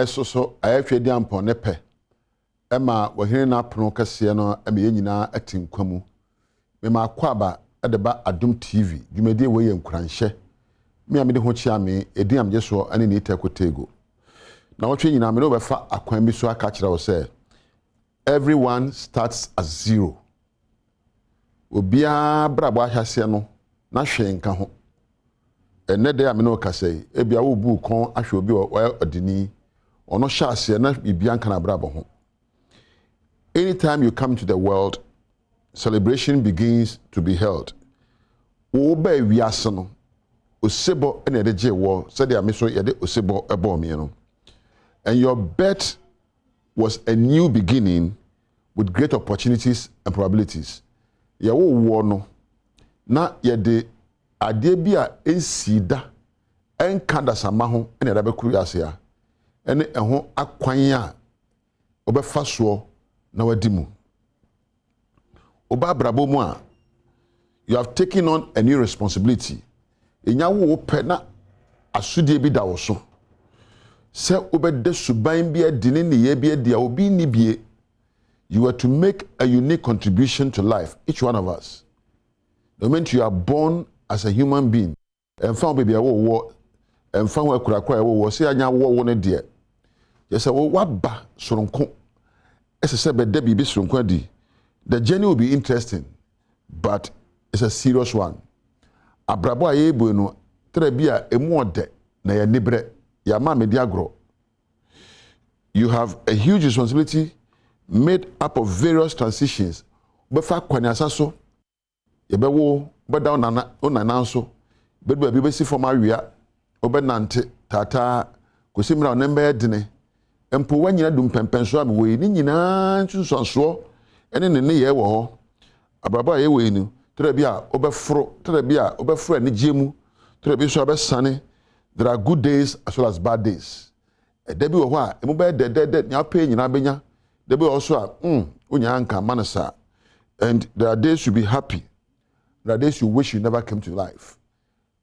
so ayahwe di ampon ne pe ema wahene na prono kase no ema yenyina atinkwamu me ma kwaba edeba Adom TV dwumedi we ye nkuranhye me amede ho chia me edi amje so ane ne itakotego na wotwe nyina me no be fa akwan bi so aka kira wo say everyone starts at zero obia brabo ahase no na hwe nka ho ene de amene okasai ebia wo bu kon ahwe obi odini ono shase na bibia nka na brabo ho. Anytime you come to the world, celebration begins to be held. Oba wiase no osebo ene de je wo said ya meso ye de osebo ebo me no. And your birth was a new beginning with great opportunities and probabilities. Ya wo no na ye de ade bi a ensida enka da sama ho ene da bekuru ase a ene eho akwan a obefa so na wadimu oba brabo mu a you have taken on a new responsibility enya wo pe na asudie bi da wo so se obede suban bi adini ne ye bi adia obi ni bie. You are to make a unique contribution to life, each one of us. The moment you are born as a human being, and found baby a wo and found where kura wo say anya wo ne de. Yes, I will waba soronko. Ese be de bibi soronko di. The journey will be interesting, but it's a serious one. Abrabo aye bu no trebia emu ode na ya nibre ya ma media agro. You have a huge responsibility made up of various transitions. Befa kwanyasa so yebewo beda onana so bedu bi besi form awia obenante tata kosimra onembe dine empo wanyina dum pempenso am we ni nyina nsunso ene ne ye wo ho abraba ye we ni tere bia obefro ani giemu tere bi so abesane. There are good days as well as bad days. Debi wo ho a emu be de nya pe nyina benya. Debi also unya anka manasa. And there are days you be happy. There are days you wish you never came to life.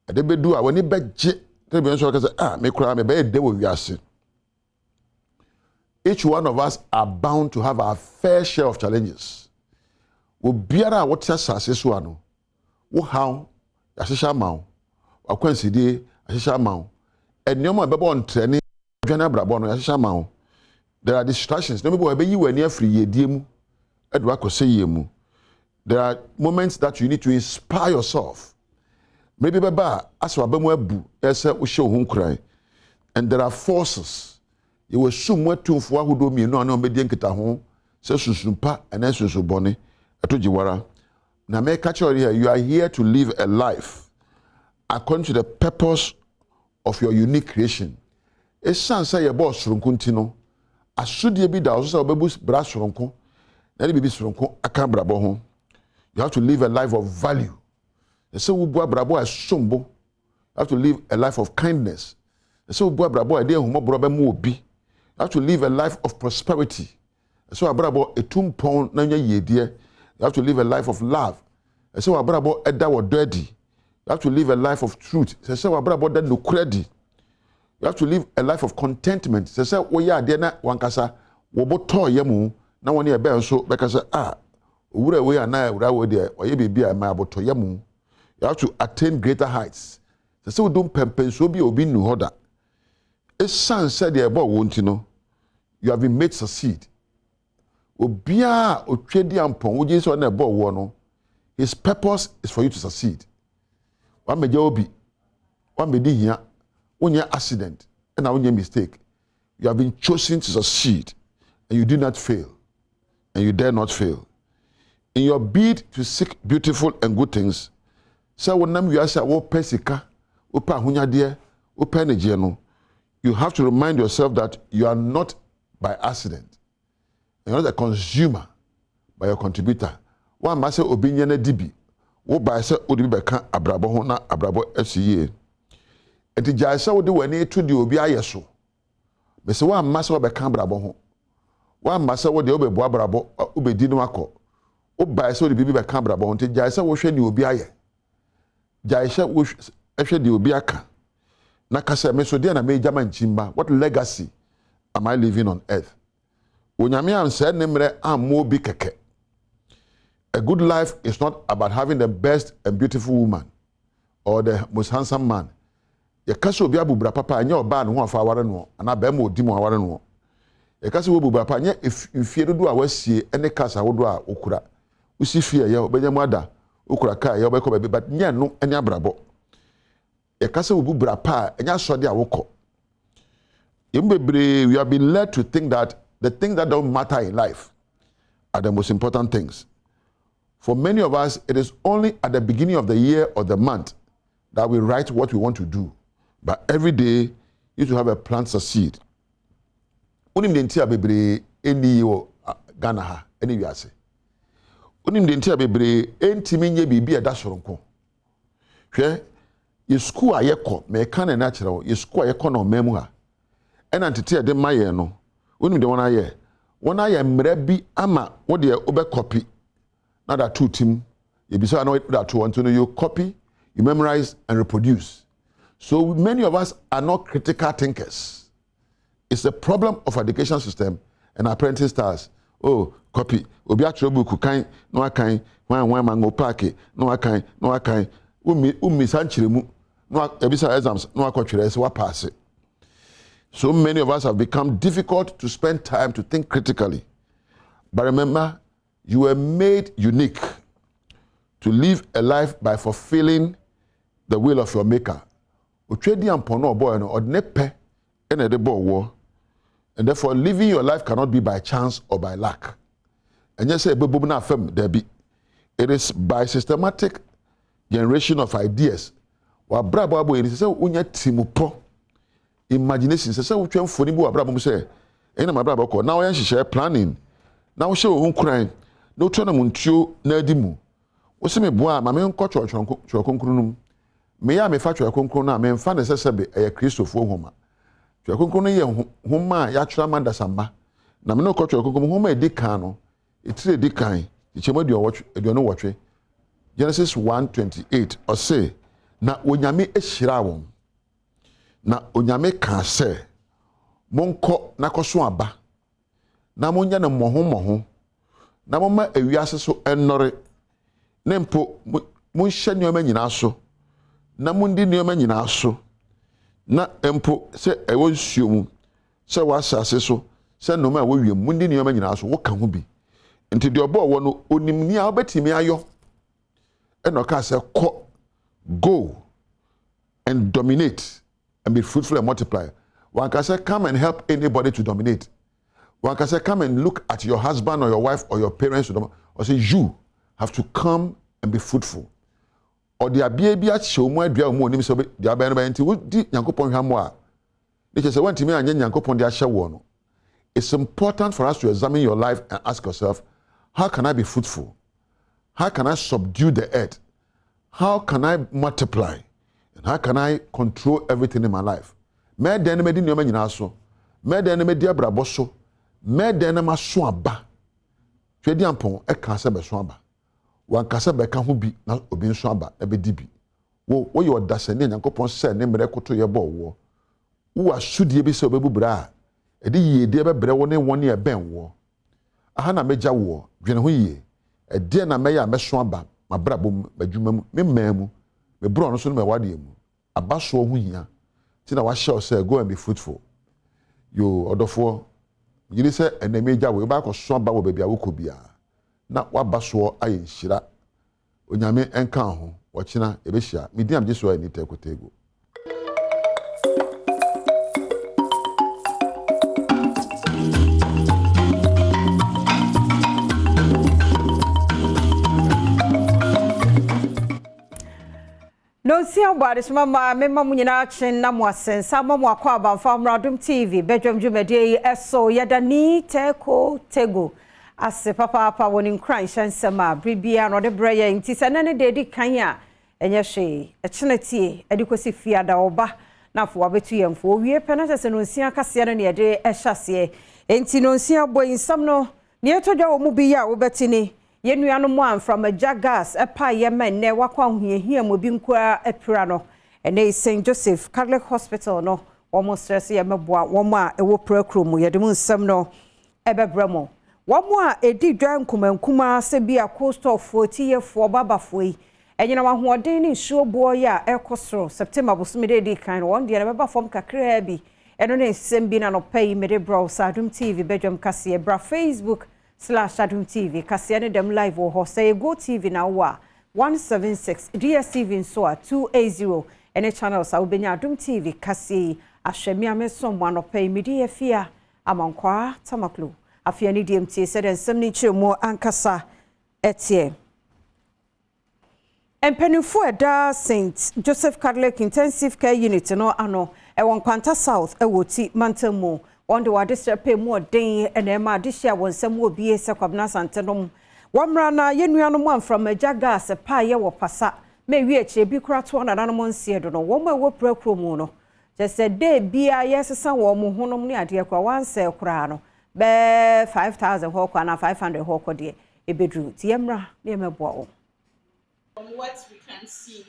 Debi do a when be je debi so say me kura me be de wo wiase. Each one of us are bound to have our fair share of challenges. Obiara what asase so ano. Wo how asesha mawo. Akwansidi asesha mawo. Enyoma bebo ntrene dwana brabo no asesha mawo. There are distractions. No people be you near free yediemu. Edwa kose yemu. There are moments that you need to inspire yourself. Maybe baba aswa bemu ebu ese ushe ohun krai. And there are forces. You will somewhere to for who do me no na obedi nkita ho se susumpa ene susubone atojiwara. Na me catch here you are here to live a life according to the purpose of your unique creation. Esan say your boss runkunti no asudie bi da so obebu bra soronko na bibi soronko aka brabo ho. You have to live a life of value. So we bo brabo asombo. You have to live a life of kindness. So we bo brabo ade humo brobe mu obi. You have to live a life of prosperity. So brabo etumpon na nya yedie. You have to live a life of love. So brabo eda wo dirty. You have to live a life of truth. So brabo da no credit. You have to live a life of contentment. Say wo ya de na wankasa wo boto yemu na woni e be nso bekasa owura we ana owura we de oye bibia ma boto yemu. You have to attain greater heights. Say we don pempenso bi obi nu hoda. E san said the ebo wonti no. You have been made succeed. Obia otwedi ampon wo Jesus na ebo wo no. His purpose is for you to succeed. Wa meja obi. Wa medi hia. Unya accident and unya mistake. You have been chosen to succeed and you do not fail and you dare not fail. In your bid to seek beautiful and good things, so when you ask wo pesika, upa hunya de, upa neje no, you have to remind yourself that you are not by accident. You're not a consumer, but a contributor. One must say obinya na dibi. Wo ba say odibi beka abrabo ho na abrabo FCA. Enti jaisa wo de wani to de obi ayeso be se wa masa wo be kan brabo ho wa masa wo de obebu abrabo obedi no akọ o ba se wo de bibi be kan brabo ho enti jaisa wo hwe ni obi aye jaisa wo hwe de obi aka na kasa me so de na me jama nchimba. What legacy am I living on earth? Onyame am said nemre am mo bi keke. A good life is not about having the best and beautiful woman or the most handsome man. Ye kase obi abubra papa anya oba no ho afa aware no ana ba ma odi mo aware no. Ye kase wo bubra papa anya mfie dodo a wasie ene kasa wodo a okura. Usi fie ye obenya mu ada okura ka ye obekọ ba but nya no ene abrabo. Ye kase wo bubra pa anya sode a wokọ. We have been led to think that the things that don't matter in life are the most important things. For many of us, it is only at the beginning of the year or the month that we write what we want to do. But every day, you should have a plan to succeed. Unim dentia bebre eni yo Ghana ha eni wiase. Unim dentia bebre entimi nye bibi eda soronko. Hwe ye school ayekọ me ka na natural ye school ayekọ na omemu ha. Ena ntete de maye no. Unim de wona aye mra bi ama wo de obe copy. Now that two team, you be so annoyed that two want to know you copy, you memorize and reproduce. So many of us are not critical thinkers. It's a problem of education system and apprentice styles. Oh, copy. Obi actually book kind, no kind, one mango packet, no kind, no kind. Umi sanchirimu, no ebisa exams, no kwachire wa pass it. So many of us have become difficult to spend time to think critically. But remember, you were made unique to live a life by fulfilling the will of your maker. And therefore, living your life cannot be by chance or by luck. And yes, it is by systematic generation of ideas. Imagination now planning. Now show crying. No tona muntio na dimu. Wo se me boa ma me nko chwokonkronum. Me ya me fa chwokonkron na me mfa ne sesebe eye Kristofo homa. Chwokonkron ye homa ya twra manda samba. Na me no ko chwokonkron homa edikan no. Etire edikan. Ichemadu no wotwe. Genesis 1:28 or say na onyame ehira won. Na onyame ka se monko nakoso aba. Na monya na moho na mama ewiase so enore nempo munhye nneoma nyina so na mundi nneoma nyina so na empo se ewo nsuo mu se wasase so se nnoma wo wiem mundi nneoma nyina so wo ka ho bi nti de obo wo no onimni a obetimi ayo enoka se go and dominate and be fruitful and multiply. One can say come and help anybody to dominate. One can say, come and look at your husband or your wife or your parents, or say, you have to come and be fruitful. Or the baby at show more, dear moon, so the abandonment to Yankopon Hamoa. It is a one to me and Yankopon the Ashawono. It's important for us to examine your life and ask yourself, how can I be fruitful? How can I subdue the earth? How can I multiply? And how can I control everything in my life? Me den me di nyoma nyina so. Me den me di abrabo so. Me den ma so aba. Twedi ampon e ka se be so aba. Wan ka se be ka ho bi na obi so aba e be di bi. Wo ye odasane Nyankopon se ne mere koto ye bo wo. Wo asudie bi se obebu bra. E di yie be bre wo ne woni e ben wo. Aha na meja wo, dwene ho yie. E de na me ya me so aba, ma bra bom badwuma mu, me mamu, me bro no so no me wade mu. Aba so ho hia. Ti na wa share say go and be fruitful. Yo odofo yiri se eneme gya wo ba ko so ba wo ba bia wo ko bia na wa ba so aye nhira onyame enka ho wo kina ebe hia medium jesu ani tekotego. No see about this mama munyina chen na mwasensa mama akwa abamfa Adom TV Badwam dwumade eso yadani teko tego ase papa woni nkran hyansema bribia no de breye nti sanane de di kan a enye hwe echeneti edikosi fiada oba na fo wabetu yemfo owie penata se no nsia kase no ne de ehyase enti no nsia boyinsam no ne etodwa wo mu bi ya wo betini yenuano mo amfra majagas epa yemen ne wakwa hohia mo bi nkwa epira no ene St Joseph Catholic Hospital no wɔn stress yɛ mɛboa wɔn a ɛwɔ prakuro mu yɛde mu nsɛm no ɛbɛbrɛ mo wɔn a edi dwa nkumankuma sɛ bi a coastofo tiyɛfoɔ babafoɔ yi ɛnyina ahoɔden ne nsuo boɔ yi a ɛkɔ soro September bosome de di kan wɔn deɛ bɛba fam kakraa bi ɛno ne nsɛm bi na no pɛ yi mede browse Adom TV Badwam kaseɛ bra Facebook/Adom TV kaseɛ ne dem live wɔ hɔ sɛ Go TV na wo a 176 DSTV nso a 280 ene channels a wobenya Adom TV kaseɛ ahwɛmi amesom mo anɔpɛ yi mede afia amankwa tamaklo afia ne DMT sɛ den nsɛm ne kyerɛmu ankasa ɛteɛ Empenifo ɛda St Joseph Catholic Intensive Care Unit no ano ɛwɔ Nkwanta South ɛwɔ ti Mantamu on the wadesɛ pɛ mu ɔden ɛna ɛma adehye a wɔn nsɛm wɔ bie sɛ kwabena santenom wɔmmra na yɛnuanom amfram agya gas pa yɛ wɔ pasa ma wi akyire bi kora to na nanom nsie do no wɔn a ɛwɔ prakuro mu no kyɛ de bia yɛsesa wɔn mo honom ne adeɛ kora wansɛ kora no bɛ 5000 hɔ kora na 500 hɔ kɔ deɛ ebedru ti yɛmmra ne yɛmɛboa wɔn. From what we can see,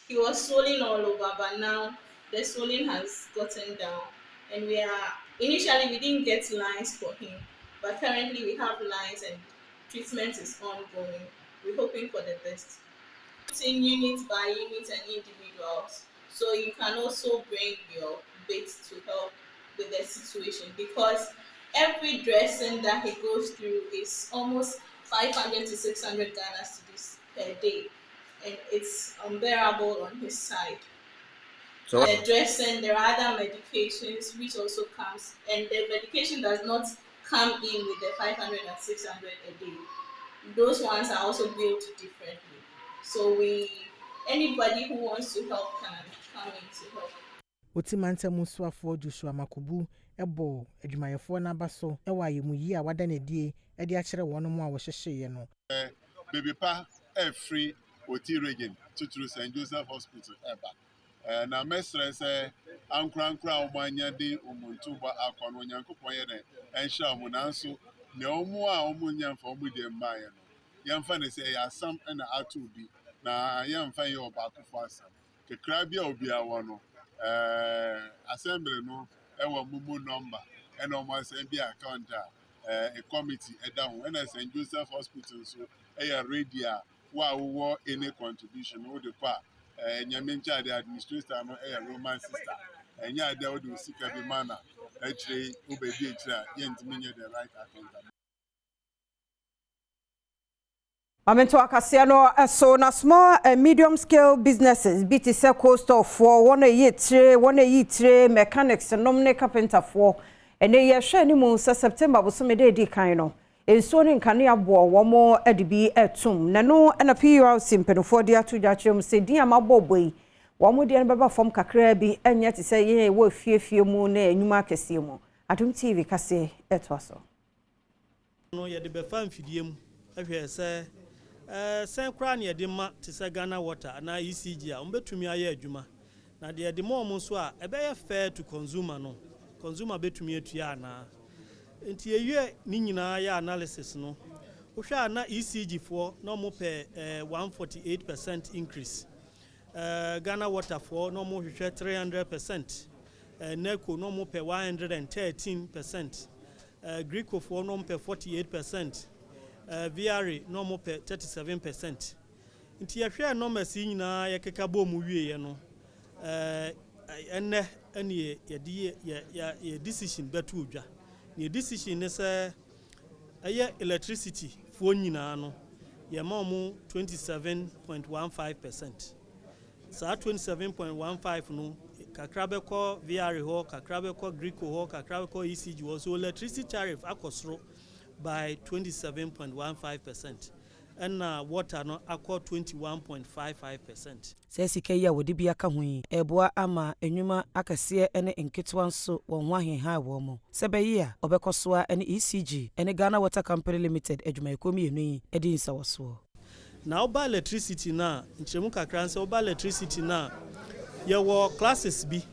he was swollen all over, but now the swelling has gotten down. And initially we didn't get lines for him, but currently we have lines and treatment is ongoing. We're hoping for the best. In unit by unit and individuals, so you can also bring your bits to help with the situation, because every dressing that he goes through is almost 500 to 600 Ghana cedis per day. And it's unbearable on his side. So the dressing, there are other medications which also comes, and the medication does not come in with the 500 and 600 a day. Those ones are also billed differently. So anybody who wants to help can come in to help. Otimanta Muswafo Joshua Makubu ebo adwumayefo na baso ewa yemu yi a wada na die e de akere wono mu a wo hyehye no. Baby pa free Oti region to St. Joseph Hospital eba na mesre se ankra omanya de omuntu ba akwa no nyankopon ye den enhya mo nanso ne omu a omunya mfa omu de mbaye no yemfa ne se ya sam na atu bi na yemfa ye obakofo asam kekra bia obi awo no assembly no ewa mumu number ena omo asem bi account a committee edaho na St. Joseph Hospital so ready wow any contribution wo de kwa nyamencha the administrator no Roman sister enya there wo de sika bi mana actually obedi ekira yentimi nye the right account. Amento akasia no so na small and medium scale businesses BTC coastal for one yi tre mechanics nom ne carpenter for ene ye hwe ni mu September bosome de di kan no enso ne nkane abo wo adibi etum na no na PURC mpenofo de atudwa kyerem se din amaboboi wo de beba fom kakra bi enya te se ye wo fiefie mu na enyuma akese mu Adom TV kase etwaso no ye de be fa mfidie mu ahwe se sen kra ne de ma te se Ghana water na ECG a umbetumi aye adwuma na de mo so a ebe ye fair to consumer no consumer betumi atua na nti ewie ni nyina ya analysis no wohwa na ECG for no mo pe 148% increase Ghana water for no mo hwehwe 300% NECO no mo pe 113% Greco for no mo pe 48% VRA no mo pe 37% nti yahwe numbers nyina yakeka bo mu wie no enne ye decision betu odwa the decision is electricity for nyina no ye ma mo 27.15%. So 27.15 no kakrabe ko VR ho kakrabe ko Greco ho kakrabe ko ECG was so electricity tariff akosro by 27.15%. And water no akọ 21.55%. Say sika ya wodi bia ka hoyi eboa ama enwuma akase ene nketwa nso won ho ahenha wo mo sebeyi a obekosoa ene ECG ene Ghana Water Company Limited adwumayekomi enu yi edi nsawoso na oba electricity na nchemu kakra nse oba electricity na ye wo classes bi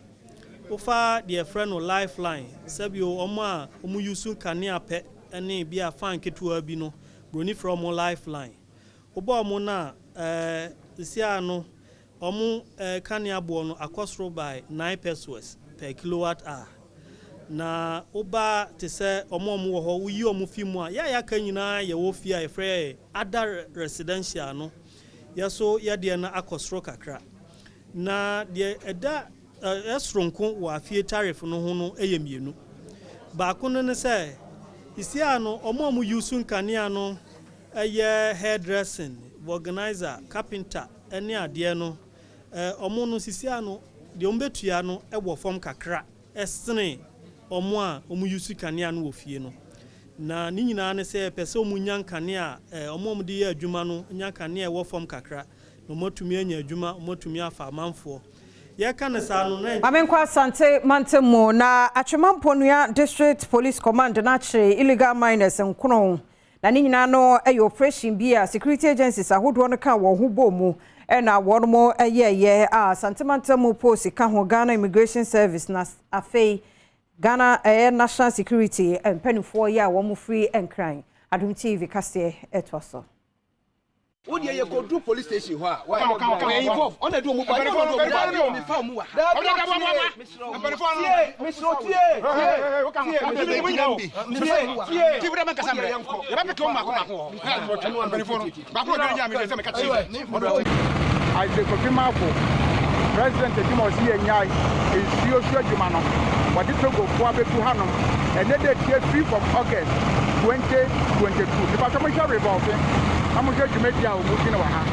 ofa the friend no lifeline sebio omo a omu yusu kanea pe ene bia fan ketua bi no broni from lifeline obo mo na sia no omu kanea bo no akosro by 9 pesos per kilowatt hour. Na oba te se omo wo ho uyi omo fi mu a ya ka nyina ye wo fi a efre other residential no yaso ya de na akosro kakra na de eda esronko wo afie tariff no ho no eyemienu ba ko no ne se isi ano omo use nkane ano eye hairdressing organizer carpenter ene ade no omo no sisi ano de ombetua no ewo form kakra esene omo a omo use kanea no ofie no na ni nyina ne se pese omo nya kanea omo mo de adwuma no nya kanea wo form kakra no motumi anya adwuma motumi afa amanfo ye kan sa no na amenkwa sante mantemo na atwemamponua district police command na kire illegal miners nkono na ni nyina no operation bia security agencies ahodo no ka wo ho bomu na won mo ye sante mantemo post ka ho Ghana Immigration Service na afei Ghana National Security and penny 4 year one free and crying. Adom TV Cassie etwaso. What you go to police station? Why involved? On the do move. President Timosi Nyai is Yoshua Jumano. What did you go for to Hanum? And then they take 5th of August 2022. The Patromation revolving. I'm going to make you looking over her.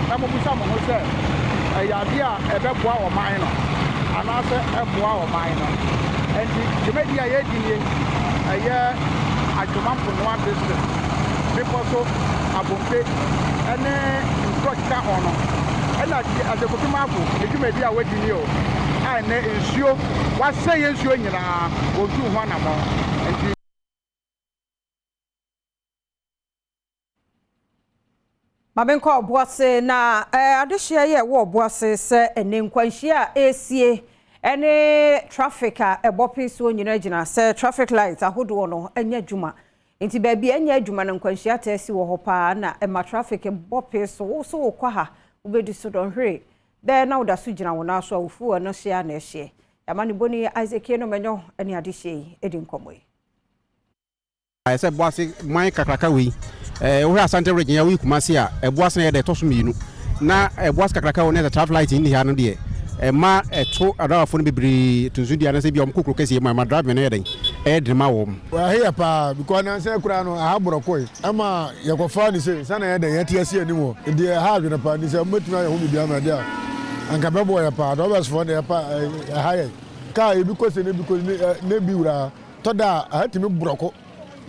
I'm going to someone who said, a idea a beboa or minor, and answer a boa or minor. And the media a year at Jumam from one district. People so above and then instructor honor. And as a Kutumaku, you may be awaiting you. And ensure what say ensure you will do one amount. Mabenko obuase na adehia ye wo obuase se enenkwanhia esie ene traffic a ebopi so nyina gina se traffic light ahodo no anya dwuma enti ba bia anya dwuma na nkwanhia ta esi wo hopa na ema traffic ebopi so kwa ha ubedi so don hwe de na uda so gina wona so awufu no hia na ehie yamani boni Isaac no menyo ene adehia edi nkomoyi I said bossy my kakraka we we asante region ya we kumasi a eboase na de toso mienu na eboase kakraka wona the traffic light in here no de ma eto adawafo no bibiri tunzu dia na se bia omkokro kase ma drive na yeden drima wo wa here pa because na se kura no ahaborokoi ama yakofa ni se sana yeden yati ase animo de ha adwena pa ni se metuna ya hu bibia na de anka bebo ya pa do bes for de pa haye ka ebi ko se ne bi ko ne bi wura to da ahatimi boroko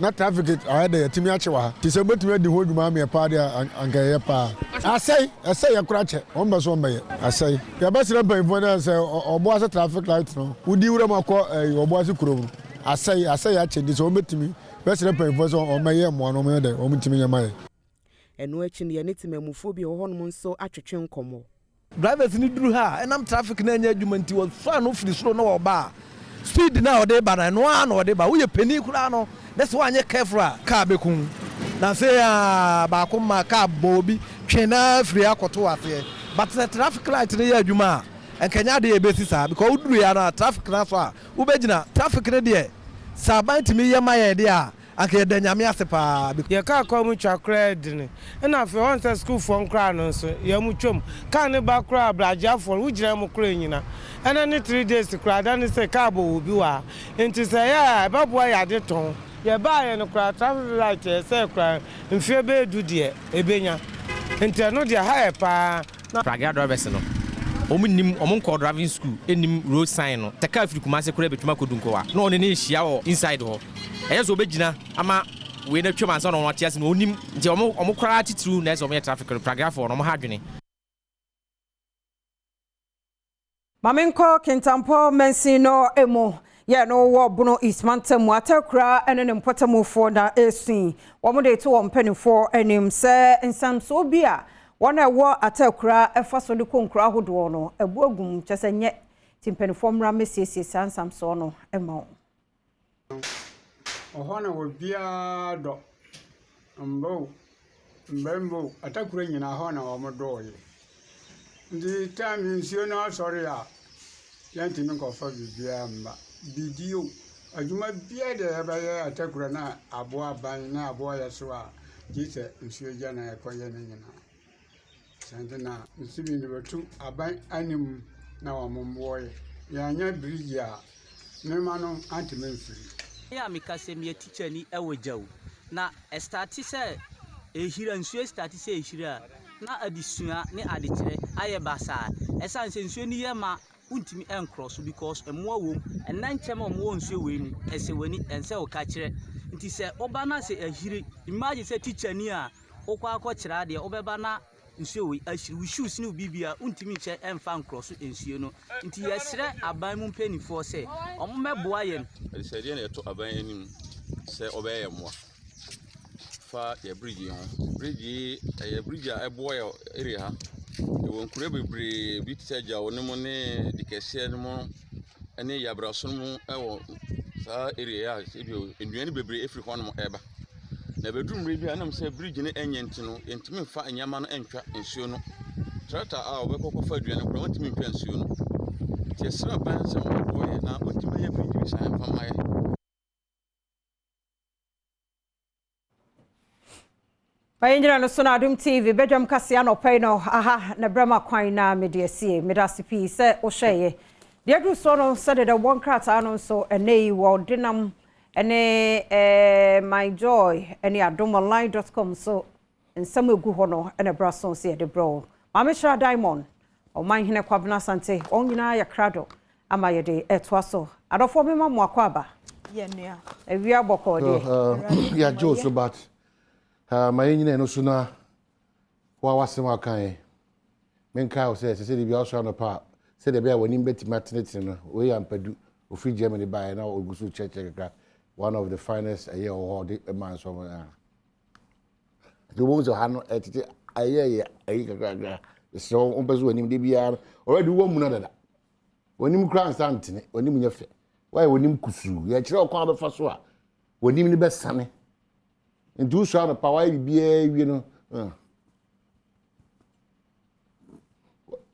na traffic ayede yatimi achewa ti se metumi di ho dwuma me pa de anka ye pa asai ya kura che on be so mbe asai ya basira payfo na se obo ase traffic light no udi wura makọ obo ase kurom asai ya che di so metumi basira payfo so on meye mo no me de o metumi yamaye eno achi ne netimamufo bi ho honom nso atwetwe nkomo drivers ni duru ha enam traffic na anya adwuma nti wo fa no firi soro no wo ba speed na ode ba na no ana ode ba wo ye pani kura no that's why anya careful car bekun na say ba ko ma car bobi twena free akoto ase but the traffic light ne ya adwuma enkanya de ebesi sa because uduru ya na traffic na so a wo begina traffic ne de saban timi ye maye de a ake de nyame ase pa ye ka ko mu twakra dine na fe on say school for nkra no so ye mu twom ka ne ba kra braja for wo gira mu kra nyina ena ne 3 days kra da ne say ka bo obi wa enti say ya ba bo ya de ton ye ba ye no kra traffic light say kra mfie be du de ebenya enti no de ha e pa na praga drivers no omunim omunko driving school enim road sign no taka afiri kuma se kra betuma kodunko wa no ne ne hia wo inside ho eyezo begina ama we na twema ansa no wate ase no onim nti omukra titru na ezo me traffic paragraph no mo hadwene Mamenko Kintampo Mensino emo ye no wo bono ismantemu atakura ene ne mpotemu fo na esi wo mo de to wo mpanifo enim se nsamso bia wona wo atakura efa so de konkura hodo no ebuagum chese nye timpanifo mra mesiesie sansamso no ema ohona wo bia do mbembo atakura nyina hona wo mo doye ndi time nsio na sorry a yɛntimi nkɔfa biribiara mma bidio adwuma biara de yɛbɛyɛ atakura na aboa aban na aboa yɛ so a gye sɛ nsuo gya na yɛkɔyɛ no nyinaa sɛnti na nsu bi ne bɛtu aban anim na wɔmomboɔyɛ yɛanyɛ birigi a nema no antimi mfiri ya meka sɛ meyɛ teacher ni ɛwɔ gyaw na ɛstarte sɛ ɛhira nsuo starte sɛ ɛhira na adesua ne adekyerɛ ayɛ basaa ɛsan sɛ nsuo ni yɛ ma untimi encross because emmoa wom ɛnan kyɛm ɔmo nsuo wei mu ɛsɛ wani ɛnsɛ wo ka kyerɛ nti sɛ ɔba na sɛ ahire imagine sɛ teacher ni a wokɔ akɔ kyerɛ adeɛ ɔbɛba na nsuo wei ahire wo shoes ne bibia untimi kyɛ ɛmfa encross nsuo no nti yɛsrɛ aban mu mpanifoɔ sɛ ɔmo mɛboa yɛn sɛ deɛ na yɛto aban anim sɛ ɔbɛyɛ mmoa fa yɛ bridge ho bridge ɛyɛ bridge a ɛboɔ yɛ area ha ɛwɔ nkure bebree bi te sɛ gyawo ne mu ne dikɛseɛ ne mu ne yɛabraso no mu ɛwɔ saa area a ebio nnuane bebree efiri hɔ nom ɛba na bɛduru mmere bi a nam sɛ bridge ne ɛnyɛ nti no yɛntumi mfa nyama no ɛntwa nsuo no tractor a ɔbɛkɔkɔfa aduane kora wɔntumi ntwa nsuo no nti yɛsrɛ aban sɛ ɔbɛboa yɛ na ɔntumi yɛ bridge bi saa mfa ma yɛ Bayinjira no so na Adom TV Badwam kasia no pay no aha na brama kwan na mediasie medasipi se o hweye de adu so no se de one krata no so enei wo denam ene my joy ene adomonline.com so nsam egu ho no ene braso se de bro mameshra diamond o man hene kwabna sante on nyina ya krado ama ye de etwa so adofo mema mo akwaba ye nua ewi aboko de ya jo so bat my nyina no so na wa wasema kan menka o se de bia so no pa se de bia woni beti maternity no we ampadu ofi Germany by na ogusu church one of the finest a year or man so the ones ha no etete aye kakra so on bezo woni de bia already wo mu na dada woni kran santene woni mu nyefe why woni kusu ya kire okwa be fa so a woni ni be sane ndu so na power bibia wi no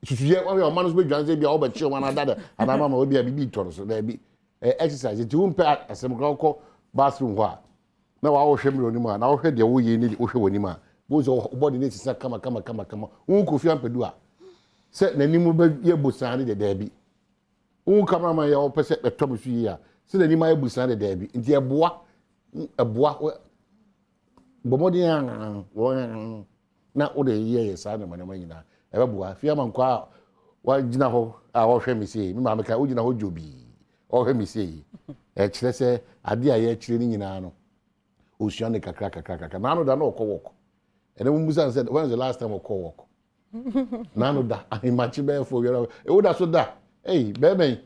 tutuye wa o manu so be dwanze bia o ba chi o mana dada anama ma obi a bibi toro so da bi exercise ti won pe asem kro bathroom ho a na wa wo hwe mi oni ma na wo hwe de wo ye ni wo hwe woni ma bo so body ni sisa kama won ko fi ampedu a se nanimu ba ye busane de da bi won cameraman ya o pese betom so yi a se nanimu ye busane de da bi nti eboa bomodi na o de ye sa na manama nyina e beboa fi ama nkwa wa gina ho a wo hwe mi sei mi ma meka o gina ho jobi o hwe mi sei e kire se ade a ye kire ni nyina no o sua ne kakra na no da na okọ and then Musa said, when was the last time I call work? Nano da, I match bear for you. It would have so da. Hey, baby,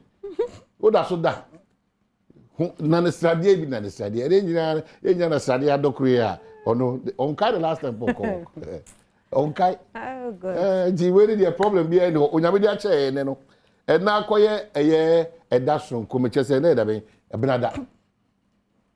would have so da. Nana Sadia be Nana Sadia. Engineer Sadia do Korea. Or no, on Kai the last time for call. On Kai. Oh, good. Gee, where did the problem be? No, on your chair, no. And now, Koya, a year, a dash from Comiches and Edabe, a Benada.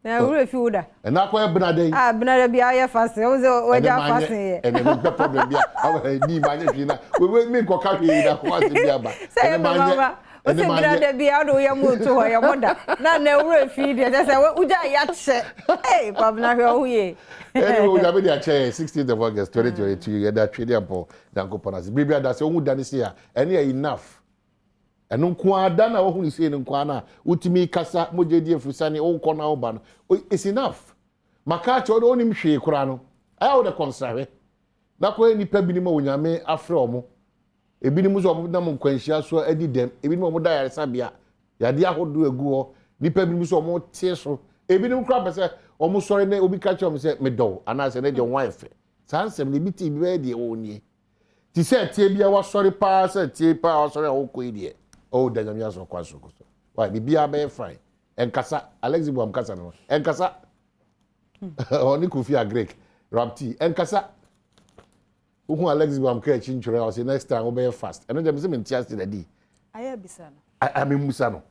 Na ure fi uda. Na kwa Benade. Ah, Benade bi aye fast. O ze o ja fast ye. And the problem bi a ni manye fi na. We me ko ka fi na kwa se bi aba. Say mama. O se Benade bi a do ya mu to ho ya moda. Na ure fi de say we uja ya che. Eh, Pabna hwe o ye. Anyway, we have the chair 16th of August 2022 ya da twede ampo danko panas. Bibia da se o hu da ne se a. Ene enough. Eno nko ada na wo hu ni se ne nko ana utimi kasa mojedi efusane wo nko na wo ba no it's enough maka cho do onim hwe kura no aya wo de konsawe na ko nipa bi ni ma wonyame afre omo ebi ni mu so omo na mo nkwanhia so adi dem ebi ni mo da yare sabia yade ahodo egu ho nipa bi ni mu so omo tie so ebi ni kura pese omo sori na obi ka cho me se me do ana se na de wife sansem ni bi ti bi we de wo nie ti se tie bia wa sori pa se tie pa wa sori wo ko ide oh danyamia so kwa so why bibia be fine enkasa Alex Buam kasa no enkasa oni Kofi Agrek Rapti enkasa uhu Alex Buam ka chinchore o say next time we be fast eno dem say me ntias de di aya bisa no ami musa no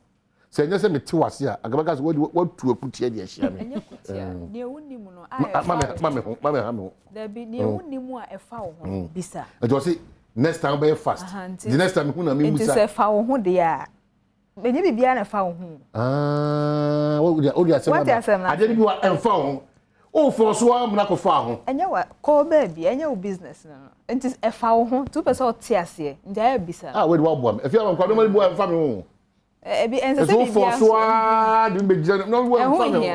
say nya say me ti wase a agabaka so what tu akutie de ahia me enya kutia ne wunimu no aya mama ha me da bi ne wunimu a efa wo ho bisa e do say next time we be fast the next time hu na me musa it is efa wo ho de a Benye bibia na fa wo hu. What you say? I didn't go and phone. Oh, for so I'm not go far. Enye wa call baby, enye wo business no. Enti e fa wo hu, 2% tie ase. Nja ya bisa. We Badwam. If you am kwa no boy family. E bi ense se bibia. For so do be no boy family.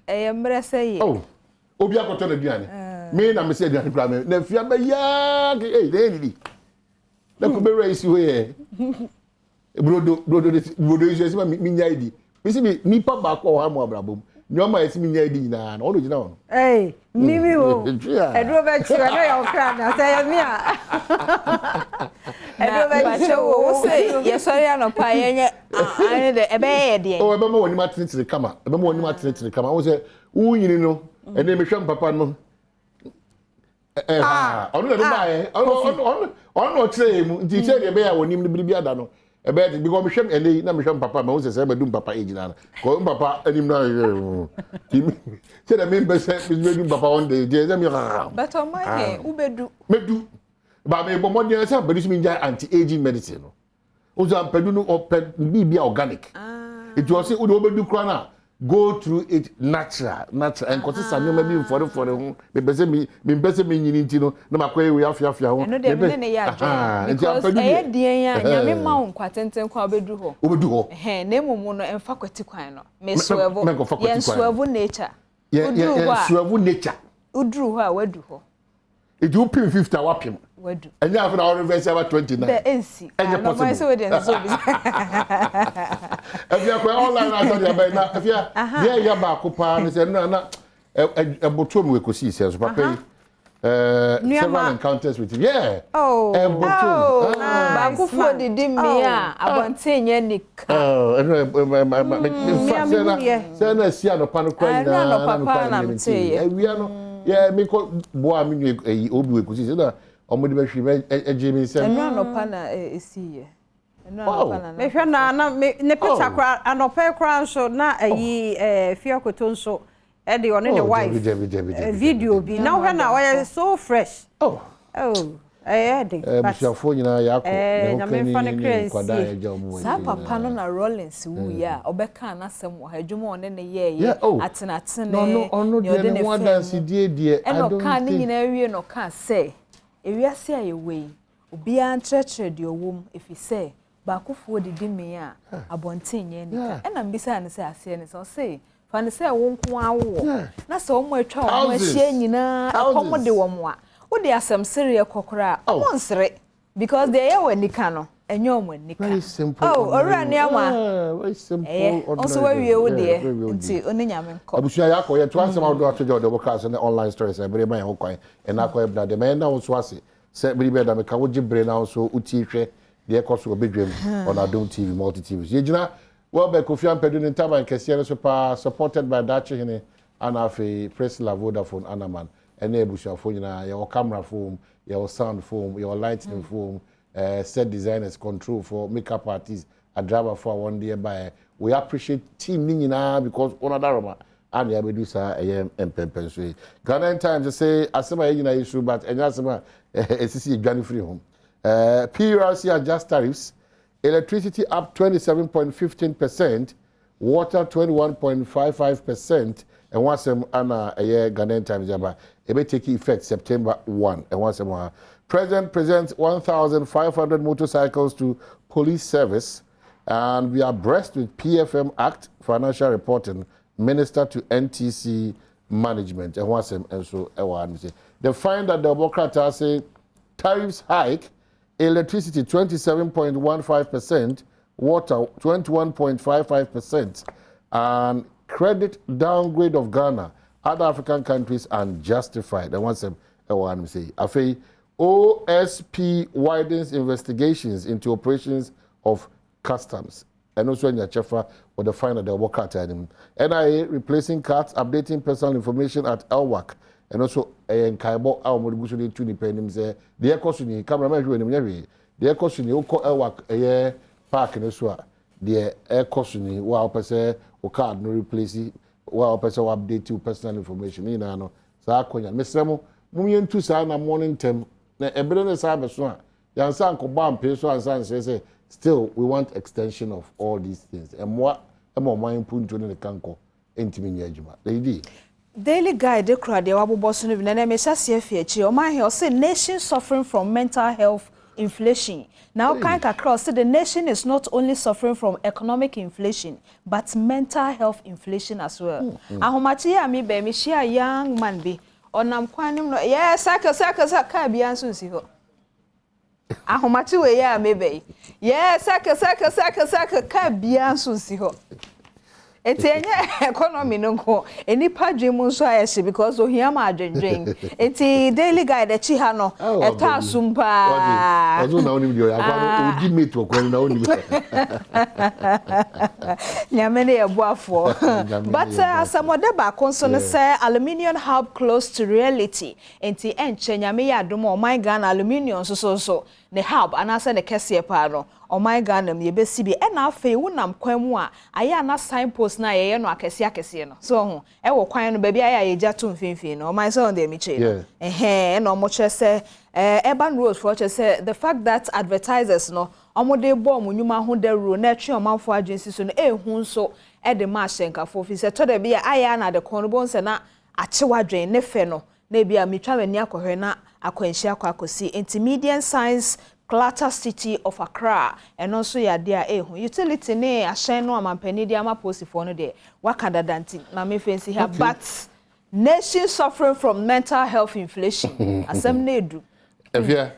Mre say ye. Oh. Obi akoto na duane. Me na me say duane kra me. Na fia be ya, dey ni. Na ko be raise we. Brodo isi mi nya idi. Mi si mi nipa ba ko ha mo abrabom. Nyoma esi mi nya idi nyina na o do gina on. Mimi wo. Edro be chi na ya okra na say me a. Edro be chi wo say ye sorry anopa ye nye ane de ebe ye de. Oh ebe mo woni matini kama. Ebe mo woni matini kama. Wo say wo nyini no ene me hwam papa no. Onu na ba ye. Onu kire mu. Nti kire de be ya woni mi biribi ada no. Ebe because me hwam ene na me hwam papa ma wo say be dum papa age na. Ko papa anim na say the member say me dum papa one day. Je say me but on my head ubedu. Medu. Ba me bo modern say be dis me anti-aging medicine no. Ozo ampedu no oped bibia organic. It was say ubedu kra na go through it natural and cause some maybe for ho me be say me nyini nti no na makwa we afia ho no de me ne ya adwo because e de ya nyame ma wo kwatenten kwa obedu ho na emumu no emfa kwati kwan no me swevo ye swevo nature ye swevo nature udru ho a wadu ho it do pin 50 wapim wadu enya after our reverse about 29 be ensi no my so we dey so bi if you are online na so be na if you ya ba ko pa na say na eboto mu ekosi se so papa several encounters with him eboto ba ko fo didi mi a abontenye nika say na si anopa no kwa ina na papa na mteye ewia no me ko bo am nu obi ekosi se na omo de be hwe ejimi se enu anopa na esiye me hwe na ne picture kra anopa kra nso na ayi fiakoto nso e de one the wife video bi na hwe na we so fresh de bishafo nyina yako na me fa ne kwada eja omo sa papa no na Rollins wu ya obeka na sem wo adwuma one ne ye atenatene no de ne wa dance die I don't kan ni nyina wie no ka say ewiase ayewei obi an trechre de owom efise ba kofuo didi me a abontenye nika na mbisa ne say ase ne so say fa ne say wo nko awo na so mo atwa wo ahia nyina akomo de wo mo a wo de asem sere kokora o nsere because they ye wanika no enyo mo nika very simple ora ne ama very simple also we wo de nti oni nyame nko abusia yakọ ye to ansem awdo atojo de boka so ne online stories e bere man ho kwan e na akọ ebna de men na wo so ase se bere be da me ka wo gibre na so uti hwe de ekoso obedwem on Adom TV multi TV ye gina well be Kofi Ampedu ne taban kese ne so pa supported by Dachi hene and afi Press La Vodafone Anaman ene ebusia fo nyina your camera foam your sound foam your lighting foam set designers control for makeup artists a driver for one day by we appreciate team nyina because on daroma and ya bedu sa empempen so Ghana Times say asema nyina issue but enya asema esisi edwane free home PRC adjust tariffs electricity up 27.15%, water 21.55%, and once ana Ghana Times jaba it may take effect September 1 and once President presents 1,500 motorcycles to police service, and we are abreast with PFM Act financial reporting minister to NTC management and once and so they find that the Democrats say tariffs hike, electricity 27.15%, water 21.55%, and credit downgrade of Ghana, other African countries unjustified. And once say, Afe OSP widens investigations into operations of customs. And also in Yachefa, or the find that the work at NIA replacing cards, updating personal information at LWAC. And also in Kaibo, our Modugusu to the pennies there. The air caution, cameraman, the air caution, you call LWAC a year park in the swat. The air caution, while per se, or card no replace it, while per se update to personal information. You know, so I call you, Miss Remo, Mumian 2 sign a morning term. Na ebere ne sa be so a yansa nkoba ampe so ansa nse se still we want extension of all these things. And what mind put into the kanko intimate judgment. They did. Daily Guide de crowd waboboso no bi na me hyase afiachi o man here say nation suffering from mental health inflation. Now kind across say the nation is not only suffering from economic inflation but mental health inflation as well. Ahomachi ya mi be me share young man bi onam kwanim no yes saka bia nso nsi ho. Ahomachi we ya me be yes saka ka bia nso nsi ho. Eti enye economy no ko enipa dwemu nso ayese because ohia ma adwendwen eti Daily Guide e chi ha no eto asumpa ozo na oni bio akwa odi meet okwan na oni nyamene ye boafo but asamode ba konso no say aluminium hub close to reality enti enche nyame ya adom o my Ghana aluminium so ne hub anase ne kese pa no o my Ghana me besi bi e na afa wonam kwan mu a aya na signpost na ye no akese no so ho e wo kwan no ba bi aya ye jato mfimfin no o my son dey me che no mo che say urban roads for che say the fact that advertisers no omo dey bo mo nyuma ho da ro na twe omanfo agency so no hu so e de ma hyenkafo fi say to da bi aya na de kon bo nse na achewadwen ne fe no na bi a mitwa mani akohwe na akwanhia akosi intermediate science Clutter City of Accra and also ya dia utility ne ahyen no amampani dia maposifo no de wakadadanti na me fancy here but nation suffering from mental health inflation asem na edu efia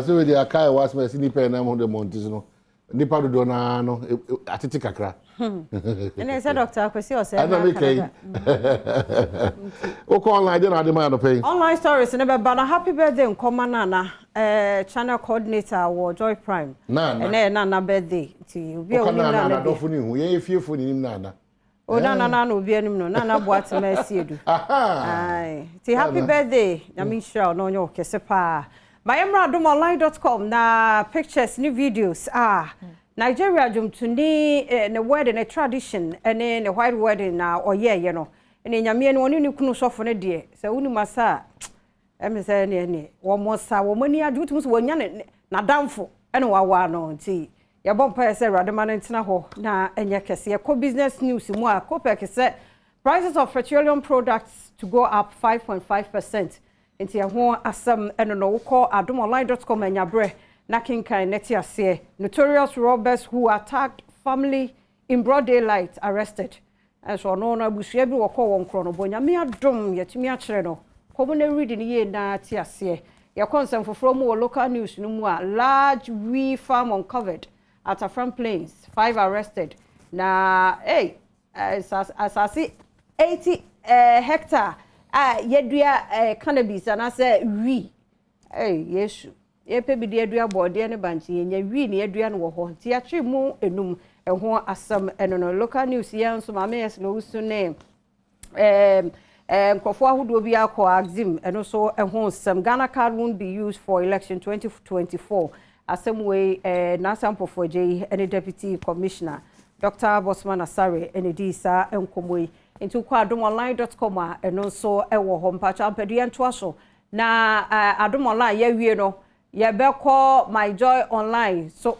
so we dey akai was me sinipe na mo de montis no nipa do na no atete kakra ene say doctor akwesi o say ana me kai o ko online dey na dey man no pay online stories ne be ba na happy birthday nkoma na channel coordinator wo Joy Prime ene na birthday ti obi o na do funi hu ye fiefo ni nim na o na obi anim no na boate ma siedu ai ti happy birthday na me sure no nyo kese pa adomonline.com na pictures ni videos Nigeria jumtuni ne wedding a tradition ene ne white wedding na oye no ene nyame ne woni kunu sofo ne de se woni masa emse ne wo mosa wo mani ajutu so wonya na damfo ene wawa no nti ye bompa se radema ne ntena ho na enye kese ye ko business news mu a ko peke se prices of petroleum products to go up 5.5%. Inti ho asam eno no ko adomonline.com enyabre na kinkan neti ase notorious robbers who attacked family in broad daylight arrested. And so no abusua bi woko won kro no bonya me adom yetimi a kire no ko mo na read ni ye na ti ase ye concern for mu local news no mu a large wheat farm uncovered at Afram Plains 5 arrested na asasi 80 hectare yedua cannabis and I say we yesu yepe bi de yedua bode ne banchi yenya we ne yedua no wo ho ti atwe mu enum ho asam eno no local news yan so ma me yes no usu ne nkofo ahodo bi akọ axim eno so ho some Ghana card won't be used for election 2024 asem way na sample for J any deputy commissioner Dr. Bosman Asare enedisa enkomoyi into adomonline.com eno so ewo ho mpacha mpadu ento aso na adomonline ya wie no ye beko my joy online so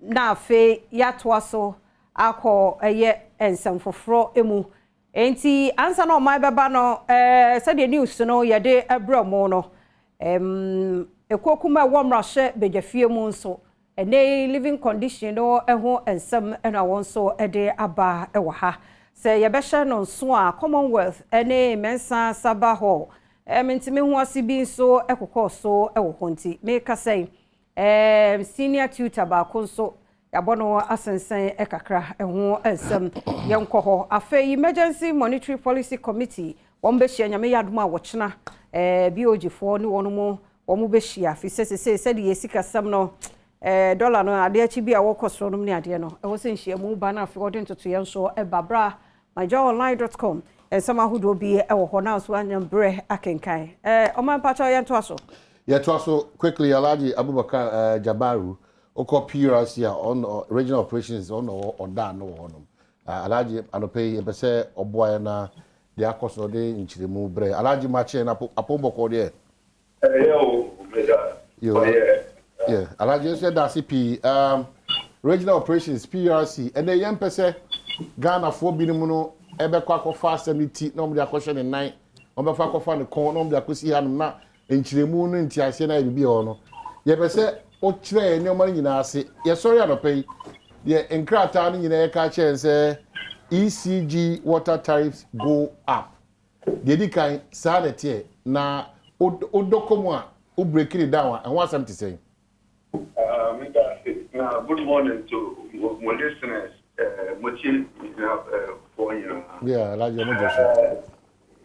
na fe ya to aso akọ eye ensam foforo emu enti ansa no my beba no said the news no ye de ebromo no ekokuma womrahye bejafie mu nso ene living condition no eho ensam ena won so ede aba ewa ha se yebehye no nso a Commonwealth ene mensa saba ho mentime hu asibi nso ekokọ so ewo honti make say senior tutor ba konso yabono asensen ekakra eho ensam yenko ho afei emergency monetary policy committee wombehye nyame yadoma wochena BOG fo ni wonumo womu behia fi se de yesika sam no dollar no ade achi bi a wokosoro no ne ade no ewo se nhia mu ba na afi odin toto yen so babra myjoyonline.com sama hudo bi ewo ho na so anyam bre akenkan oman pacha yen to aso quickly Alhaji Abubakar Jabaru oko PRC on regional operations on that no honum Alhaji anope e be se oboa na de akoso de nchiremu bre Alhaji mache na apomboko de Yeah, Alhaji said that CP regional operations PRC and the young person Ghana for binimuno ebe kwa fast semiti no mde akwhye ne nan ombe fa kofa ne kon no mde akosi ha no na enchiremu no ntiase na bibi ho no ye pese o kire ne o nyina ase ye sorry anopai ye enkrata no nyina ye ka chen say ECG water tariffs go up de dikan sa de tie na odokomu a o break it down and what something say good morning to my listeners. For you. Yeah, like your mother.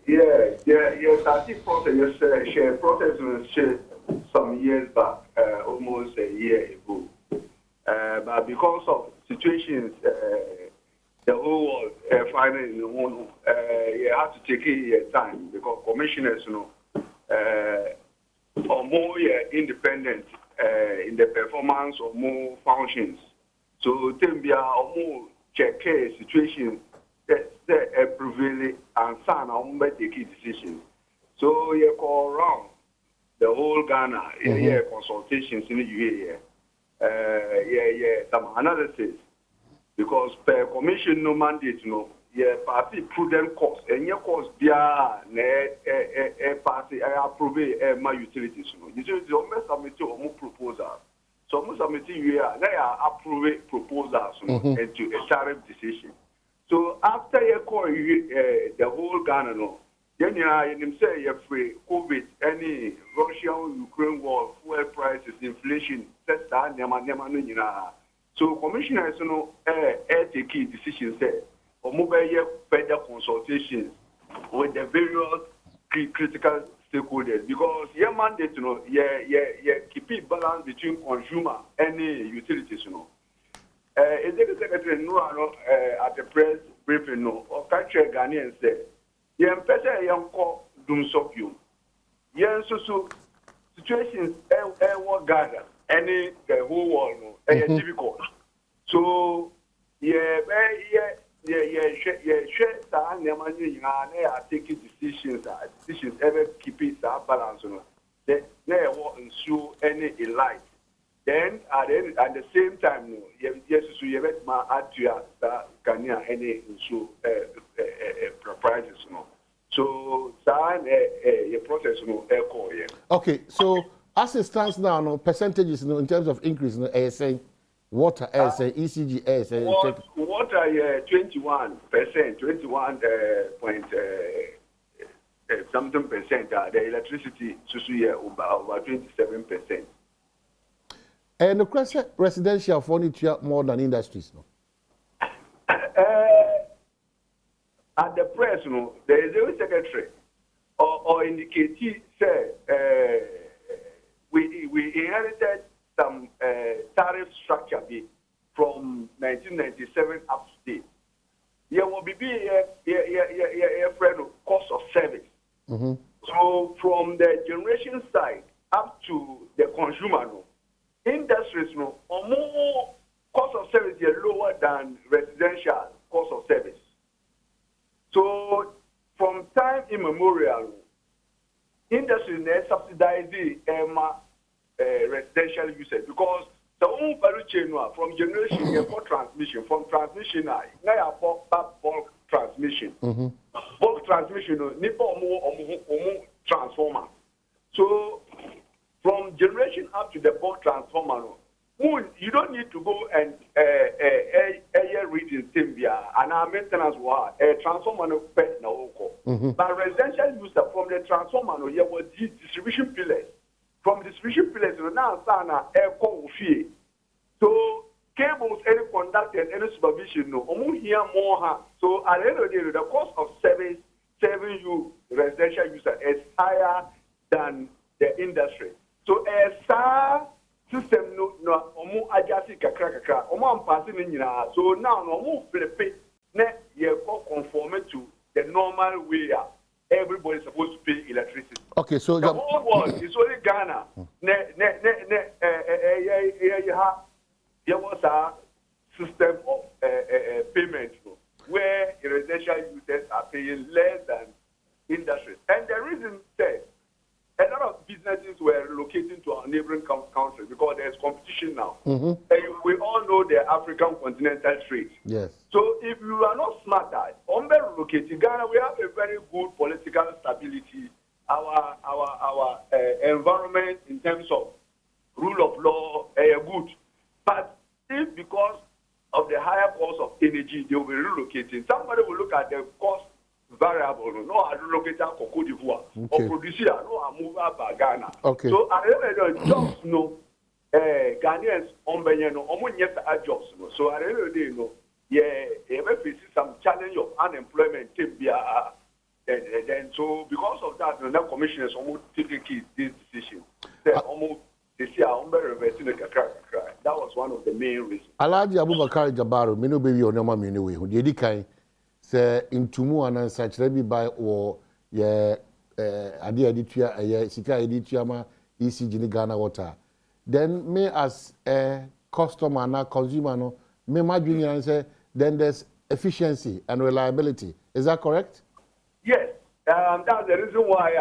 Yes, I think process share process was some years back, almost a year ago. But because of situations, the whole world finding one, you have to take your time because commissioners, are more independent in the performance of more functions. So, Tembia or more check situation that prevailing and son on take decisions. So you call around the whole Ghana, consultations in the UAE, some analysis because per commission no mandate party prudent cost and your cost party approve my utilities. Utilities almost submit more proposals. So most of the they are approving proposals into a tariff decision. So after you call the whole Ghana, then you say you're free COVID, any Russia-Ukraine war, fuel prices, inflation, so commissioners take key decisions there or mobile further consultations with the various critical stakeholders because your mandate, keep it balance between consumer and utilities, Executive Secretary at the press briefing, or country Ghanaian said, person young call doom stop you. So situations what gather any the whole world difficult. So taking decisions ever keep it balance they won't ensure any elite. Then at the same time yes so you bet my atua can any ensure prices so your process okay, so as it stands now, no percentages in terms of increase in ASA, water ASA, ECG ASA. Water 21%, 21 point something percent. The electricity over 27%. And the question residential furniture more than industries, no. At the press, there is a secretary or indicatee say we inherited some tariff structure from 1997 up to date. There will be a friend of cost of service. So from the generation side up to the consumer, industries or more cost of service is lower than residential cost of service. So from time immemorial, industry subsidize residential usage because the own value chain from generation for transmission, from transmission now bulk transmission. Bulk transmission more transformer. So from generation up to the bulk transformer, you don't need to go and read in Zambia and our maintenance war transformer pet now. But residential user from the transformer here was distribution pillars. From distribution pillars now air fee. So cables, any conductors, any supervision, here more. So at the end of the day, the cost of serving you residential user is higher than the industry. So system no adjust kakra am so now no flip conform to the normal way everybody is supposed to pay electricity. Okay, so the whole world is only Ghana there was a system of payment where residential users are paying less than industries, and the reason that a lot of businesses were relocating to our neighboring country because there's competition now. And we all know the African continental trade. Yes. So if you are not smarter, on relocating Ghana, we have a very good political stability. Our environment in terms of rule of law good. But if because of the higher cost of energy, they will be relocating, somebody will look at the cost variable. No, I relocate to Cote d'Ivoire or producer. No, I move up to Ghana. Okay. So I remember jobs. No, Ghanaians on Benyano, almost yes, jobs. No, so I really know. Yeah, we face some challenge of unemployment. Then so because of that, the commissioners almost taking this decision. Almost this year, that was one of the main reasons. Alhaji Abubakar Jabaru, me no baby on my mini way. Who did kind say intumu and such let me buy or yeah idea editia yeah sika editia ma ECG ni Ghana water. Then me as a customer and a consumer no me imagine and say then there's efficiency and reliability. Is that correct? Yes, that's the reason why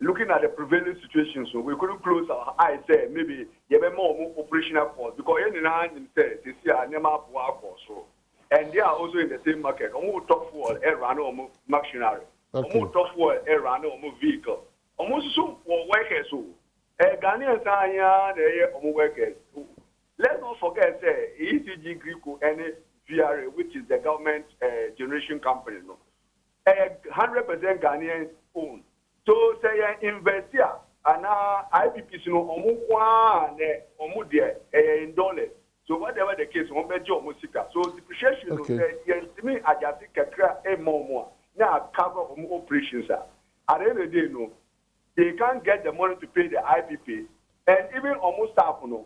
looking at the prevailing situation, so we couldn't close our eyes. Say maybe you have more operational costs because any land say this year never so, and they are also in the same market. Almost top for run machinery, almost top for run vehicle, almost so for workers. So Ghanaians are here, workers. Let's not forget say ECG Greco and VRA, which is the government generation company, no, 100% Ghanaian owned. So say invest here and IPPs no in dollars. So whatever the case, so depreciation yes to me I just take more. Now cover operations are. At the end of the day, no, they can't get the money to pay the IPP and even almost staff no.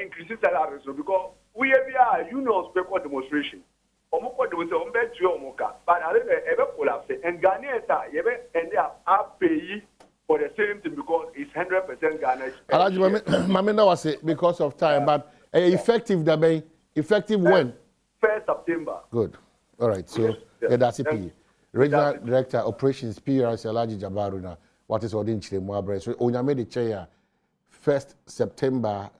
Increasing salaries because we have unions for demonstration. But I don't ever collapse and Ghanaians and they are paying for the same thing because it's 100% Ghana. Mamina was it because of time, but effective when? 1st September. Good. All right. So that's it. Regional Director Operations PRC Alhaji Jabaru na what is ordin chile mo abre. So onyame de chair 1st September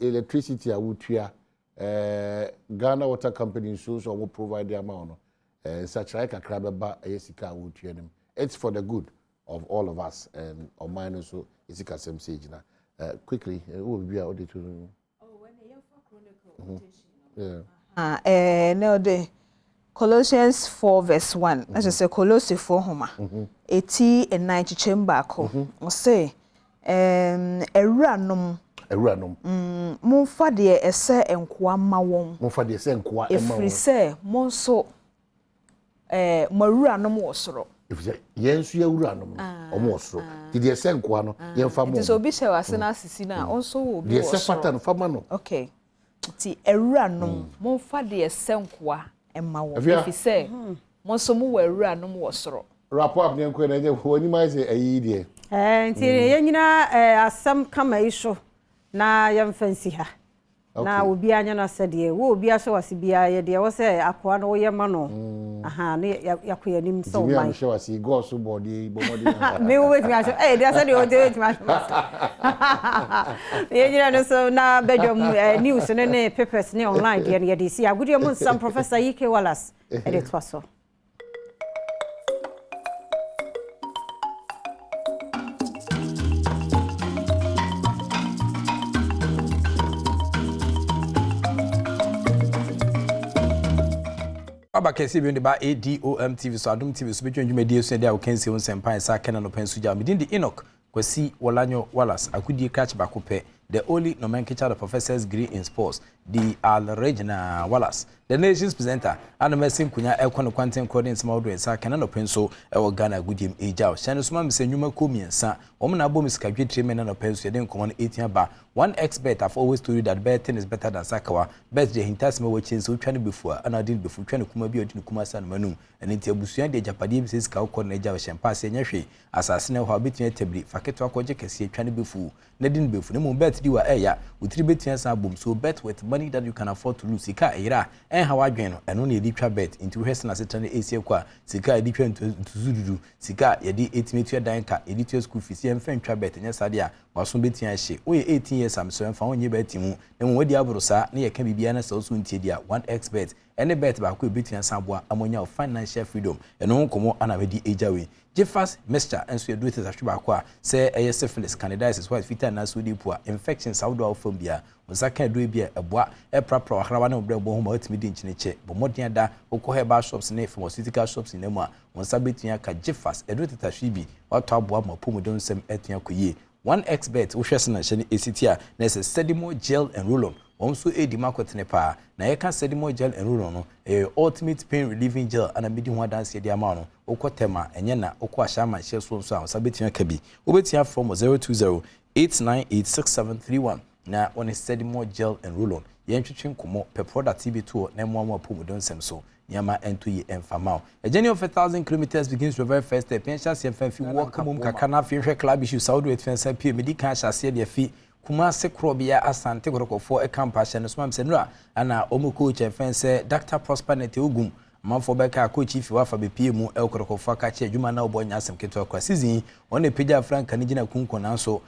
electricity awutua Ghana Water Company so will provide the amount such like a crab yesika would it's for the good of all of us and on mine also is a same stage now quickly will be out to no the Colossians 4 verse 1 as I say Colossians 4 homa 80 and 90 chamber ko say Eranum. Monfa de ese enkoa ma won. Monfa de ese enkoa ma won. Efri se monso mawuranom wo soro. Efri yensu ya wuranom omo soro. Di ese enkoa no yenfa mo. Ti so bi hye wase na asisi na onso wo bi wo soro. Di ese fata no fama no. Okay. Ti ewuranom monfa de ese enkoa ma won. Efri se monso mu wuranom wo soro. Rapport ne enkoa na je woni mai se ayi de. Nti ye nyina asam kama isho na yamfansi ha na obi anya na sede wo obi ahye wase bia ye de wo se akoa no ye ma no aha ne yakoya nim so man ahye wase go so body bomodi me wo wetimi ahye de ase de wo de wetimi ahye ye nyina no so na Badwam news ne papers ne online de ye de si agudi mo sam Professor Ike Wallace e de twaso Aba kesi bi ba Adom TV so Adom TV so betwa ndwumadi so dia wo kan se won sempan sa kana no pansu ja medin di Enoch Kwasi Wolanyo Wallace akudi catch bakope the only nomenclature of professors degree in sports the Regina Wallace the nation's presenter and mesin kunya ekon kwanten coding small do sa kana no penso e wo Ghana gudim ejao shane so ma mse nwuma komiensa om na bom sika dwetire men na penso de nkomo no 18 ba one expert have always told you that betting is better than sakawa bet the hintas me wo chense utwa ne befua ana din befu twa ne kuma bi odin kuma sa no manum ene nti abusua de japade bi sika ukọ na ejao shempa se nya hwe asase ne ho abetia tabri faketo akọje kese twa ne befu na din befu ne mo bet di wa eya utiri betia sa bom so bet with money money that you can afford to lose. Sika era and how I join and only a bet into Western as a turn AC qua Sika edition to Zulu Sika yedi 8 meter danka editor school fees and friend bet and yes idea was soon betting she. We 18 years I'm so found you betting and when the abrosa near can be an so soon tedia 1x bet and a bet about could betting Sabwa ammonia of financial freedom and on come on a di age away. Jeffers, Mr. and so you do it as a Shubaqua, say a syphilis, candidiasis, white feet and nasudi poor, infections, outdoor phobia, was a can do be a bois, a proper Haravano bread home out meeting Chiniche, but more than that, Okohe bar shops in pharmaceutical shops in Emma, when Sabitia Jeffers, a do it as Shibi, or top one more Pumodon sem etian kuye. 1x bet, Ushasana Shani Esitia, there's a Sedimo gel and roll-on. Also a demarcotinepa, na yeka sedimo gel and roll a ultimate pain relieving gel and a medium one dance the amount, okotema, and yena, okwa shama, shares from sound, sabitia kabi, ubetia from 020-898-6731. Na on a sedimo gel and roll on, Yanchin Kumo, per product TB2, name one more pumodon semso. Yama and 2 year and famau. A journey of 1,000 kilometers begins the very first step. Pensions and few walk Kakana Fisher Club issue Saudi with Fence and P. Medica shall see their fee. Kumase Krobia Asante Goroko for a campus and a swamp senra. And our Omu coach and fence Dr. Prosperity Ugum. Manfobeka coach if you are for BPM El Goroko for Kache, Jumana Boyas and Keto Kwasizi. On a Pija Frank Canadian Kunkonanso.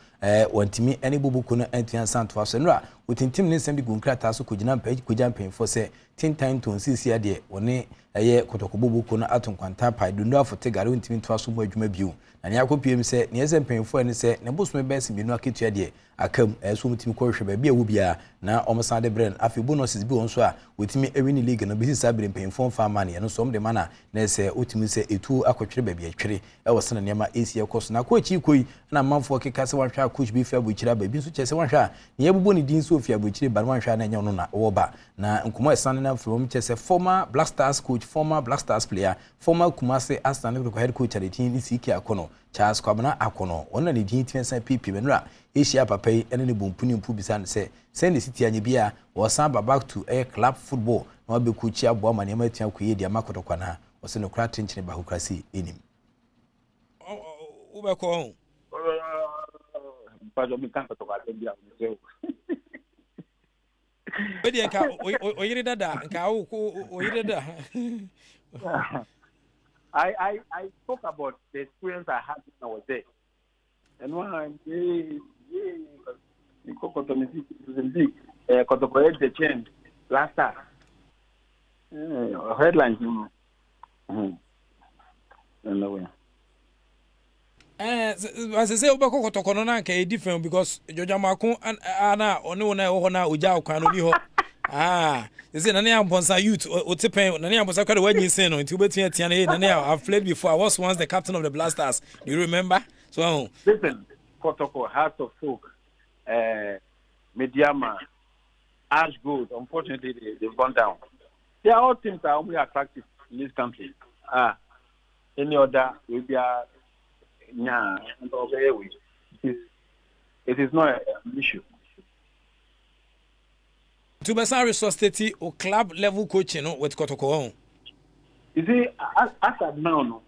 Want me any bubu kuna entian santo senra within 10 minutes and gunkrata so kujina page kujam pay for say 10 time to see ade one aye kotokububu kuna aton kwanta pa dundo for tegare wintimi to aso mo adwuma biu na ne akopiem se ne yesem pay for ne se ne bosume besi bi no aketu ade akam so mutimi ko hwe ba bia wo bia na omsande brand afi bonuses bi wonso a witimi ewini league no bisi sabre pay for farmer ne no so de mana na se utimi se etu akotwere ba bia twere e wosena ne ma AC ekoso na ko chi koi na manfo keka se wanhwa coach bi fa buchira ba bi so chese wanhwa ne yabubo ne din so ofia buchire ba wanhwa na nya no na wo ba na nkomo esane na from chese former Black Stars coach, former Black Stars player, former Kumase Aston head coach at the team CK Akono, Charles Kwabena Akono, one of the team PP Benra, Asia Pape, and any boom punim pubisan say, send the city and Bia was samba back to a club football, no be kuchia bomb and Yamatia Kuye, the Makoto Kwana, was in a crack tension about Hukrasi in him. Ubako. Bedi nka oyire dada nka oyire dada. I spoke about the experience I had when I was there. And when I Kotokoye the change last time. Headlines, you know. As I say, Obako Kotokono na different because Joja Makun ana onu na ho na oja okwan oni ho. Is it Nania Bonsa youth or Tipen Nania Bonsa kwade when you say no into betia tiane Nania I've played before. I was once the captain of the Blasters. Do you remember? So listen, Kotoko, Heart of Folk, Mediama, Ash Gold, unfortunately they've gone down. They are all teams that are only attractive in this country. Any other will be it is not an issue. To be resource state or club level coaching with Kotoko. You see, as of now,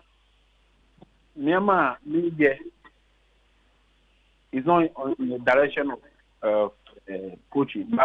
Myanmar media is not in the direction of coaching.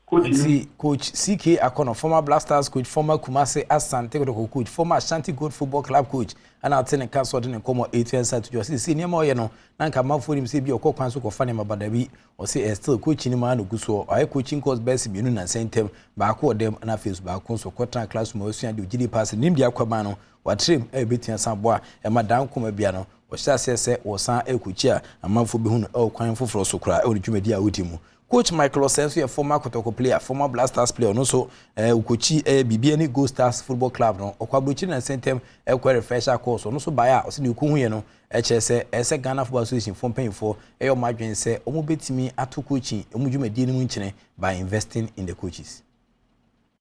See, Coach CK Akono, former Blasters coach, former Kumase Asante coach, former Ashanti Gold Football Club coach, and I'll tell you, Council in Como 8 years to just see near more, you know, Nanka for him, say, be a co council for Fanny Mabadabi, or say, still coaching man who so I coaching course best in and same time, backward them and I feel back, so quarter class motion, do GD pass in India Quabano, what trim a bit in Samboa, and Madame Comabiano, or Sasse or San El Kuchia, a man for Behun, or Quine for Frosocra, or the Jumedia Utimu. Coach Michael Osenso, a former Kotoko player, former Blasters player, and also Ukochi BBN Go Stars Football Club, no, or Kwabuchin and sent him a query fresher course, or also buyer, or Sinukuno, HSA, as a Ghana Football Association from paying for a margin say, Omobetimi Atukuchi, Omujume Dini by investing in the coaches.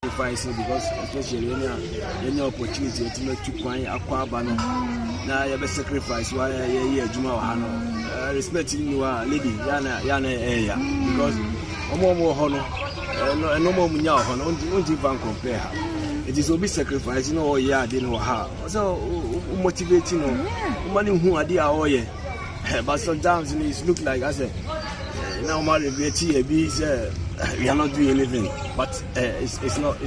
Because especially any opportunity to make 2 points Aquabano. Now you have a sacrifice why Juma Hano respecting you are lady Yana area because more honor no more Munya honor don't even compare her. It is a big sacrifice, you know, yeah, they know how. So motivating money who are there, but sometimes it looks like I said now my BT we are not doing anything. But it's not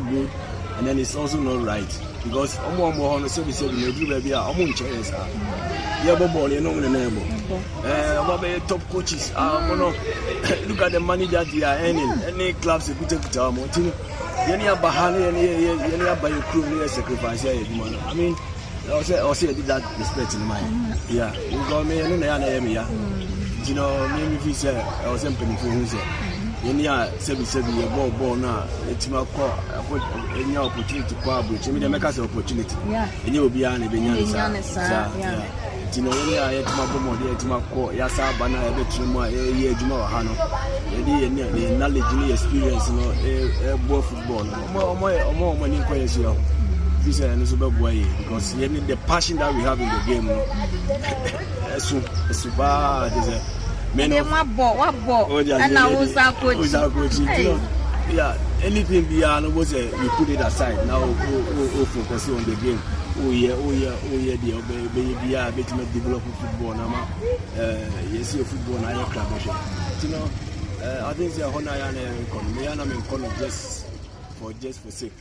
good, and then it's also not right because top coaches look at the money that they are earning. Any clubs they put it down. Sacrifice. I mean, I say that respect in mind. Yeah, you got me. You know, maybe if you say I was empty for who say. Yenya 7 ball now. It's my call. I put any opportunity to call, which I mean, make us opportunity. Yeah. And you will be an yeah. You know, when I had my body, it's my call. Yes, I banner a bit more. Yeah, you know, Hano. The knowledge and experience, you know, ball football. More money inquiries, you know. This is a boy because the passion that we have in the game. It's super. Men of what ball, and I was our coach. Yeah, anything beyond was we put it aside. Now we focus on the game. Oh yeah, the baby, better develop football. Now, yes, football. Now, club. You know, I think they are honor just for sake.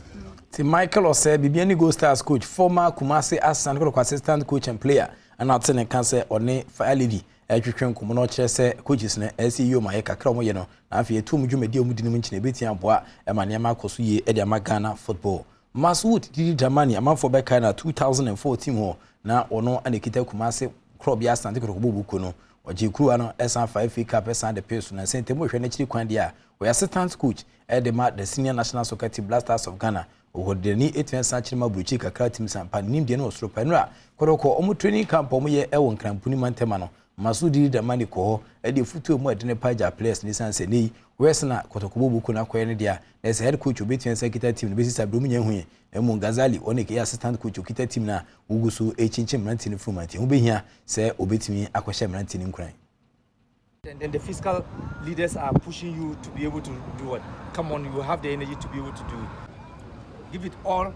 Michael Ose, Bibiani Go Stars coach, former Kumasi Asan, assistant coach and player, and outside cancer or ne fire lady. Etwetwen komono kyerese coaches na SEU ma ye kakra mo ye no na afie tu mudwumedi omudini munchine betia boa e ma niam akoso ye e de Ghana football. Masud Didi Dramani amanfo be kai na 2014 ho na ono anekita Kumasi club ya Asante Kobobuku no oje kru ano S5 FA Cup esan de peso na sentemo hwe na chiri kwan dia we assistant coach e de ma the senior national soccer team Blasters of Ghana ohodeni etwen san chiri ma buchi kakra team sampa nim de no osoro panura kodoko omu training camp omu ye e won krampuni mantema no Masudi da mani ko e de futu mu adene paja players ni sanse ni wesna kotokobobuku na koye ne dia na head coach obetien sekita team no besi sabro mu nyahu emu Gazali one ke assistant coach okita team na ugusu echinchim ranti ni frumanti hu behia se obetimi akwahye ranti ni nkran. And then the fiscal leaders are pushing you to be able to do what? Come on, you have the energy to be able to do it. Give it all,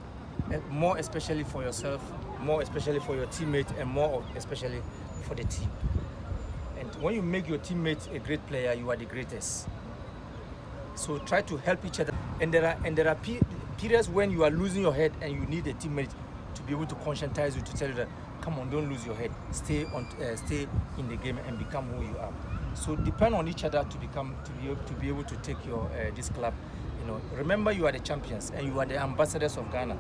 more especially for yourself, more especially for your teammates, and more especially for the team. And when you make your teammates a great player, you are the greatest. So try to help each other. And there are periods when you are losing your head and you need a teammate to be able to conscientize you, to tell you that, come on, don't lose your head. Stay in the game and become who you are. So depend on each other to be able to take your this club. You know, remember you are the champions and you are the ambassadors of Ghana.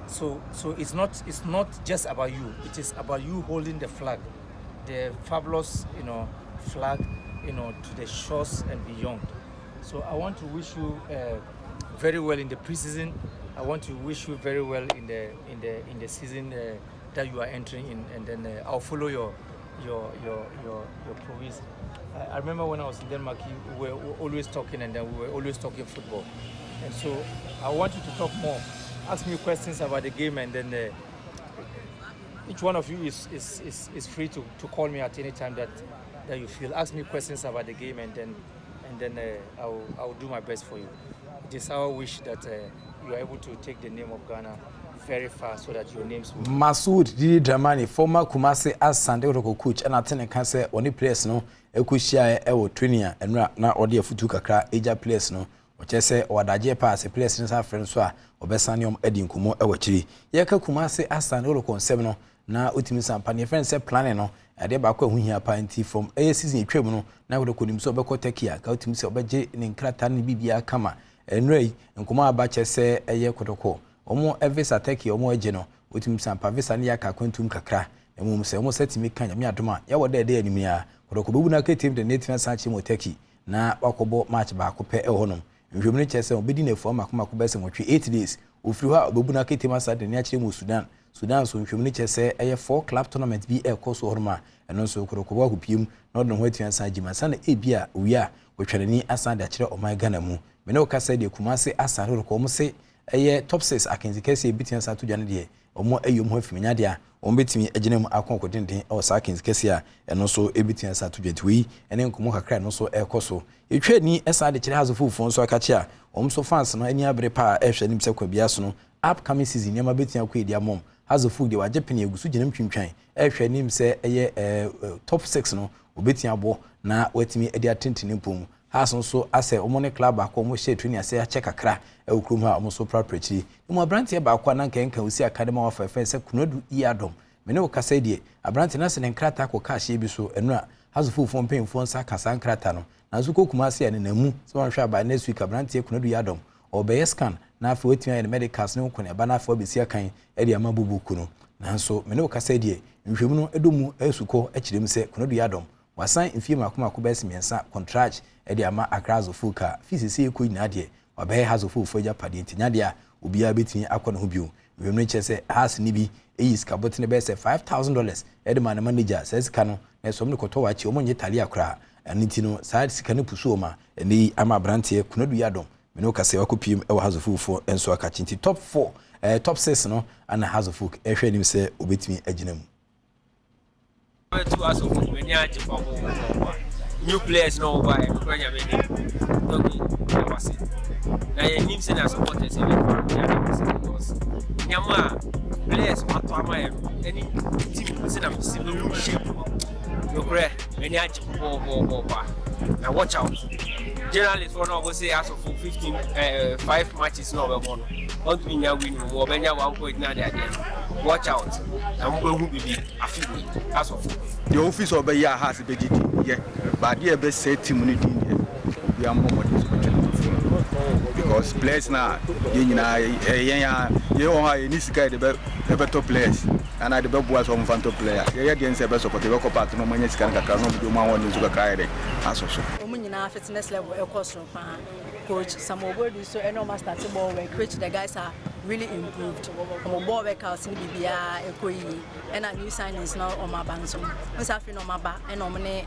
So it's not just about you. It is about you holding the flag, the fabulous flag, to the shores and beyond. So I want to wish you very well in the preseason. I want to wish you very well in the season that you are entering in, and then I'll follow your progress. I remember when I was in Denmark, we were always talking, and then we were always talking football. And so I want you to talk more. Ask me questions about the game, and then each one of you is free to call me at any time that you feel. Ask me questions about the game, and then I will do my best for you. It is our wish that you are able to take the name of Ghana very fast so that your names will... Masud Didi Dramani, former Kumasi Asante Kotoko coach, and attending cancer on the players no ekushia ewo training and na odi afutu kakra eja players no ochese wadaje pass players no sa friends so a obesanium edi nkomo ewo chiri yeka Kumasi Asante Kotoko nsem no na otimi sampa ne friends say planning no ade ba kwa huhia pa anti from a season etwem no na wo konim so obekọ Turkey ka otimi se obeje ne nkrata ne bibia kama enrei nkomo aba chese eye Kotoko omo evisa Turkey omo age no otimi sampa visa ne yaka kwantum kakra emu se omo setimi kan ya adoma ya wode de anim ya Kotoko bebu na ka team the native sanchi mo Turkey na wakobo match ba ko pe e honom nhwemne chese obedi na fo makoma bese motwe 8 days ofiri ha bebu na ka team asade ne akire mo Sudan so nhwemne chese eye 4 club tournament bi e koso horma eno so Kotoko wa kupiem na odon ho atian sanji masana e bia owia wotwereni asade akire o man Ghana mu me ne o ka say de Kumasi asade Kotoko mo se eye top 6 akenzi kese bitian sa to dwane de omo ayom ho afimnya de a omo betimi aginam akonko denden o sa akenzi kese a eno so ebitian sa to dwane wi ene nkomo kakra no so ekoso etwani esade kire hazo fufu so akachi a omo so fans no ani abre pa ehwe nim se kwa bia so no upcoming season yama betian kwa edi amom hazo fu de wajepene egusu ginam twintwan ehwe nim se eye top 6 no obetian bo na watimi edi atentene pom has nso ase omone club akọ mo share training ase ache kakra e okrum ha omo so property mo abrante ba akọ na nka usi academy of offense kunodu Adom me ne wo kasa die abrante na se ne nkrata akọ ka hye bi so enu a hazufu fo mpemfo nsa kasa nkrata no na zo kokuma ase ne namu so wan hwa ba next week abrante kunodu Adom obeye scan na afa wetin ya medicals ne nkone ba na afa obesi akan e de amabubu kuno nanso me ne wo kasa die nhwemu no edomu esuko ekirem se kunodu Adom wasan mfie makoma besi miensa contract e de ama akrazo fuka fisisi eko nyina de obeye hazofu foja pade ntinya de a obia betini akọ ne ho bio wem no chese has ni bi eyis kabot ne be se $5,000 e de man manager says kanu na som ne koto wachi omonye tali akra aniti no side sika ne pusu oma eni ama brante kunodu Adom me no kase wakopiem e wa hazofu fo enso akachinti top 4 top 6 no ana hazofu e hwe nim se obetimi agina mu to us when you new players no buy when you make it was it now him say na supporters because nyama players what to am any team say na similar shape you correct when you now watch out journalists for now go say as of 15 5 matches no we won don't mean you win or when you 1 point na there watch out and we who be afili as of the office of the year has be yeah but the best set team in India we are more because players now you need to guide the better players and I the best one fan player yeah the answer best support the work part no money scan ka no do man want to carry as so omunyina fitness level e course coach Samobodu so normal starting ball work which the guys are really improved. Ball workouts in Bibia, Ekoyi, and a new signings now on my bank. So, what's happening on my back and on my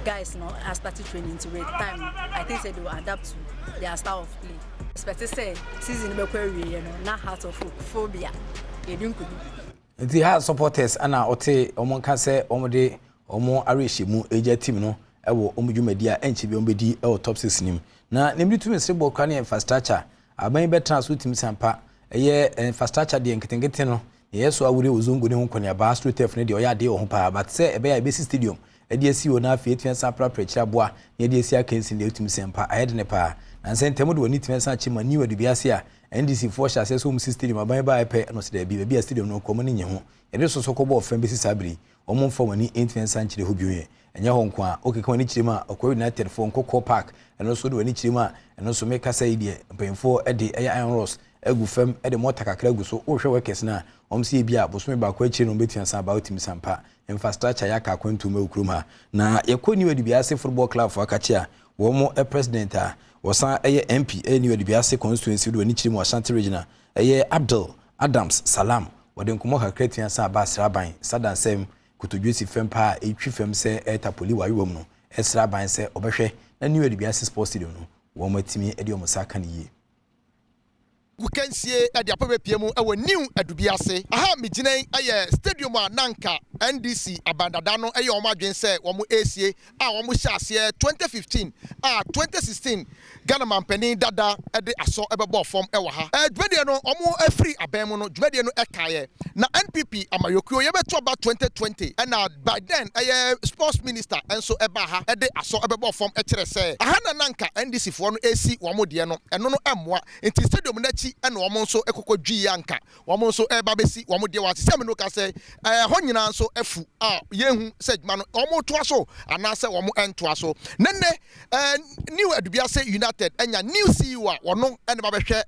guys now have started training to wait time. I think they will adapt to their style of play. Especially say season Bequery, not heart of phobia. You didn't could. The hard supporters ana ote omo ka se omo de omo arishi mu eja team no ewo omo dwumadia enchi bi ombedi ewo top 6 nim na nemri tumi se ball kan infrastructure aban be transport team sampa eye infrastructure de nketengete no yeso awure ozungu ne ho konia ba street ne de oya de ho pa but se ebe ya be stadium e de si o na afie twen sampa prechira boa ne de si akansi ne tumi sampa ayede ne pa na nsentemo de woni twen sampa chima niwa de biase NDC for shall say some system aban ba epe no se de bi a stadium no komo ne nye ho e de so kobo ofan be si sabri omo fo wani influence anchire ho biwe enya ho nko a okeka wani chirima akwa United for Nkoko Park eno so de wani chirima eno so make say de mpemfo e de Iron Ross egu fam e de mota kakra gu so ohwe workers na omsi bia bosome ba kwa chire no betia san ba otimi sampa infrastructure ya ka kwantu ma ukruma na yakoni wadi biase football club for akachia wo mo president a wosan eye MP ni wadi biase constituency do wani chirima Ashanti regional eye Abdul Adams Salam wade nkomo kakra tia san ba sraban sadansem kutodwesi fempa etwi fem se etapoli wayewom no esra ban se obehwe na new edibiase sports stadium no wo matimi edi omusaka ne yi we can see at the upper PM our new Adubiase. Aha, Mijine, a stadium Nanka, NDC, Abandadano, a Yomadrin say, Wamu ACA, Wamu Shasia, 2015, 2016, Ghana Penny Dada, at the Asso Eber form Ewaha. Dwediano, Omo a free Abemono, Dwediano Ekaye. Now NPP, Amayoku, you better about 2020, and now by then, a sports minister, and so Ebaha, at the Asso Eber form HRS. Ahana Nanka, NDC for AC, Wamu Diano, and no Amwa, into stadium Nechi. And woman so ekoko dwi yanka woman so eba besi womo de wate se me no ka se ho nyina so afu yehu segma no womo to aso anase womo ento aso nenne new Adubiase United enya new CEO wono ene ba behwe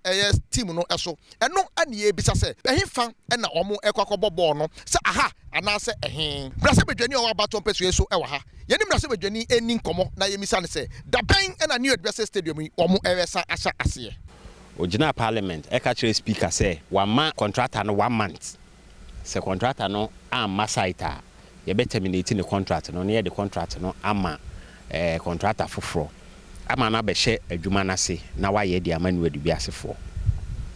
team no eso eno ane ye bisa se ehimfa ena womo ekwakobo ball no se aha anase ehin brase bedwani o abaton pesu so ewa ha yeni brase bedwani eni nkomo na yemisa ne se da ben ena new Adubiase stadium womo ewesa asha ase Original Parliament, Eka Speaker say, 1 month contract no 1 month. Se contract no amma saita. You be terminating the contract no near the contract no amma contractor fufro. Amma na be share adwuma na se na wa ye di amanu Adubiase for.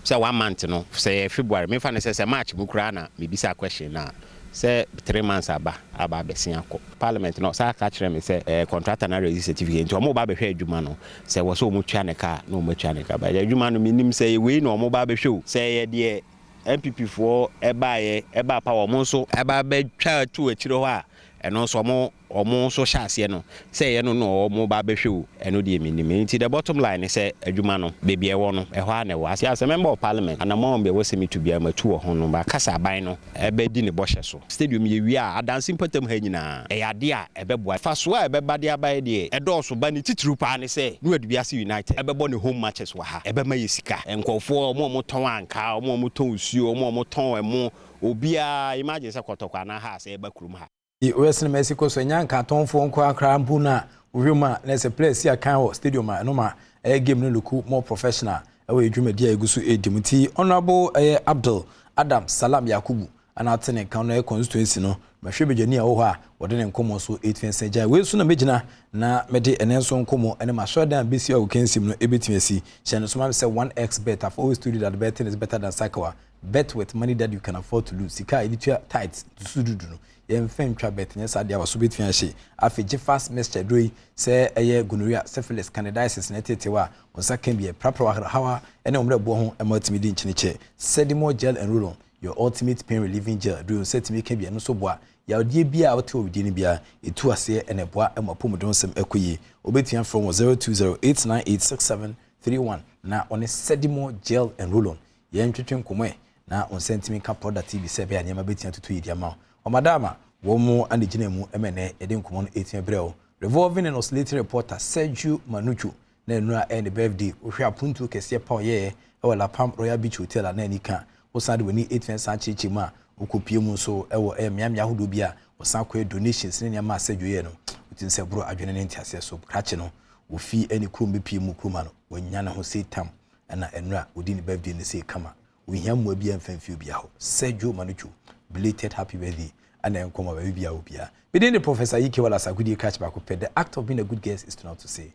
Say 1 month no say February me fa ne say March bukura na me bisa question na say 3 months aba besia ko parliament no sa ka kire me say contractor na register certificate nti o mo ba be hwe adwuma no say wo so mo twa ne ka na o mo twa ne ka ba adwuma no minim say we no mo ba be hwe say ye de MPP for eba pa wo mo so eba be twa tu akire ho a ɛno nso ɔmo so hyɛ aseɛ no sɛ ɛyɛ no no ɔmo ba bɛhwɛ o ɛno deɛ menim nti the bottom line is sɛ adwuma no baabi ɛwɔ no ɛhɔ a na ɛwɔ ase as a member of parliament anamɔ bɛ wɔ sɛ me to bia matu wɔ ho no ba kasa aban no ɛbɛdi ne bɔhyɛ so stadium yɛwie a adanse mpatam ha nyinaa ɛyɛ ade a ɛbɛboa fa so a ɛbɛba de abae deɛ ɛdɔɔso ba ne titiri paa ne sɛ no Adubiase United ɛbɛbɔ ne home matches wɔ ha ɛbɛma yɛ sika nkɔfoɔ ɔmo tɔn anka ɔmo tɔn nsuo ɔmo tɔn ɛmo obia imagine sɛ kɔtɔkwa na ha sɛ ɛba kurom ha Western Mexico so nyanka tonfo nko akra mpu na ohwema na se place ya kan wo stadium no ma game no look more professional e dwumadi egusu edimuti honorable Abdul Adam Salam Yakubu ana atene kan no constituency no mahwe bejani a wo ha wode ne nkomo so 8 senja we so na megina na mede enenso nkomo ene mashodan besi a wo kensim no ebetimasi hye so ma say 1x bet I've always told you that betting is better than sakawa bet with money that you can afford to lose sika editua tight sududu no yemfem twa bet nya sadia waso betfia hye afeje fast mixture droi se eye gonorrhea syphilis candidiasis na tetewa onsa kan bi prapra hawa ene omre bo ho ematimi nchiniche sedimo gel and roll on your ultimate pain relieving gel do set me kan bi no so boa ya odie bia wote obidi ni bia etu ase ene boa emapomodon sem ekoyi obetia from 0208986731 na one sedimo gel and roll on yentwetwe nkomwe na on sentiment ka product TV se be anyama betia tutu yidiama o madama wo mu ande gina mu emene ede nkomo no 18 breo revolving and oscillating reporter Sergio Manuchu na enura end birthday ohwe apuntu kese pa oye e wala Pam Royal Beach Hotel na anika wo sade woni 18 sanchichi ma okopie mu so e wo miamia hodo bia wo san kwa donations ne nyama Sergio ye no utin se bro adwene ne ntiase so krache no wo fi ani krom be pie mu kroma no wonya na ho setam na enura odi ni birthday ne se kama we hear more be mfamfio bia ho Sergio Manuchu belated happy birthday and then come over bia obia within the professor Ike wala sagudi catch back up the act of being a good guest is to not to say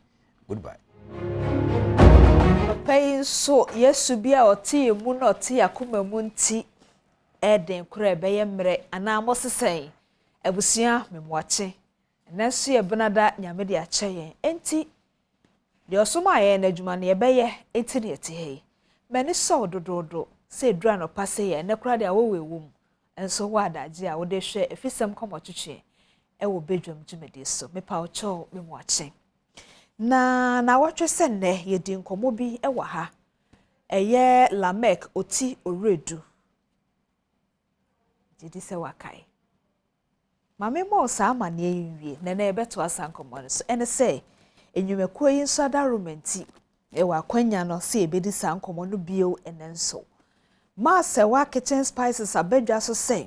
goodbye pay so yesu bia oti mu na oti akoma mu nti eden kura beye mre ana mosesen abusua memwache nanso ye benada nyame de ache yen enti de osoma ye na adwuma ne beye enti ne eti he mani so dododo se dura no pase ye ne kura de awowewum enso wadaji a wode hwe efisem komotwetwe e wo Badwam dwumadi so mepa ocho memwache na watwe senne ye di nkomo bi e wa ha eye Lamek oti oredu didi se wakai mame mo sa amane yiwie na ebeto asankomo so ene se enwumakuo yi nso adaromenti e wa kwanya no se ebedi sankomo no bio enenso ma se wa kitchen spices abedwa so say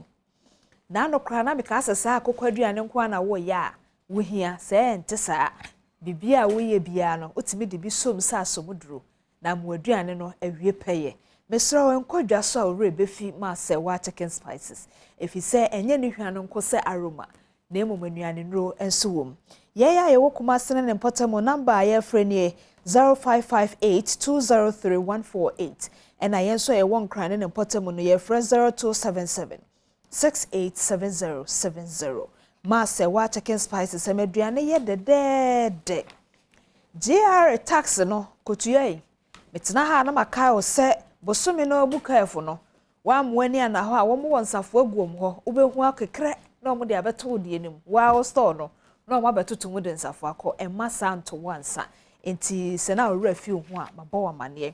na no kra na meka asesa akokwaduane nko na wo ya wo hia se ente saa bibia wo ye bia no otimi de bi som sa asomuduro na muaduane no awie peye mesro wen kwadwa so a ore befi ma se wa chicken spices efi se enye ne hwan nko se aroma na emomanuane nro enso wom ye ya ye wo kuma sene ne mpotamo number ye frenie 0558203148 and I answer a one crying in Potamu no ye friend 0277 687070. Master wa chicken spices and mediane ye de JR tax no kotuye. Metina ha na maka o se bosumi no buka efo no. Wa mwani ana ho a wo mo wonsafo aguom ho. Ubehu akekre na mo de abeto de anim. Wa store no. Na mo abetoto mu de nsafo akọ emma santo wansa. Enti se na owura fi ho a mabọ amane.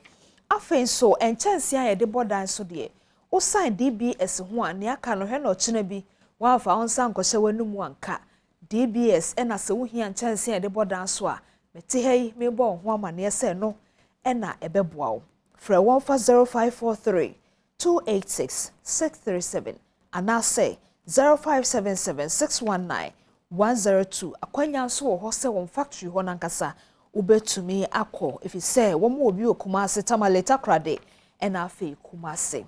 Afen so enchansi a yede bodan so de o sign DBS ho a ne aka no hwe na ochina bi wa fa onsa nkɔhye wanumu anka DBS ena se wo hia enchansi a yede bodan so a mete hei me bo ho amane se no ena ebeboa wo fra 15054 286 637 ana say 0577 619 102 akwanya so ho se won factory ho nankasa ubetumi akọ if you say wo mo obi okumase tamaleta krade ena afi kumase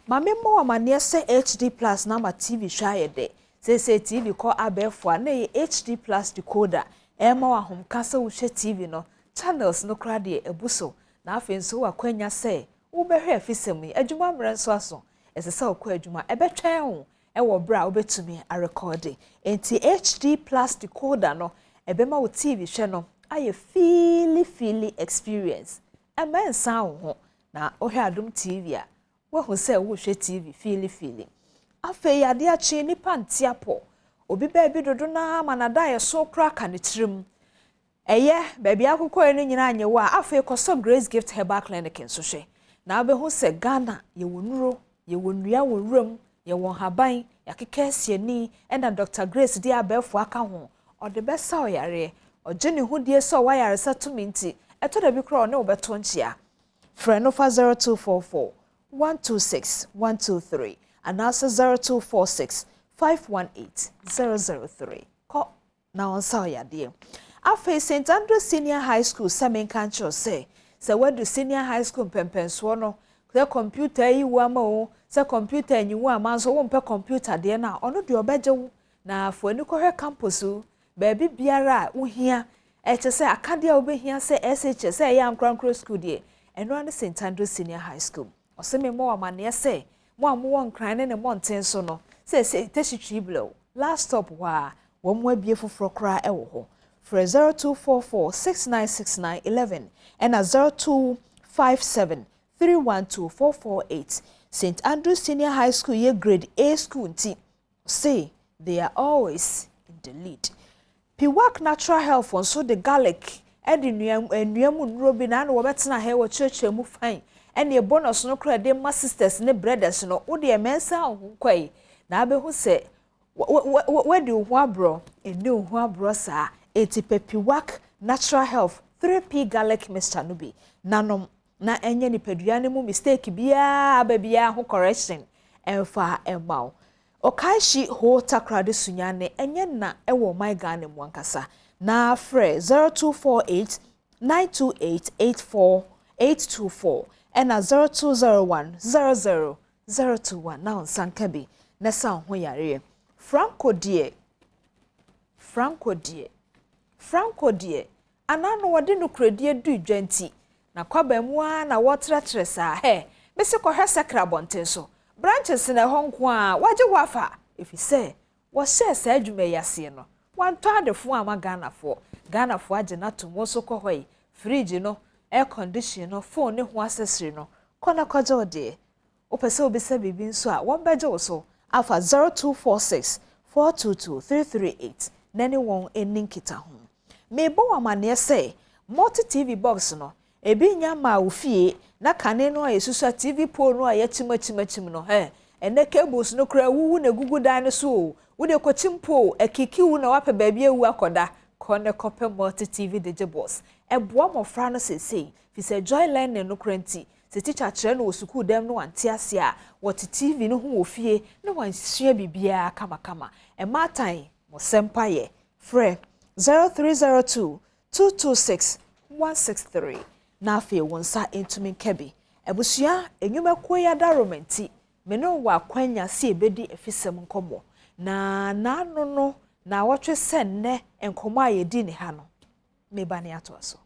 mame mo amane se HD plus na ma TV hwayede say TV call abefo na HD plus decoder ema wa hom kasa wo hwe TV no channels no krade ebuso na afi nso akwanya se wo behwe afisem adwuma mre nso aso esese okọ adwuma ebetwen ho ewo bra obetumi a record enti HD plus decoder no ebema wo TV hwe no aye feely experience emen sound ho na ohwe Adom TV a wo hu se wo hwe TV feely afa yade a chi ni pantiapo obi baabi dodo na manada ye so kra ka ne tirim eye baabi akokɔ enu nyina anyewo a afei koso Grace Gift Herbal Clinic nso hwe na abehu se Ghana ye wonuro ye wonua wonram ye won haban yakeka asiani ena Dr. Grace di abefo aka ho ode besa oyare oje ne hudie so wayare satumi nti eto da bi kra ne obeto nchia frɛ no fa 0244 126 123 and also 0246 518 003 ko na on sa oyade afei St. Andrew Senior High School Samin Kancho say wadu Senior High School pempenso no the computer yi wa ma o se computer nyi wa ma so wo mpe computer de na ono de obeje na afo ani ko hwe campus baabi biara wo hia eche se akade wo be hia se SHS se ya Nkrankro School de eno an St. Andrew Senior High School oseme mo wa mane se mo amwo nkran ne monten so no se teshitri blow last stop wa wo mo abie foforo kra ewo ho for 0244 696911 and 0257 312448 St. Andrew Senior High School ye grade A school nti say they are always in the lead. Piwak Natural Health on so the garlic edi nuamu nrobi na no wobetena he wo church mu fine and ye bonus no kra de ma sisters ne brothers no wo de mensa ho kwai na abehu se wadi ho abro eni ho abro sa eti Piwak Natural Health 3P garlic mixture no bi nanom na enye ni peduane mu mistake bia babia ho correction emfa emao okaishi ho takrade sunyane enye na ewo my Ghana mu ankasa na frɛ 0248 928 824 and 0201 00021 na onsankabi na sa ho yare Franco die anano wode no kredie du dwanti na kwaba mu a na wotratre sa he bese ko hwe sekra bonten so branches na honko a waje wafa efise wo share sa adwuma yase no wanto adefo ama Ghana fo age na to mo so ko hoi fridge no air condition no phone ne ho accessory no kona kwaje ode opese obisa bibi nso a won beje wo so afa 0246 422 338 nani won eninkita ho mebo wa mane say multi TV box no ebi nya ma ofie na kane no ayesusu TV pole no ayechimachimachim no ene cables no kra wuwu na gugu dan no so wo de kochimpo ekiki wu na wape baabi ewu akoda kone kope multi TV digibus eboa mofra no sesei fi se joyline no kranti se teacher kire no osuku dem no ante ase a what TV no ho ofie na wansua bibia kama e matan mo sempaye frɛ 0302 226 163 na afi wonsa entumi kebi ebusua enwuma koya da romanti meno wa kwanya si ebedi efisem nkomo na nanu no na wotwe senne enkomo ayedi ne ha no meba ne ato so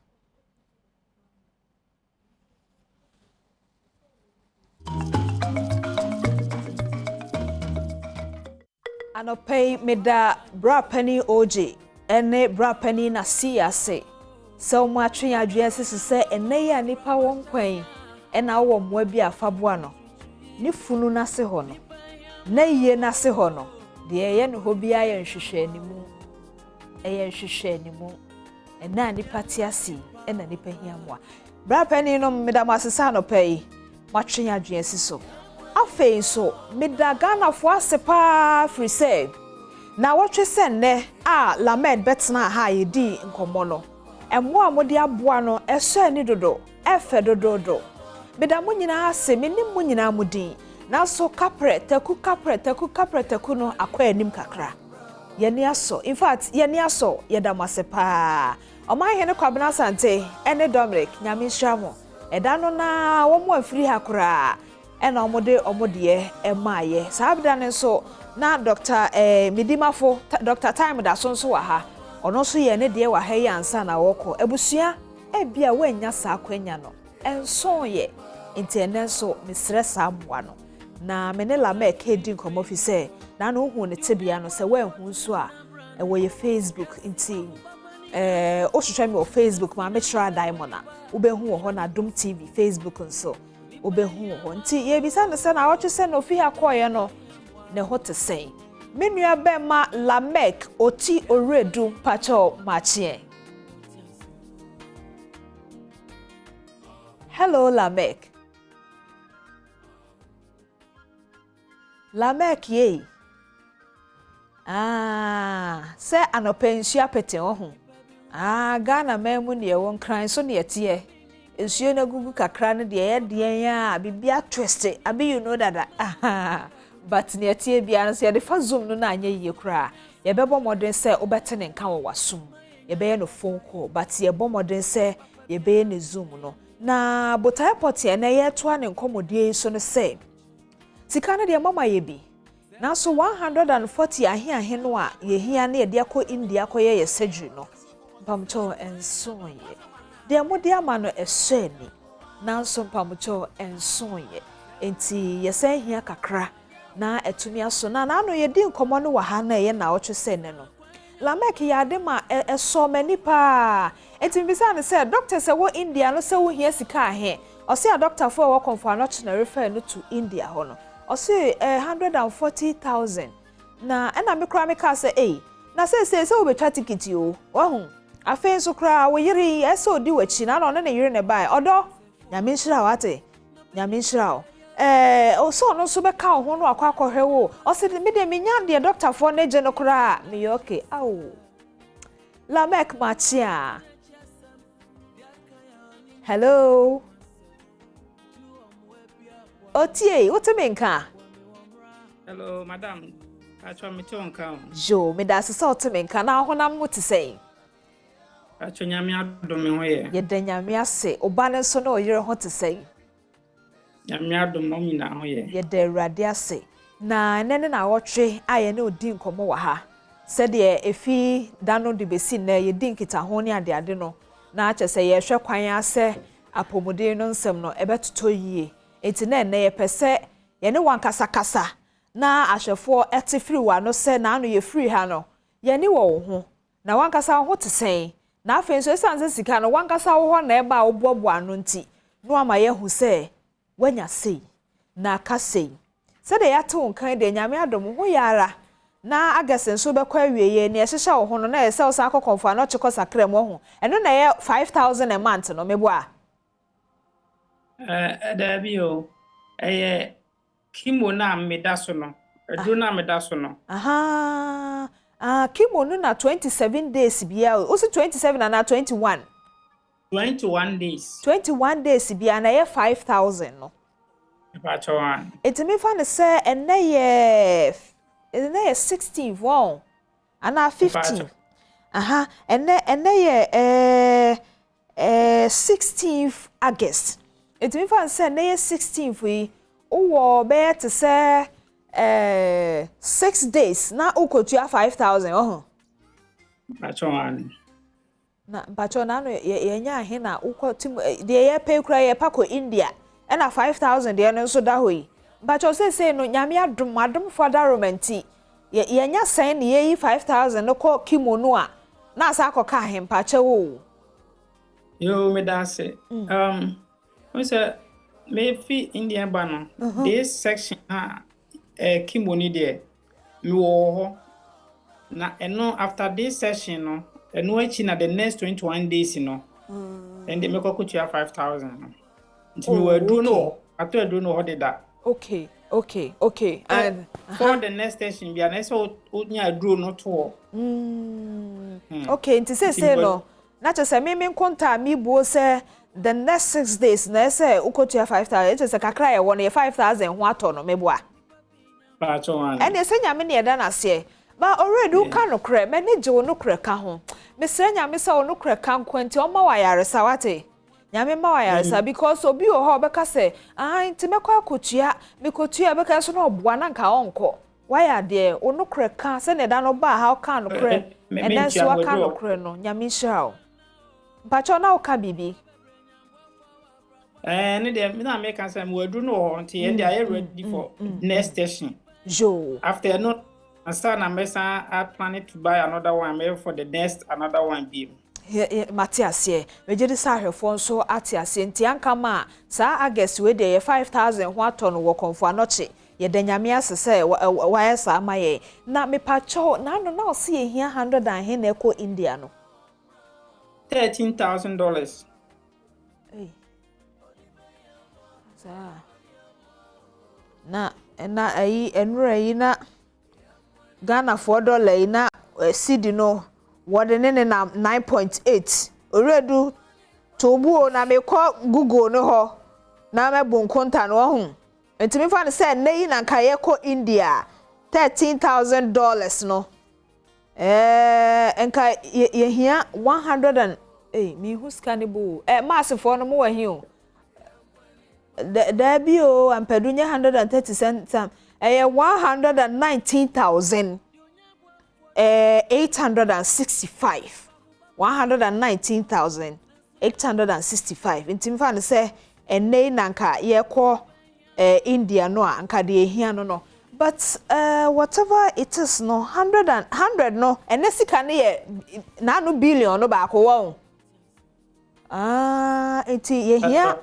anopay meda bra pani oje ene bra pani na siase so mo atwe adwe sese se ene ya nipa won kwan ena wo mo bi afaboa no ni funu na se ho no na yiye na se ho no de ye ne ho bia ye nhwehwe animu ena nipa tiasi ena nipa hiamwa bra pani no meda masesa no pay mo atwe adwe sese afei so meda Ghana fo asepa free say na wotwe senne a lamed betna ha yedi nkomo no emo amode aboa no eso ani dodo efe dodo meda mo nyina ase menim mo nyina mudin na so kapre taku no akwa anim kakra yeni aso in fact yeni aso yeda masepa oman ne kwabena sante ene Dominic nyame hwamo eda no na wo mo afiri hakura ena omode emaaye sabda ne so na Dr. Midimafo Dr. Time da so wa ha ono so ye ne de wa ha yi ansa na woko ebusua ebia wanya sa akwanya no enso ye intene so misre sa aboa no na menela make edi nkomo fi se na no hu ne tebia no se wanhu so a ewo ye Facebook nti o hwehwe me o Facebook ma me try diamond a ubehu ho na Adom TV Facebook nso obehu ho nti ye bisa ne se na wotwe se no fi akoye no ne ho te sei menua bema Lamek oti oredu pacho machie. Hello Lamek. Lamek ye. Se anopensia pete ohu. Ghana memu ne won kran so ne tie. Ensuo na gugu kakra ne de ya bibia twist abi you know that but ne tie bia no se de fa zoom no na anya yie kra. Ye bebo modern se obete ne nka wo wasum. Ye be no phone call but ye bo modern se ye be ne zoom no. Na botai potie na ye to ane nkomodie so no se. Sika ne de mama ye bi. Na so 140 ahe no a ye hia na ye de akọ India akọ ye surgery no. Pamcho enso ye. De amode ama no eseni. Na so pamcho enso ye. Enti ye se hia kakra na etumi aso na no ye di nkomo no wa ha na ye na otwe se ne no. Lamek ya de ma eso mani pa. Enti bisa ne se doctor se wo India no se wo hia sika ahe. O se a doctor for wo konfa no na refer no to India ho no. O se 140,000. Na na me kra me ka se na se wo betwa ticket o. Wa hu afen so kra wo yiri ese odi wachi na no ne yiri ne bai odo nyame nhira wate nyame nhira o so no so be ka ho no akwa wo o se me de me nya de doctor for ne je no kra me okay awo Lamek machia hello otie otemenka hello madam acho me tonka jo me da se otemenka na honam mo te sei acho nyame adom ho ye ye da nyame ase oba ne so na oyire ho te sei nyame adom mo nyina ho ye ye da awurade ase na nene na wotwe aye ne odi nkomo wa ha se de efi dano de besi na ye di nkita ho ne ade no na ache se ye hwe kwan ase apomode no nsem no ebetoto yie enti na ye pese ye ne wankasa kasa na ahwefo etifiri wa no se na ano ye free ha no ye ni wo ho na wankasa ho te sei na afen so esanse sika no wankasa wo ho na eba obobo anu nti no ama ye hu se wanya sei na ka sei se de ya to nkan de nyame adom ho yara na agasen so be kwa wieye ne ehihya wo ho no na ye se wo san akọkọmfa no chekọ sakra mo ho eno na ye 5,000 a month no mebo a da bi o kimo na meda so no edu na meda so no aha kimo no na 27 days bia o se 27 na 21 days 21 days bia na ye 5,000 no Badwam etimi fa ne se enne ye 16th won ana 15 aha enne ye 16th August etimi fa se enne ye 16th yi wo be te se 6 days na ukotua 5,000 oh Badwam na bacho na no ye nya ahe na ukotim de ye pay kura ye pako India ena 5,000 de no so da hoyi bacho se no nyame adom fada romanti ye nya sen ne ye 5,000 no ko kimono a na asa akoka ahempa che wo yo me da se we say me fi India ba no this section kimono there me wo ho na eno after this session no eno achi na the next 21 days no and they make okutua 5,000 nti me wa duro no ato aduro no hode da okay and for the next session bia na so onya aduro no to okay nti say no na che say me konta mi buo say the next 6 days na say ukotua 5,000 it say kakra ye won ye 5,000 ho ato no mebo a Badwam ene se nyame ne da na se ba already u ka no kre me ne je no kre ka ho me se nyame se no kre ka nkwenti o ma wa yaresa wate nyame ma wa yaresa because obi o ho be ka se nti mekwa akotua me kotua be ka so no oboa na nka onko wa ya de o no kre ka se ne da no ba ha o ka no kre ene so aka no kre no nyame hira o pacho na o ka bibi ne de me na make am we do no nti e dey ready for next session jo after no Asana mesa I planning to buy another one maybe for the next another one be. Matias here. We just saw her phone so atias nti anka ma sa August we dey 5,000 ho aton wo konfo anoche. ye danyame asese why sa amaye na me pacho na no na osi ye hia 100 and he na eko India no $13,000. Hey. Na ayi enura yi na Ghana $4 yi na cedi no wode ne na 9.8 oredu tobuo na me ko Google no ho na me bonkonta no ho entimi fa ne say na yi na nka ye ko India $13,000 no enka ye hia 100 and me who scannable massifo no mo wa hi o there be o ampedunya 130 cents 119,865 119,865 intimi fa ne say ene na nka ye ko India no anka de hia no but whatever it is no 100 no ene sika ne ye na no billion no ba ko wo enti ye hia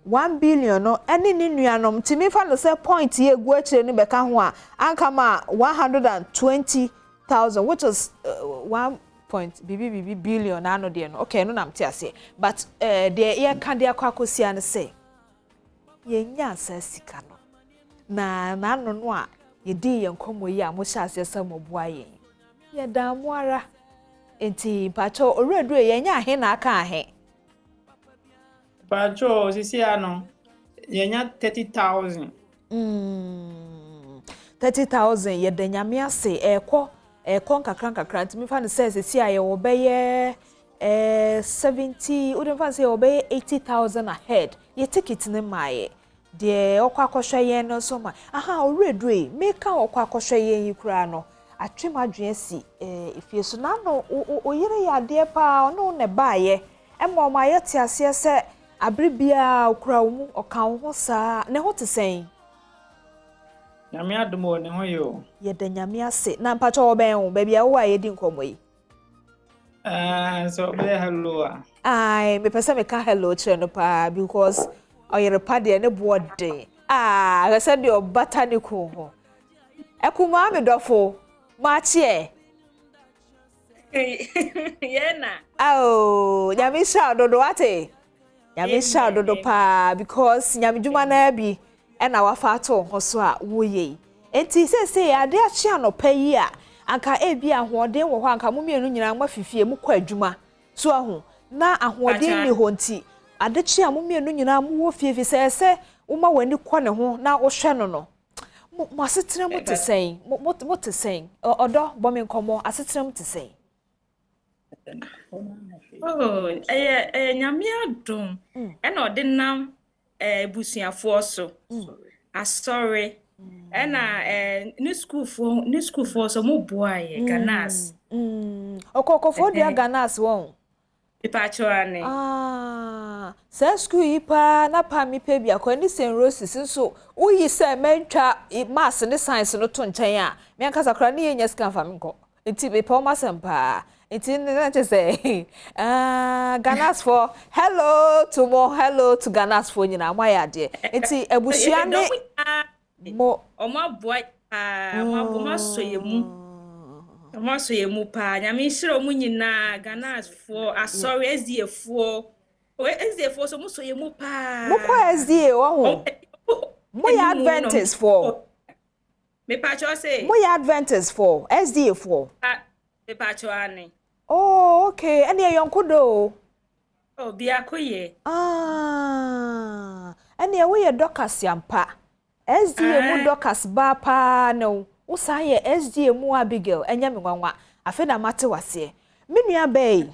1 billion no any ni nuanom timi fa no say point ye gu akire ni beka ho a anka ma 120,000 which is 1 billion ano de no okay no nam ti ase but de ye kan de akwakosia ne say ye nya sika no na no no a ye di ye nkomo yi a mo sha ase say mo boa ye ye da mo ara enti pacho oredu ye nya he na aka he Pacho, sisi ano, yenya 30,000. 30,000 ye de nyame ase eko nkakra ntimi fa ne say sisi aye wo beye 70 udem fa say wo beye 80,000 ahead ye ticket ne maye de okwakohwe ye no so ma aha oredu e meka okwakohwe ye yi kura no atwemadwe asi efie so na no oyire ya de pa no ne baaye emo ma ye ti ase se abribia okura wo oka wo sa ne ho tesen Nyame adomo ne ho yo ye de nyame ase na mpacho wo ben wo bia wo aye di nkomo yi so be hello ai me pese me ka hello chere no pa because oyere pa de ne bode I said your botanical ho ekuma me dofo ma chie yena nyame sha dodo ate nyame sha dodo pa because nyame djuma na bi e na wafa ato ho so a woye enti se ade a chi anopa yi a anka e bi ahoden wo ho anka momienu nyina ma fifie mu kwa adwuma so ahu na ahoden ni ho nti ade chi a momienu nyina mu wo fie se uma wani kwa ne ho na wo hwe no no mo asetrem te sen mo te sen odo bomi nkomo asetrem te sen nyame adom e na ode nam busuafo so asori e na ni school for so mo boy ganas okokofo dia ganas won ipachorane sa school ipa na pa mi pe bia ko ni St. Roses so uyi se mentwa mass ne science no to nchen a me ankasa kra ne yenya scan fa menko enti be pa ma sempa enti na che say ganas for hello to ganas for nyina amaya de enti ebusua ne mo omo boy omo so yemu Omaso ye mu pa nyame hire mu nyina ganas for asori SDF so mu so ye mu pa mo kwa SDA wo ho mo ya Adventist for me pa cho say mo ya Adventist for SDA for me pa cho ani okay ene ye yonkodo bia koye ene we ye dokas yampa SDA mu dokas ba pa no usa ye SDA mu Abigail enya me nwanwa afi na mate wase menua bei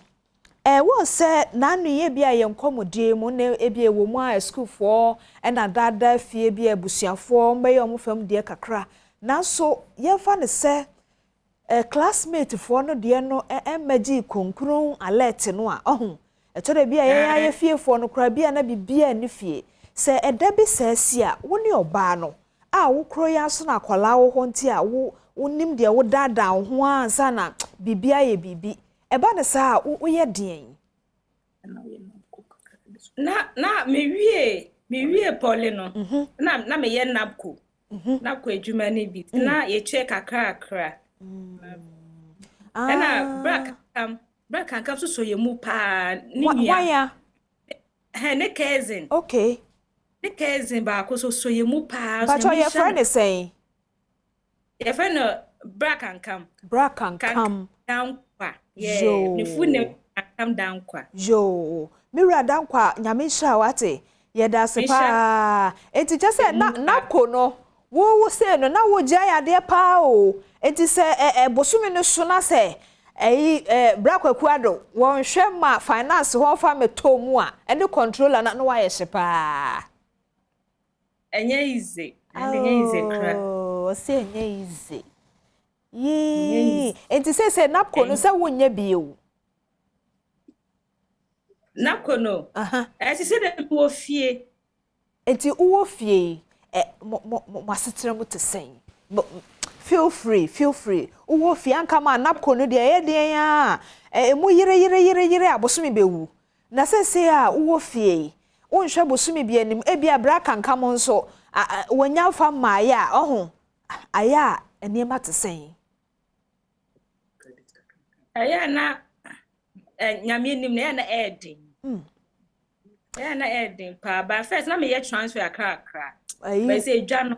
wo se na nu ye bia ye nkomodie mu na ebia wo mu a school for na dada fie bia busuafo mbe ye omfam die kakra na so ye fa ne se classmate for no de no emagi konkrun alert no a ohun etode bia ye fie for no kra bia na bibia ni fie se edabi se sia wo ne oba no wo kro ya so na kwala wo ho nti a wo nim de wo dada ho ansa na bibia ye bibi eba ne sa wo ye den na me wie pole no na me ye napko na kwa adwuma ne bi na ye che kakra na bra kankam so ye mu pa ni nua ne cousin okay ne cousin ba ko so ye mu pa so your friend is saying your friend bra kankam down kwa ne fu ne kankam down kwa yo mira down kwa nyame hira wate ye da se pa enti je se na ko no wo se no na wo gya ya de pa o enti se bosumi no so na se bra kwaku ado won hwe ma finance ho fa metomu a ene controller na no wa ye hye pa enye easy kra o se enye easy yi enti se napko no se wonnya biu napko no enti se de wo fie enti wo fie mo asetre mo te sen feel free wo fie anka ma napko no de ye den ya emu yire abosumi bewu na se a wo fie wo nhwe bosumi bi anim ebia bra kanka mo nso wonya fa maaya ohun aya eniema te sen aya na nyame nim na na edin ya na edin pa ba first na me ye transfer akra ba say dwa no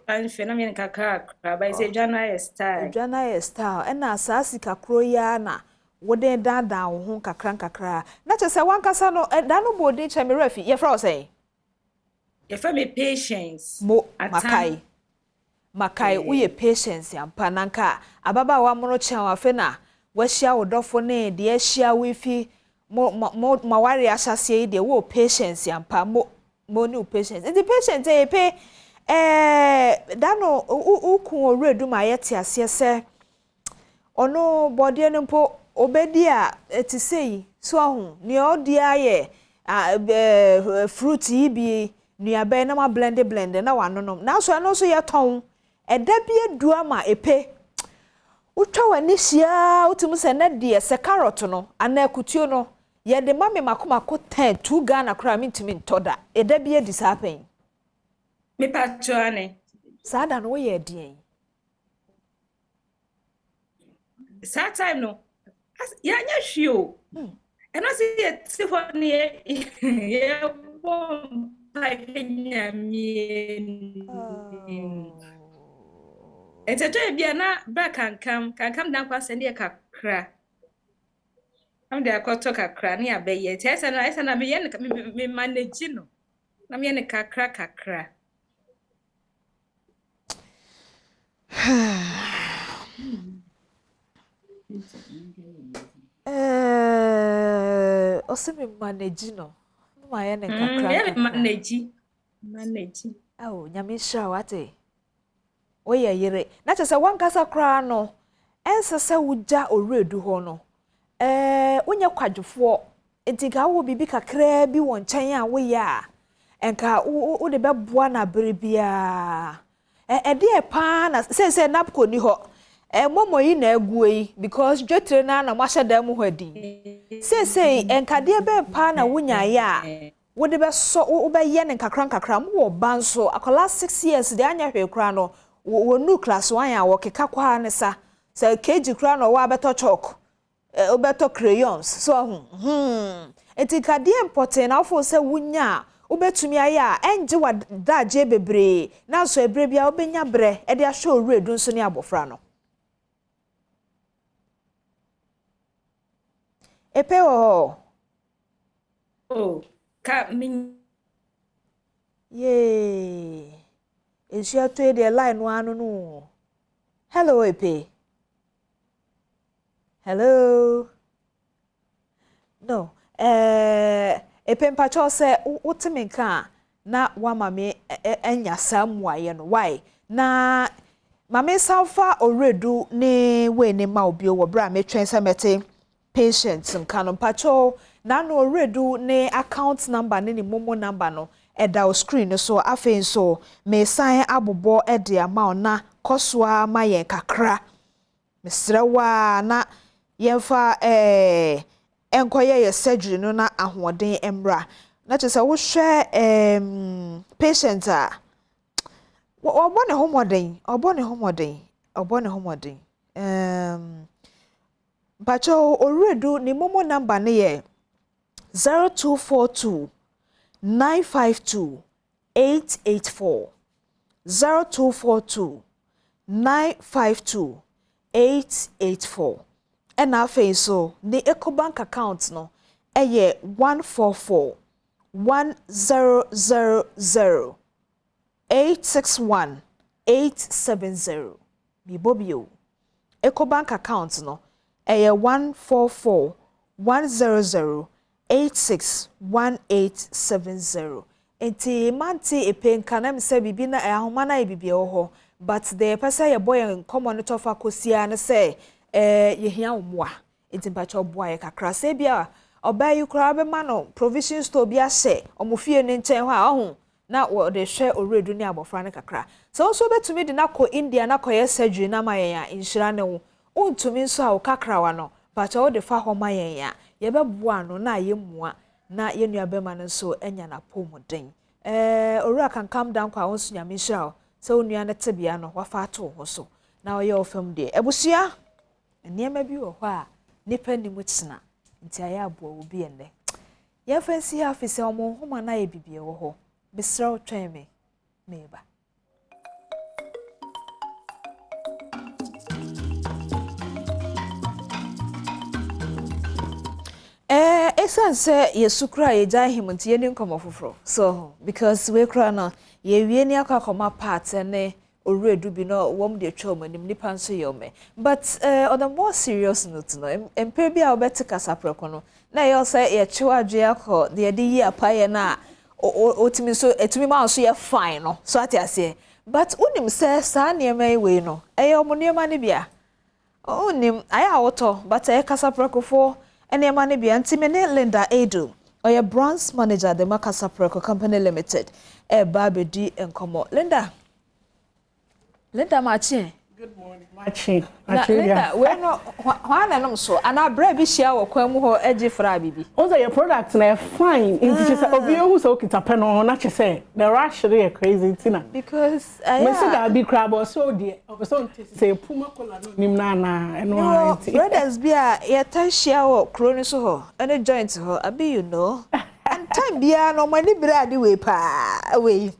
transfer na me kakra ba say dwa na style na asasi kakro ya na woden dada wo ho kakra na che se wankasa no da no bodin che me refi ye fra say ye fa me patience mo makai uye patience ampa nanka ababa wa mono chawa fe na wahia wodofo ne de ahia wefi mo mawari asase de wo patience ampa mo ni patience the patient pe dano ukun oredu ma yete ase se ono body no po obedi a eti sei so ahun ni odi aye fruit ibi nuabe na ma blend na wanonom na so no so ye ton eda bi adua ma epe utwa wani hia utum se na de se carrot no ana akutuo no ye de mame makomako 10 2 Ghana kra mintimi ntoda eda bi edi sapen me patcho ane sada no ye dien sa time no ya nya hwio eno se ho ne ye bom pa nya mi Eteto bia na bra kankam dan kwa sende kakra. Am de akoto kakra ne abeye. Esa na me manage no. Na me ne kakra. Osemi manage no. Ma ye ne kakra. Manage. Oh, nyame hira wate. Oye yire na che se wankasa kra no ense se wugya oredu ho no onye kwadwefo entiga wo bibi kakra bi won nchen a wo ya enka wo de beboa na berebia de pa na se napko ni ho momo yi na aguei because dwetre na mahye da mu hadi se enka de be pa na wonya ya wo de be so wo be ye ne kakra mo wo banso akola 6 years de anya hwe kra no wonu class 1 ya wokeka kwa ne sa se keji kra no wa beto chalk obeto crayons so etika de important na fo se wunya obetumi aya enje wa daje bebre na so ebre bia obenya bre e de ahwe oredu nso ne abofra no epe o ka min ye is your trade the line one no. Hello, Epe. Hello. No. Epe mpacho se utiminka na wa mame enya samwa ye no. Why? Na mame safa oredu ne we ne ma obi wo bra me twense mete patients nka no mpacho na no oredu ne account number ne momo number no. Eda o screen so afen so me san abobo ede ama na koswa maye kakra mesrewa na yemfa enkoye ye surgery no na ahoden emra na chese wo hwe patient a Obone homodin. Bacho oredu ni momo number ne ye 0242 952 884 0242 952 884 and afa so the EcoBank account no eye 144 1000 861 870 mi bobio EcoBank account no eye 144 100 861870 enti manti epenka na mse bibi na ahoma na bibi ho but the person ye boy en common to fa kosia na say ye hia omoa enti mpacha oboa ye kakra se bia obayi kura be ma no provision store bia se omofie ne nchen ho a ho na wo de hwe oredu ne abofra ne kakra so so betumi de na ko India na ko ye surgery na ma ye ya inshira ne wo untumi nso a wo kakra wa no mpacha wo de fa ho ma ye ya ye beboa no na ye mua na ye nua be ma no so enya na pomuden owura kan calm down kwa won sunya me hira so nua na tebia no wafa ato ho so na oye ofam de ebusua eniema bi wo ho a nipa ni mutsina nti aya abo obi ende ye fancy afise omo homa na ye bibie wo ho besra otwen me meba Say yesu kra ye jai him nti ye ni nkomo foforo so because we kra no ye wie ni akakoma part ne oredu bi no wom de twa omanim nipa nso ye ome but on the more serious note no empe bia obetika sapreko no na ye say ye chewa adwe akọ de de yi apaye na otimi so etimi ma so ye fine no so atiase but unim say sa ne mai we no eye omonema ne bia unim aya woto but e kasapreko fo ene mane bia ntimene Linda Adom oya branch manager the Makasa Preco Company Limited babedi enkomo Linda Machi good morning Machi Linda we no hwana no so ana bra bi hia wo kwan mu ho agi fra bibi also your product na fine in just obi who so kitape no na che say the rush dey crazy tina because me say that be crab so dey so say puma kola no nim na eno brothers bia ye tan hia wo kro ni so ho ene joint ho abi you know and time bia no mani brade we pa we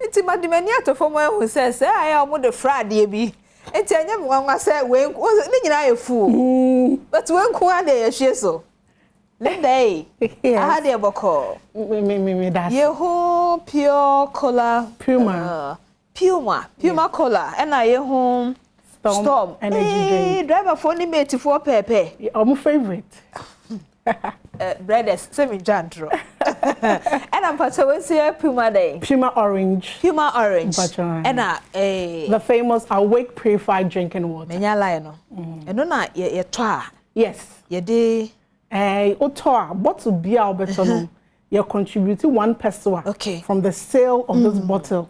iti madimani atofo mo hu say aya omo de frade bi enti anya mwanwa say we ni nyina ye fu but we nko ade ye hwe so Linda aha de boko me that ye ho pure cola Puma cola and I ye ho storm energy drink driver for ni mate for pepe my favorite brothers semi jandro and I'm part of Puma day Puma orange and the famous awake purified drinking water menya line no and no na ye twa yes ye de otoa bottle bia obeto no you contribute 1 peso from the sale of this bottle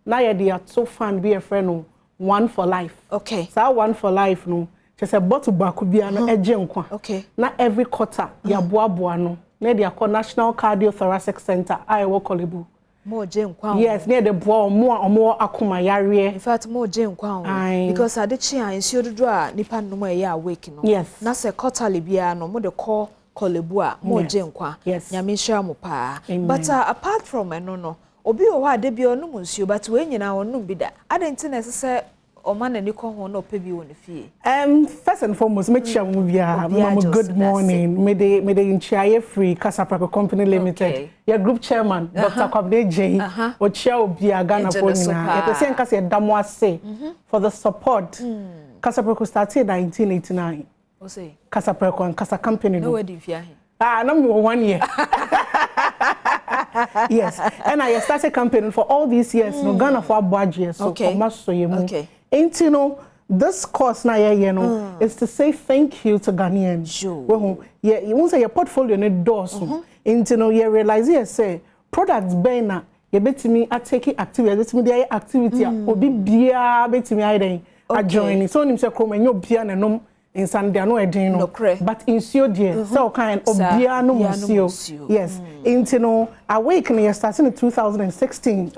now you dey so fan be a friend no 1 for life so 1 for life no just a bottle back bia no eje nkwa na every quarter ya boaboa no na dey call National Cardiothoracic Center I work Kolebu mo je nkwa yes near the boa omo akoma yare in fact mo je nkwa because adechi an nsi odudu a nipa no mo ya awake no yes na se quarterly bia no mo de call Kolebu a mo je nkwa nyame hia mo pa but apart from no obi o wa de bia onum nsuo but we nyina onum bi da adenti na se o man ni ko ho na opebi won fie first and foremost make sure we bia mama good morning me de nchiaye free Casapraco Company Limited your group chairman Dr. Kwabde J o chair obi aga na for nyina e pese nka se damo ase for the support Casapraco started in 1989 o say Casapraco and Casa Company no wedding fia no me 1 year yes and I started campaigning for all these years no Ghana for budget so you know, this course na is to say thank you to Ghanaians. You won't say your portfolio need doors. You know, you realize you say products bena you bet me at taking activity, the activity obi bia bet me I join. So you say come and you bia na no in Sunday no edin no but in sio dear so kind obia no musio yes you know awakening starting in 2016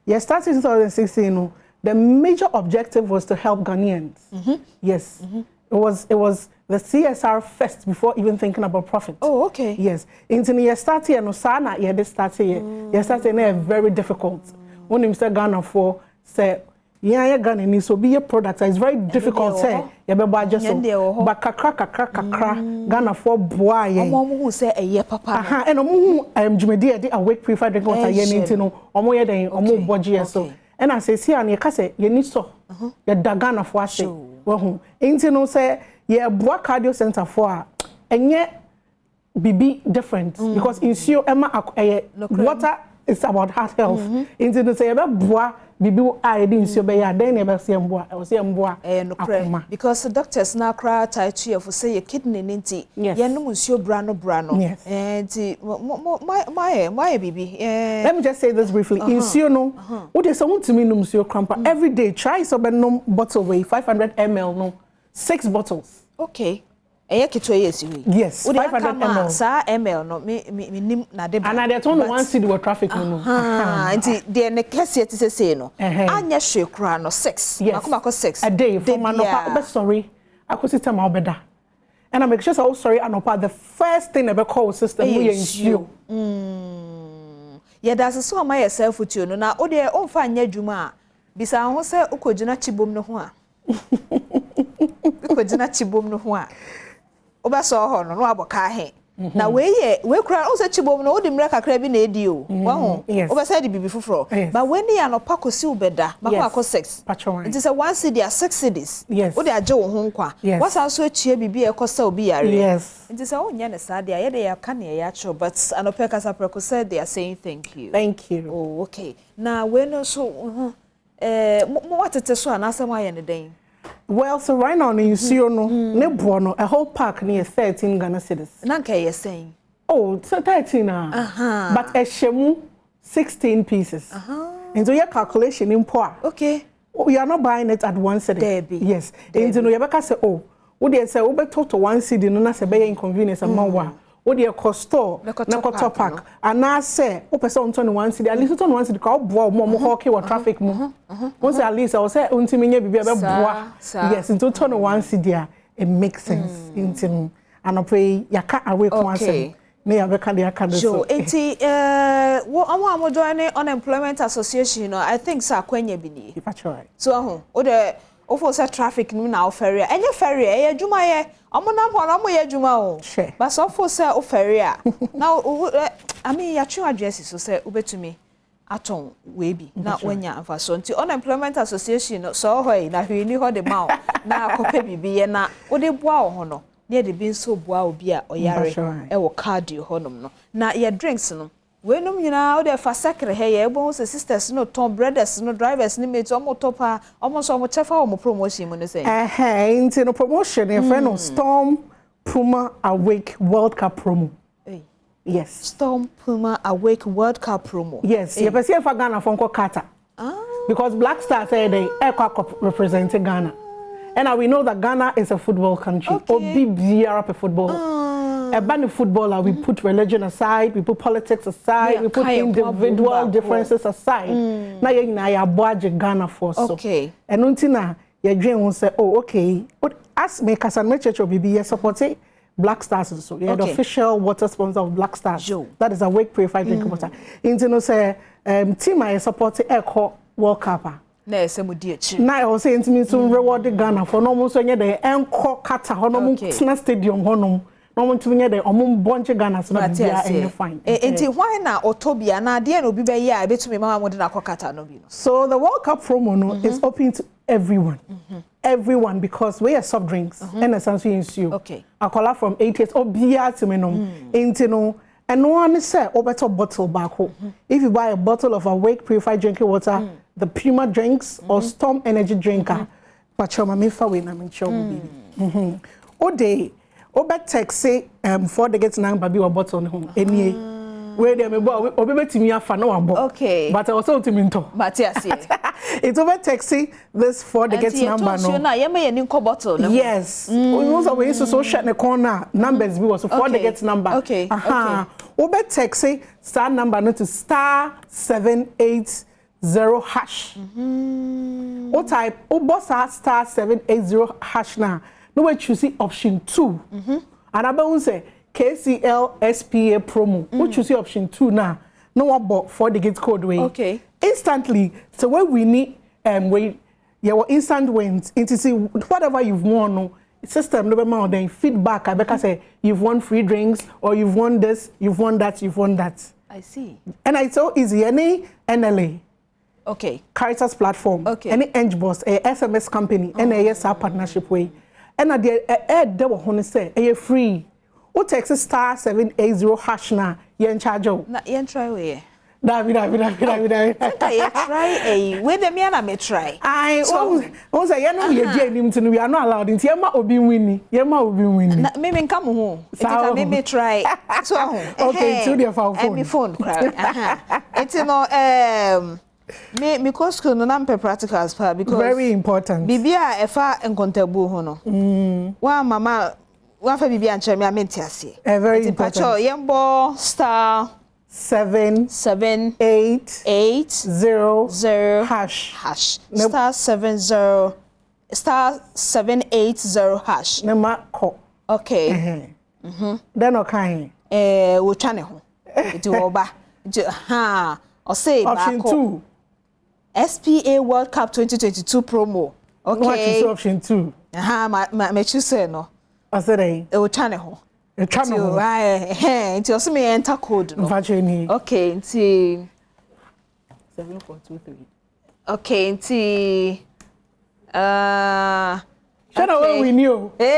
Yeah, started in 2016. The major objective was to help Ghanaians. Yes. It was the CSR first before even thinking about profit. Oh, okay. Yes. Into the starting and Osana, yeah, they started. Yeah, starting very difficult. When you Mr. Ghana for say, yeah, Ghana needs to be a product. It's very difficult. Say, yeah, but just but kakra Ghana for boy. Who say a year papa. And Jumedi awake prefer drinking water. You need to know. Omo yede omo body so. And I say, see, and you can say you need so. You Ghana for say. Well, into no say. Yeah, boa cardio center for and yet be different because in sure water is about heart health. Into the say boa bibi I didn't see be then never see boa I was see boa because the doctors now cry tight to for say your kidney ninty yeah no monsieur brano and my baby let me just say this briefly in sure no what is someone to me no monsieur crampa every day try so no bottle weight 500 ml no 6 bottles. Okay. Yes, 500 ml. Sa ml no me nim na de ba. And I don't want to do traffic no. Nti de ne kese ti say no. Anya hwe kura no 6. Makoma 6 a day for manopa sorry. Akosita ma obeda. And I make sure so sorry anopa the first thing ever call system we ensure. Yeah, that's so my yourself with you no na o de o fa anya dwuma bisa ho se ukojina chibom no ho a. Ukojina chibom no ho a. Oba so ho no aboka he. Na we kura o se chibom no o de mra kakra bi na edi o. Wa ho. Oba say de bibi fufuro. But when ya no pa kosi ubeda, makwa ko 6. It is a 1 cedi a 6 cedis. O de age wo ho nkwa. Wasa so achie bibi e kosa obi yare. It is a onya ne sa de ya de ya ka ne ya cho but anope kasa preko said they are saying thank you. Thank you. Oh, okay. Na we no so what it is so anasa ma ye ne den. Well, so right now in Siono, Nebuano, a whole park near 13 Ghana cedis. Nanke you're saying? Oh, so 13 but a shemu 16 pieces. And so your calculation in poor. Okay. Oh, you are not buying it at 1 cedi. Yes. And so you say, oh, would you say over total 1 cedi no na se be inconvenience amount. What you cost store na koto park and na say o person on 1 cedi at least on 1 cedi ka boa mo okay wa traffic mo once at least I say untimi nya bibia be boa yes into turn 1 cedi it makes sense into and pay yaka away kwanse na ya be ka de aka do so enti wo join unemployment association no I think sa kwanya bi ni so o de o for say traffic no na ofere enye ferry e adwuma ye omonam ho na mo ye adwuma o but so for say o ferry a now I mean ya twa address so say obetumi aton we bi na wanya amfa so nti unemployment association so ho na hwe ni ho de ma na akopa bibi ye na o de boa ho no na de bi nso boa obi a oyare e wo cardio honom no na ye drinks no we no nyina o de fa secret he ye bon se sisters no ton brothers no drivers ni mate omo topa omo so omo chefa omo promotion mo no say into no promotion e friend no Storm Puma Awake World Cup promo. Yes, Storm Puma Awake World Cup promo. Yes, you person for Ghana from Qatar. Because Black Stars say they represent Ghana. And we know that Ghana is a football country. Obi biara football. About footballer, we put religion aside, we put politics aside, we put individual differences aside. Now you are Ghana for so. Okay. And until your dream will say, oh, okay. As me Kasan Church or BB support Black Stars so. You're the official water sponsor of Black Stars. That is a wake purified drinking water. Into say team I support Echo World Cup. Na esemudi na I was saying to me to reward Ghana for no mo so nye the enko kata hono mo stadium hono. No want to near the bunch of Ghana so that fine. Why na Otobia na de no bi be ye a betumi mama mo de na kokata no bi no. So the World Cup promo no is open to everyone. Everyone because we are soft drinks and essentially ensue. Okay. I call out from 8 years obia to me no. Into no and no one say better bottle back home. If you buy a bottle of Awake purified drinking water, the Puma drinks or Storm energy drinker, but choma me fa we na me choma baby. O day Oba taxi for the get number be bottle on home any where they me boy obi betimi afa na wabo okay but also to me to but yes it's over taxi this for the get number no na ye me ye nko bottle no yes we also we so shut the corner numbers be was for the get number okay Oba taxi star number no to star 783 hash. What type? O boss star 780 hash now. No way choose option 2. And I will say KCL SPA promo. We choose option 2 now. No one bought 4 digit code way. Okay. Instantly. So when we need your instant wins. Into see whatever you've won. No, system no more then feedback. I better say you've won free drinks or you've won this, you've won that, you've won that. I see. And it's so easy. Any NLA. Okay. Caritas platform. Okay. Any Boss, a SMS company, and a yes partnership way. And at the add they will say a free. What takes a star 780 hash na yen charge o. Na yen try way. David. I try a with the me and I may try. I also say you know you we are not allowed in Yema obi winning. Yema obi winning. Maybe come home. If me try. So okay, to the phone. Me phone cry. It's no me cause no na practicals pa because very important. Bibia efa enkontabu ho no. Wa mama wa fa bibia nche me amentiase. Very important. Pacho yembo star 780 hash star 780 hash. Nema ko. Okay. Then okay. Wo twa ne ho. It oba. Ha. O say option 2. SPA World Cup 2022 promo. Okay. What is option 2? Me choose no. I said wo twa ne ho. Nti o se me enter code no. Okay, nti 7423. Okay, nti Shana okay. We knew. Hey.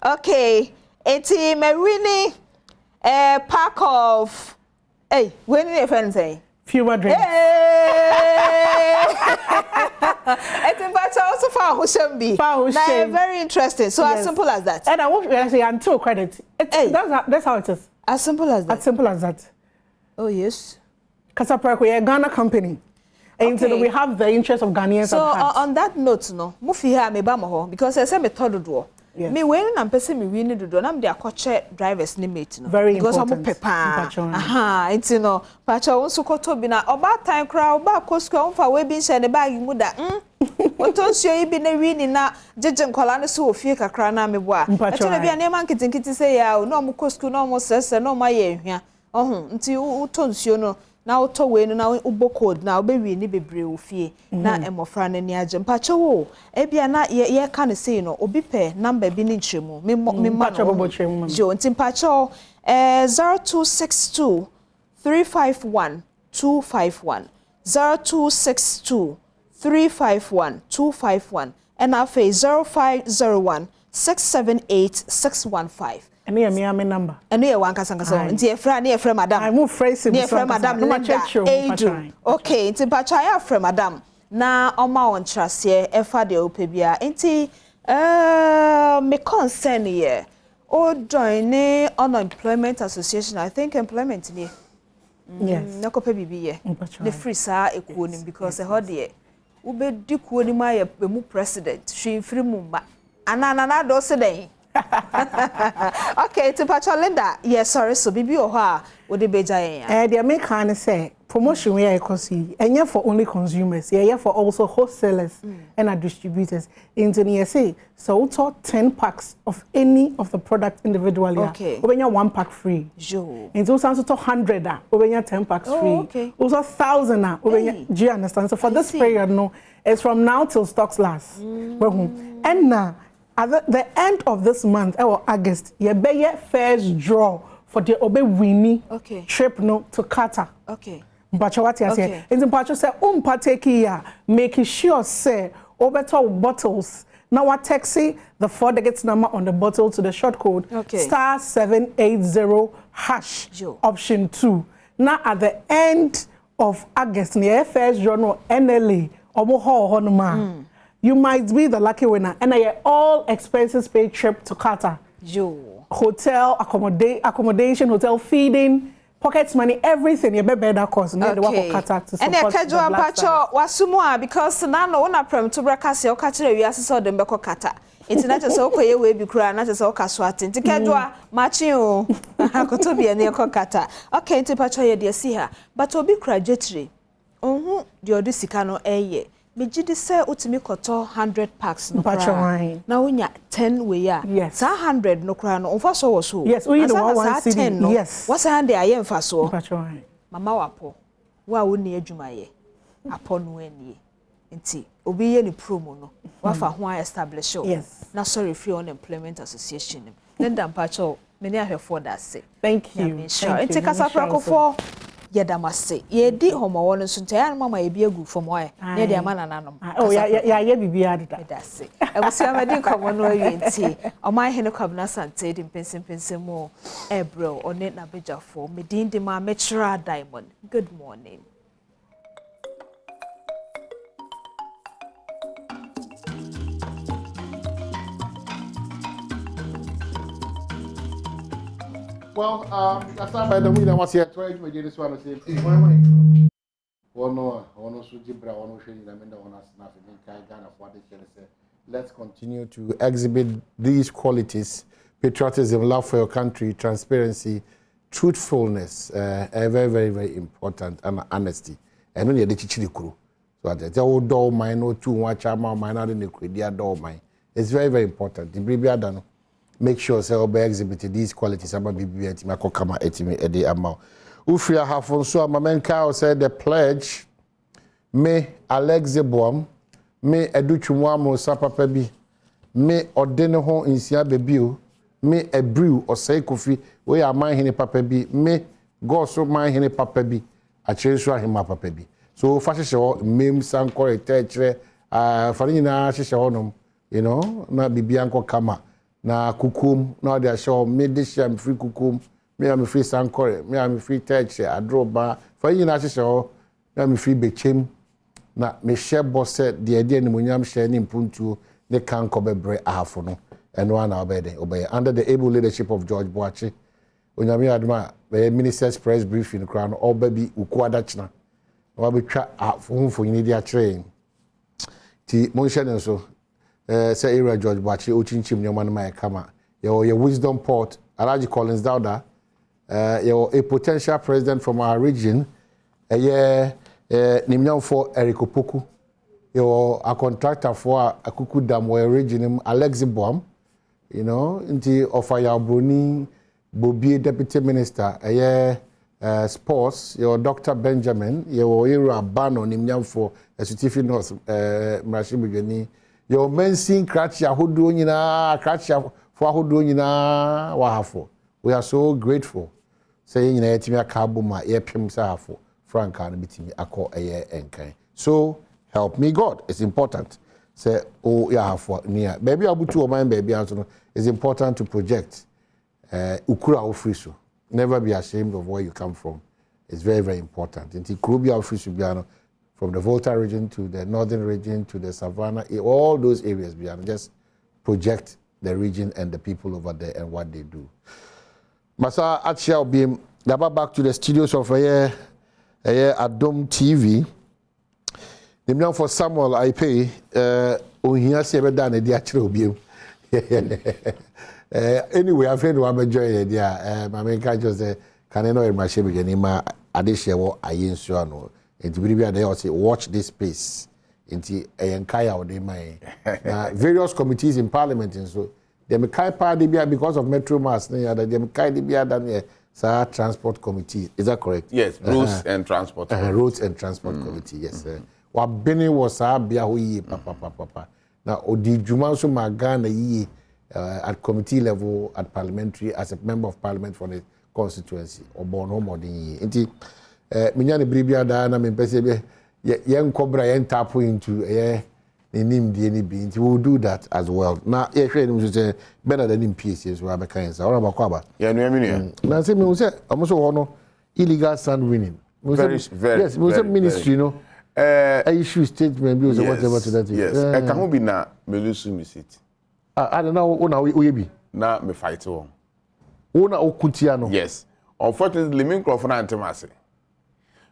Okay, nti me winning a pack of winning a friend say fewer drinks. It's also very interesting. So yes. As simple as that. And I want to say until credit. That's how it is. As simple as that. As simple as that. Oh yes. Kasaprako, we're a Ghana company. And so we have the interest of Ghanaians. So on that note, no, mufi here me ba mo because I say me todo do. Me when na person me win do na me dey akoche drivers ni mate no. Very because important. Because I'm pepa. Aha, it's no. Pacha won so koto bi na oba time kra oba kosko on fa we bi nse ne bag mu da. Otonsuo yi bi na win na jeje nkola no so ofie kakra na me bo a. Eto na bi na man kitinkiti say ya no mo kosko no mo sese no ma ye ehwa. Ohun nti utonsuo no na auto we no na ubo code na obewie ni bebre ofie na emofra na ni age mpacho wo e bia na ye ka ne sei no obi pe number bi ni ntremu me ma jo nti mpacho 0262 351 251 0262 351 251 and afa 0501 678 615 and me number. And you want Kasangaso. Nti efra na efra madam. I move phrase ni efra madam Linda. Okay, nti pacha ya efra madam. Na oma on trase efa de opebia. Nti me concern here. O join the Unemployment Association. I think employment ni. Yes. Na ko pe bibi ye. The free sa ekuo nim because e ho de ube di kuo nim aye mu president. She free mu ba. Anana do se den. Okay, to Pacha Linda. Yes, sorry, so Bibi Oha would be beja. The American say promotion we are see and yeah for only consumers, yeah for also wholesalers and distributors. In the say so talk 10 packs of any of the product individually. Okay. When you 1 pack free. Jo. In those also 100 when you 10 packs free. Okay. Also 1,000 when you do you understand? So for this period no, it's from now till stocks last. And now at the end of this month, or August, you be your first draw for the Obe Winnie trip no to Qatar. Okay. Mpacho what you say? And Mpacho say, partake here, making sure say Obeto bottles. Now what taxi the 4 digits number on the bottle to the short code star 780 hash option 2. Now at the end of August, near first draw no NLA omo ho honoma. You might be the lucky winner, and I all expenses paid trip to Qatar. Hotel, accommodation, hotel feeding, pocket money, everything. You better cost. Okay. Qatar to support the Pacho wasumwa because now no one prem to broadcast your catcher. We are so them beko Qatar. It's not so quiet way be crying, not so caswatin. To Kedwa, Machio, Hakoto be a near Kokata. Okay, to Pachoya, dear, see her, but Obi Crajetri. Oh, the Odisicano, eh? Me jidi say utimi koto 100 packs no kra. Na wonya 10 we ya. Yes. 100 no kra no onfa so wo so. Yes, we know 110 no. Yes. What's hand dey aye mfa so. Patron. Mama wapo. Wa wo ne adwuma ye. Apo no ani. Nti obi ye ni promo no. Wa fa ho establish. Yes. Na sorry free unemployment association. Then dam pacho many ahwefo da say. Thank you. Nti kasa prakofo Yedamase. Ye di homo won so ntia mama ye bi agu fom hoye. Ne de ama nananom. Oh ya ye bibia ada. That's it. Ebusia ma di komo no awie nti. Oman hene kwabna sante di pensen mo ebro one na bejafo. Me din di ma metra diamond. Good morning. Well, that's not by the way that was here. Try to do this one. Say, let's continue to exhibit these qualities: patriotism, love for your country, transparency, truthfulness, very, very, very important, and honesty. And when you're the chichiri so that the old door mine, no two watch out, mine out in the credia door mine. It's very, very important. The baby done. Make sure say obe exhibit these qualities about BBB etimi akokama etimi ede ama. Ufria hafon so amamenka said the pledge me Alex Badwam me educhumwamo sapapa bi me odene ho insia bebio me ebrew osai kofi we aman hene papa bi me go so man hene papa bi achesu ahema papa bi so fa hye ho mem sankore techre fa nyina hye ho nom you know na bibia nkokama na kukum na they show me this year free kukum me am free sankore me am free touch adroba for you na hyehyɛ me am free bechem na me share boss the idea ni munyam share ni mpuntu ne kan ko bebre ahafo no eno ana obey under the able leadership of George Boache onyame adoma be minister's press briefing kra no oba bi ukuada china wa betwa ahofo ni dia kire ti mo hye ne so say area George Boache ochinchim nyoma na mai kama your wisdom port Alaji Collins Dauda your a potential president from our region nimnyam for Eric Opoku your a contractor for Akuku Dam where region Alex Badwam you know inti offer your Bruni Bobi deputy minister sports your Dr. Benjamin your area Bano nimnyam for Esutifi North Mrashibugeni your mensing kratcha hodo nyina kratcha for hodo nyina wahafo we are so grateful saying nyina yetimi akabuma yepem sahafo franka na bitimi akọ enkan so help me God it's important say oh yahafo near baby abutu o man baby anso no it's important to project ukura ofriso never be ashamed of where you come from it's very, very important inti krobia ofriso biano from the Volta region to the northern region to the Savannah, all those areas, just project the region and the people over there and what they do. Masa Achia will be back to the studios of Adom TV. The million for Samuel I pay. Ohia se be done the actual be. Anyway, I've heard one enjoy it. Yeah, my main catch was can I know in my shape again? Ma adeshe wo ayin so no. Into Bribia they also watch this space into Enkaya or they may various committees in parliament and so they may party because of Metro Mass that they may than the transport committee. Is that correct? Yes, roads and transport. Roads and transport committee, yes. What Benny was papa. Now Odi Jumanso Magana ye at committee level at parliamentary as a member of parliament for the constituency or born home or the minyane bribia da na me pese be yen kobra yen tap into nim die ni bi nti we do that as well na ye hwe nim so say better than in PCS we abeka yen sa ora ba kwa ba ya no amini na say me say amoso wo no illegal sand winning very yes we say ministry no issue statement bi so whatever to that yes e ka ho bi na me lose me seat I don't know una we bi na me fight won una okutia no yes unfortunately me crop na antemase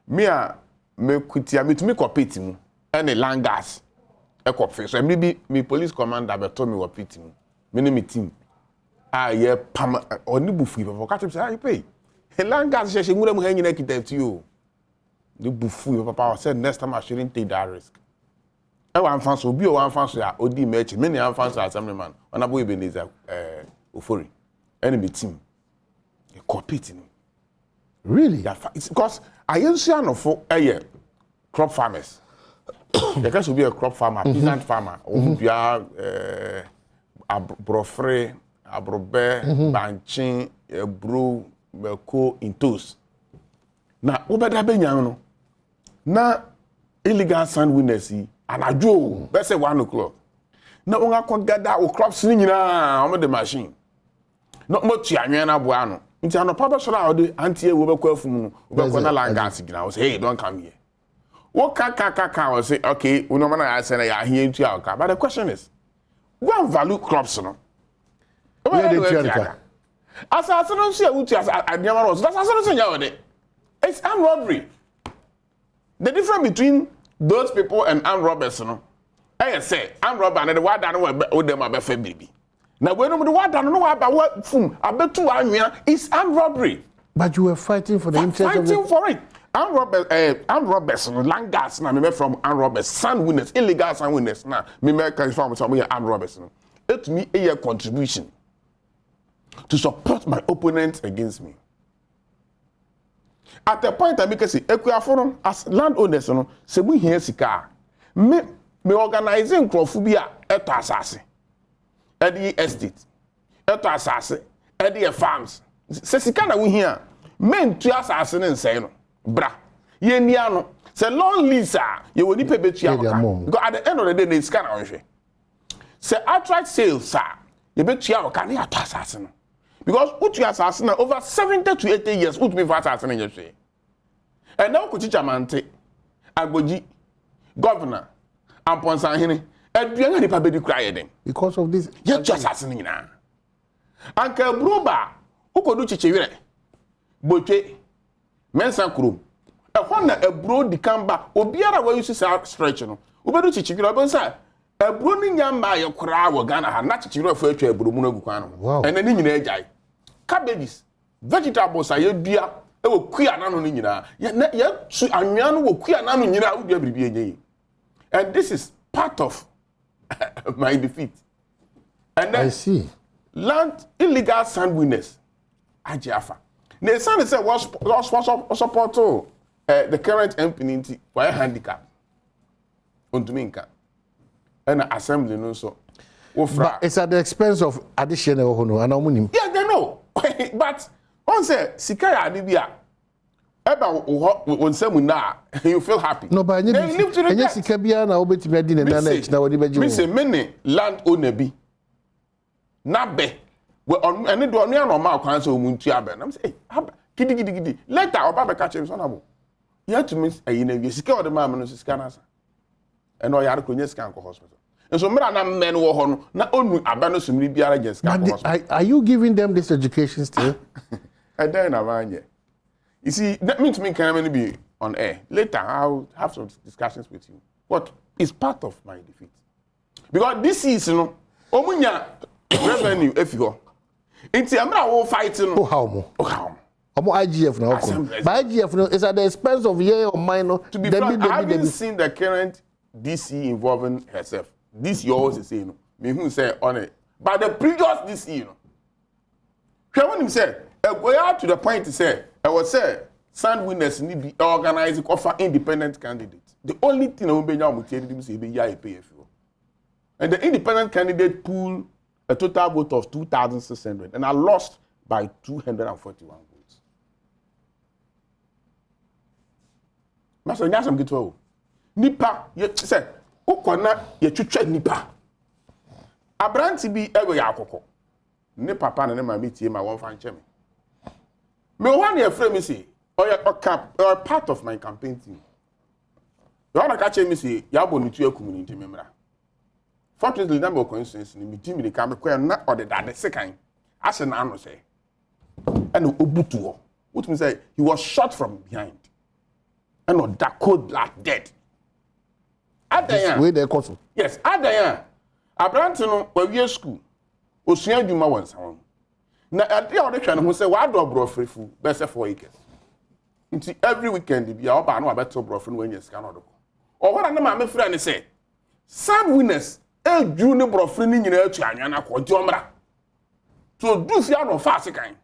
me a me kutia me to me compete mu any land gas ekop so me police commander be told me what pity me team ye pam oni bufu for catch say you pay he langa she ngure mu hanyina kita you the bufu papa said next time I shouldn't take that risk e wan fan so obi o wan fan so ya odi mechi me ne wan fan so assembly man ona boy Ebenezer Ofori enemy team e compete really yeah, it's because I used to know for crop farmers. There can be a crop farmer, peasant farmer. Ombia, abrofre, abrobe, banchin, bro, melko, intos. Na obeda benyano. Na illegal sand winners and a Joe. Let's say 1 o'clock. Na unga kwa gather o crops ni nyina on the machine. Not much anyana buano. Nti ano papa sora ode antie wo bekwa afum wo bekwa na langas gina wo say hey don't come here. Wo ka wo say okay we no man I say na ya here ntu aka. But the question is one value crops no. Where they try. Asa no see utu as adiama no. That's asa no say ya ode. It's armed robbery. The difference between those people and armed robbers no. I say armed robber and the one that no dem abefa baby. Now, when the water no about what fum, I bet 2 annual is armed robbery. But you were fighting for the interest of fighting for it. Armed robbers, langas, now me from armed robbers, sand winners, illegal sand winners. Now, me can from some armed robbers. It me a contribution to support my opponents against me. At the point I make say, Equiaforum as landowners, say we here sika. Me organizing crofobia et assassin. Eddie estate, eto asase, Eddie farms. Se sika na we here, men tu asase ne nsay no. Bra. Ye nia no. Se long lease ye woni pe betua waka. Because at the end of the day, ne sika na we. Se outright sales ye betua waka na ato asase no. Because utu asase na over 70 to 80 years utu be for asase na ye. And now kuchicha mante, agboji, governor, amponsan hene. Eduanga ni pabedi cry den because of this you just asking na anka broba ukodu chichewere botwe mensa krom e hona ebro di kamba obiara wa use stretch no ubedu chichewere obensa ebro ni nyamba ye kura wo Ghana ha na chichewere fa atwa ebro mu na gukwan no ene ni nyina ajai cabbages vegetables ayedua e wo kua na no ni nyina ye tu anwa no wo kua na no nyina udua biribi enye and this is part of my defeat. And then I see. Land illegal sand winners. Ajafa. The son said was support the current MP for a handicap. Untuminka. And assembly no so. But it's at the expense of additional hono and amunim. Yeah, they know. But on say Sikaya Adibia. You feel happy. No, but you live to the next Kabia na obeti medi na next na wodi beji. Me say many land owner bi. Na be. We on any do on normal kwan so omuntu abe. Na say gidi. Later oba be catch him so na bo. You have to miss ayi na sika o de ma no sika na sa. And o yare ko nyesika ko hospital. And so mera na men wo ho no na onu aba no sumri biara jesika ko hospital. Are you giving them this education still? I don't know. You see, that means me can be on air. Later, I'll have some discussions with you. But it's part of my defeat. Because this is, omunya revenue, if you go. It's a matter fighting. Oh, how? IGF now. But IGF is at the expense of year or minor. To be frank, I haven't seen the current DC involving herself. This yours is saying, me who say on it. But the previous DC, when him said, go out to the point to say, I was say, sand winners need to be organized for independent candidates. The only thing I will be now is to be PFO. And the independent candidate pool a total vote of 2,600, and I lost by 241 votes. Master, you have some good work. Nipa, you say, Ukona, you chuche nipa. Abranti be ever yakoko. Nipa pan and my meeting, my one fan chemi. Me one year frame me say, or part of my campaign team. You want to catch me say, Yabo Nitu community member. Fortunately, number of coincidence in the team in the camera, not ordered that the second. As an answer say, and Obutuo, which means say he was shot from behind, and that cold blood dead. Adaya. Where they cost? Yes, Adaya. Abrantino, where we school. Osia Juma once. Na ade a odehwa ne ho say wa do brofre fu be say 4 acres. Nti every weekend bi a oba na abeto brofre no anya sika no do. O hora na ma me frɛ ne say some winners eju ne brofre ni nyina atu anwa na ko di omra. To do fia no fa sekan.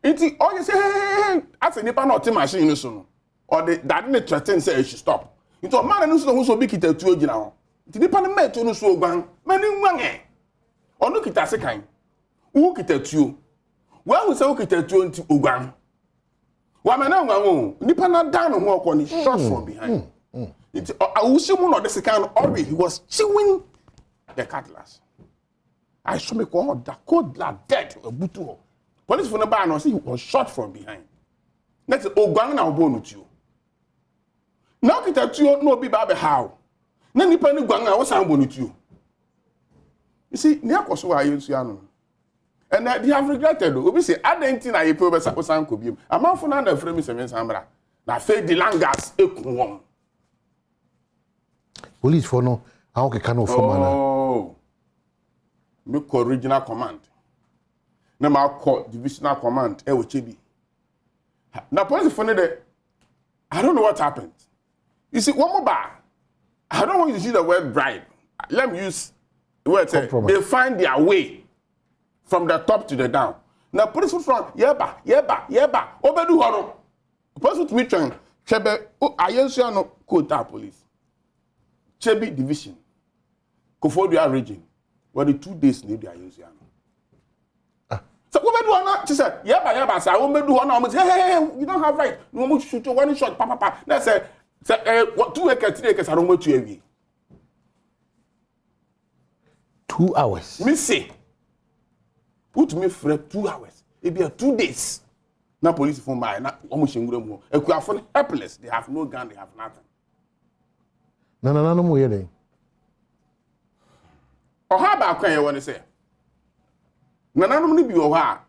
Nti onye say ase nipa na ote machine no so no. Or the that ne threaten say she stop. Nti o man no so bi kita tu ogina ho. Nti nipa no meto no so ogwan. Mani nwange. Onu kita sekan. Who kitatuo wa hu se who kitatuo nti ogwan wa mena ngwan nipa na down ho okọ shot from behind it awusimu no de sekan already he was chewing the cutlass I saw me call the cold blood dead abutu ho police for no ba no say he was shot from behind next ogwan na obo no tuo na kitatuo no bi ba be how na nipa ni gwan a wo san bo no tuo you see ne akoso wa yesu anu. And they have regretted. We say, I didn't think I put a person could be. A month for another frame is a sambra. Now, fade the langas, equal. Police for no, I cannot form. Oh, make original command. Now, I call divisional command, Ewochibi. Now, police for the I don't know what happened. You see, one more bar. I don't want you to see the word bribe. Let me use the word they find their way. From the top to the down. Now, police from yeba. Obedu horo. Police to me train. Chebe, Ayensiano quota police. Chebi division. Kofodia region. Where the 2 days need the Ayensiano. So Obedu horo. She said, yeba. So Obedu horo. Hey, you don't have right. No more shoot you 1 shot. Papa. Let's say, 2 acres, 3 acres. I don't want to hear 2 hours. Me say. Put me for 2 hours. It be 2 days. Now police from my almost helpless. They have no gun, they have nothing. No more here. Or how about can you want to say? No be oha.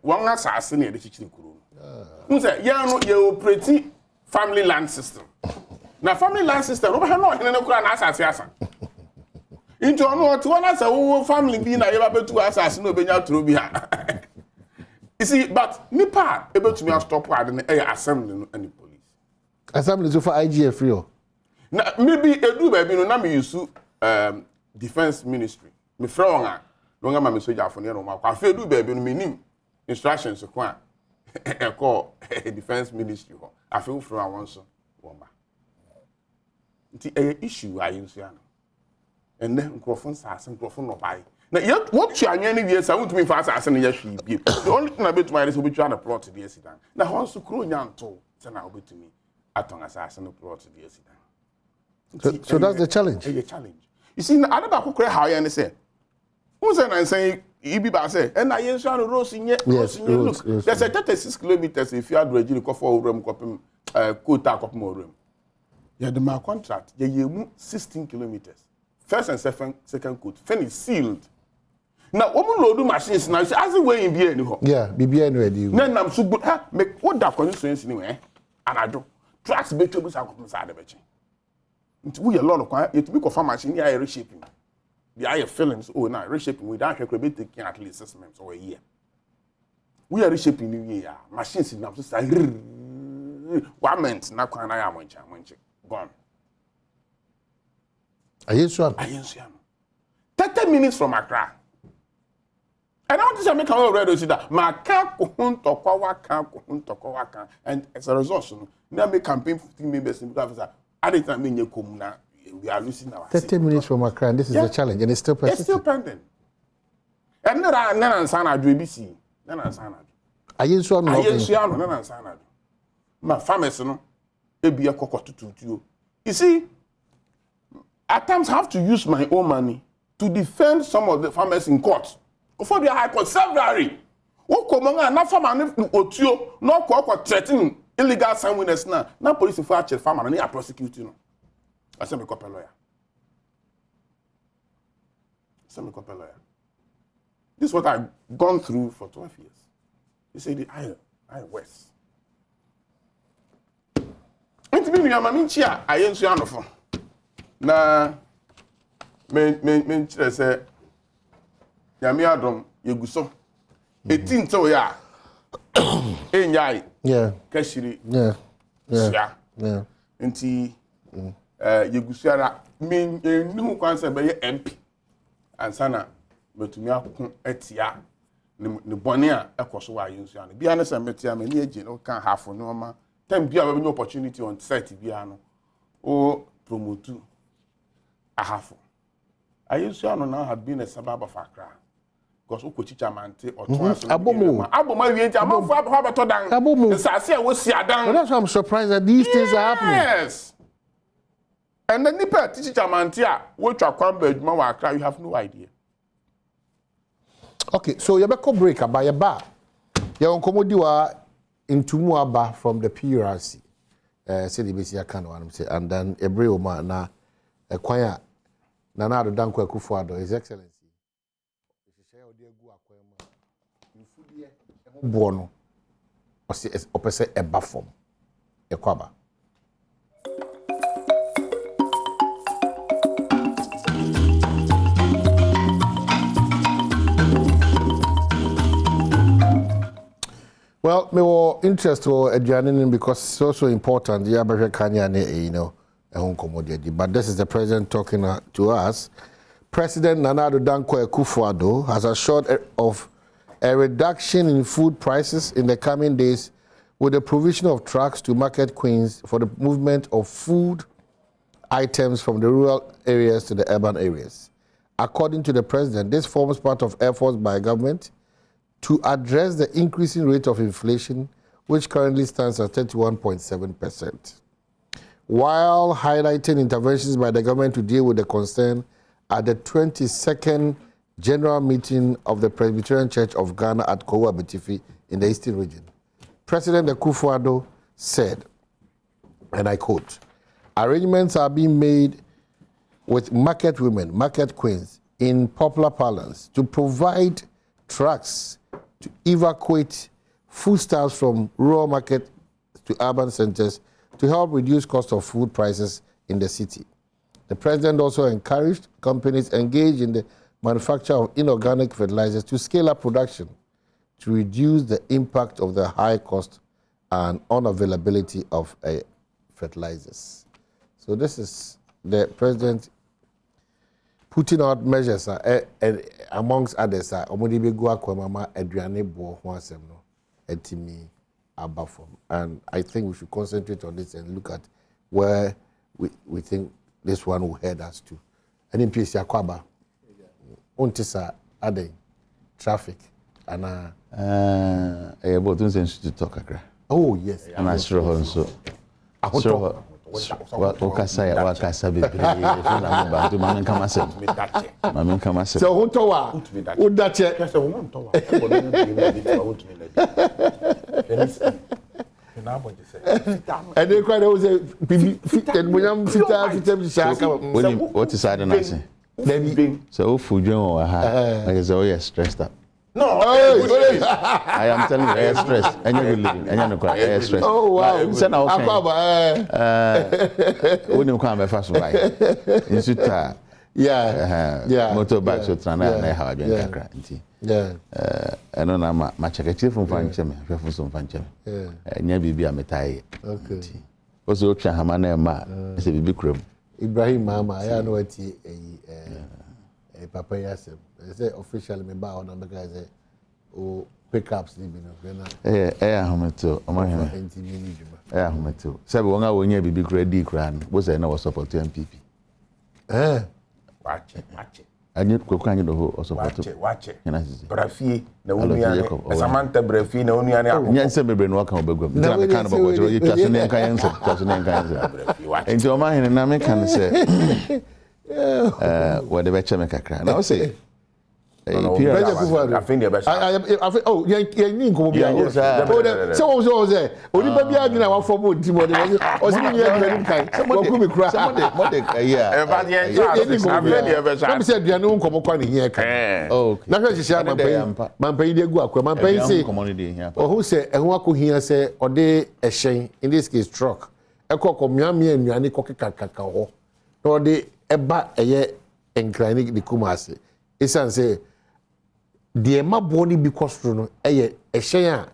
One assassin near the kitchen crew. Who said, you operate family land system. Now family land system, no assassin. Into one as a family being able to assassin no benya through behind. You see, but Nipa able to me stop and assembly any police. Assembly so for IGF free. Now maybe edu baby no na me use defense ministry. Me frɛ no ma me soldier for no ma kwa fe edu baby no me nim instructions ko a e call defense ministry ho. Afi wo frɛ awon so wo ba. Nti issue ayensu ya no. And then microphone sass and microphone no buy. Now yet what you are any years I want to be fast as an yes she be. The only thing I bet my is will be trying to plot to the accident. Now once to crow yan to send out to me at on assassin plot to the accident. So that's the challenge. A challenge. You see, I don't know how high and say. Who's an saying be say and I use on rose in yet. Yes, there's a 36 kilometers if you had ready to for room copy quota of more room. You had my contract, you 16 kilometers. First and second coat, finish sealed. Now, woman load machines now. As the way in BN. Yeah, BBN ready. Then I'm so good. Make what that conditions anyway. And I do. Tracks better with our inside the betting. We a lot of quiet. It make a farm machine here reshaping. The eye films. Oh, now reshaping without a credit taking at least 6 months or a year. We are reshaping new year. Machines in them to say 1 month. Now, can I am gone. Ayensuano. 30 minutes from Accra. And I want to say, make a radio see that. And as a result, now make campaign 15 members in the at the time we are losing our 30 minutes from Accra, and this is a challenge, and it's still persistent. It's still pending. And none sana do ABC. None sana. Ayensuano, none sana. My farmers, no, it be a cocoa. You see. At times, I have to use my own money to defend some of the farmers in court. Before the High Court, severally. Who come on, not farmer, no court threatening illegal sign winners now. Now, police in fact, farmer, and they are prosecuting. I said, me copy lawyer. This is what I've gone through for 12 years. You say, the I West. ntimi nua ma minchi a ayensu anofo na men kire se nyame adom yeguso etinto ya enyai kashiri yeah nti yeguso ara men nihu kwanse be ye MP ansana metumi akon atia ne bone a ekoso wa ayensu ano bia ne se metia me ne age no kan half no ma time bia we be opportunity on site bia no o promote ahafo ayensu ano na have been a suburb of Accra because okochicha mante otoaso abomo wie nti amanfo abho abeto dan nsase a wosi adan. That's why I'm surprised that these things are happening. Yes. And then nipa teacher mante a wo twa kwamba adwuma wa Accra, you have no idea. Okay, so you better break about your bar. You onkomodi wa intumu aba from the PRC. Say the basic account one say, and then every woman na kwanya Nana Addo Dankwa Akufo-Addo, His Excellency. Buono. Opese eba form. Ekwaba. Well, me were interested in because it's also important. Yeah, but you know, but this is the president talking to us. President Nana Addo Dankwa Akufo-Addo has assured of a reduction in food prices in the coming days with the provision of trucks to market queens for the movement of food items from the rural areas to the urban areas. According to the president, this forms part of efforts by government to address the increasing rate of inflation, which currently stands at 31.7%. While highlighting interventions by the government to deal with the concern at the 22nd General Meeting of the Presbyterian Church of Ghana at Kowa Betifi in the Eastern Region, President Akufo-Addo said, and I quote, "Arrangements are being made with market women, market queens, in popular parlance to provide trucks to evacuate foodstuffs from rural market to urban centers to help reduce cost of food prices in the city." The president also encouraged companies engaged in the manufacture of inorganic fertilizers to scale up production to reduce the impact of the high cost and unavailability of fertilizers. So this is the president putting out measures amongst others. And I think we should concentrate on this and look at where we think this one will head us to. And in peace, Yakwaba, Untisa Ade, traffic, and about to talk. Oh, yes. And I sure also. Wakasa bebre na mba to mamen kama se mamen kama se so hunto wa udache kase hunto wa ebo no bi want and they quite always and when fita what is that na say so fudwen wa ha I say oh yes stressed up. No, I am telling you, I am stressed. I am living. I am stressed. Oh wow! When you come fast by, institute, motorbike, so trana, I have been kakra. I don't know my check from Fanchem, from Fanchem. Near Bibi Ametai. Okay. Also, Chahamane Ma, it's a big crib. Ibrahim Mama, I know what a papa yasem. Say officially me ba on the guys o pickups ni bi no hometo o ma heme hometo say we won wonya bibi kura di kura no bo say na we support MPP wache anyi kokura anyi do support wache brafie na wonu Samantha brafie na wonu ya nya nse bebre no aka obegwam nti me kan bo bo ye twaso ne nka yense twaso ne nka yense enti o ma hene na me kan say what the beche me kakra na o say I think oh, you need to be so there. Only baby, I didn't want for more. In this case, truck. ekoko miamia enuane kokekakaka ho no de eba eye enkrani de kumase esan say de mabo ni bi kostro no eye ehyen a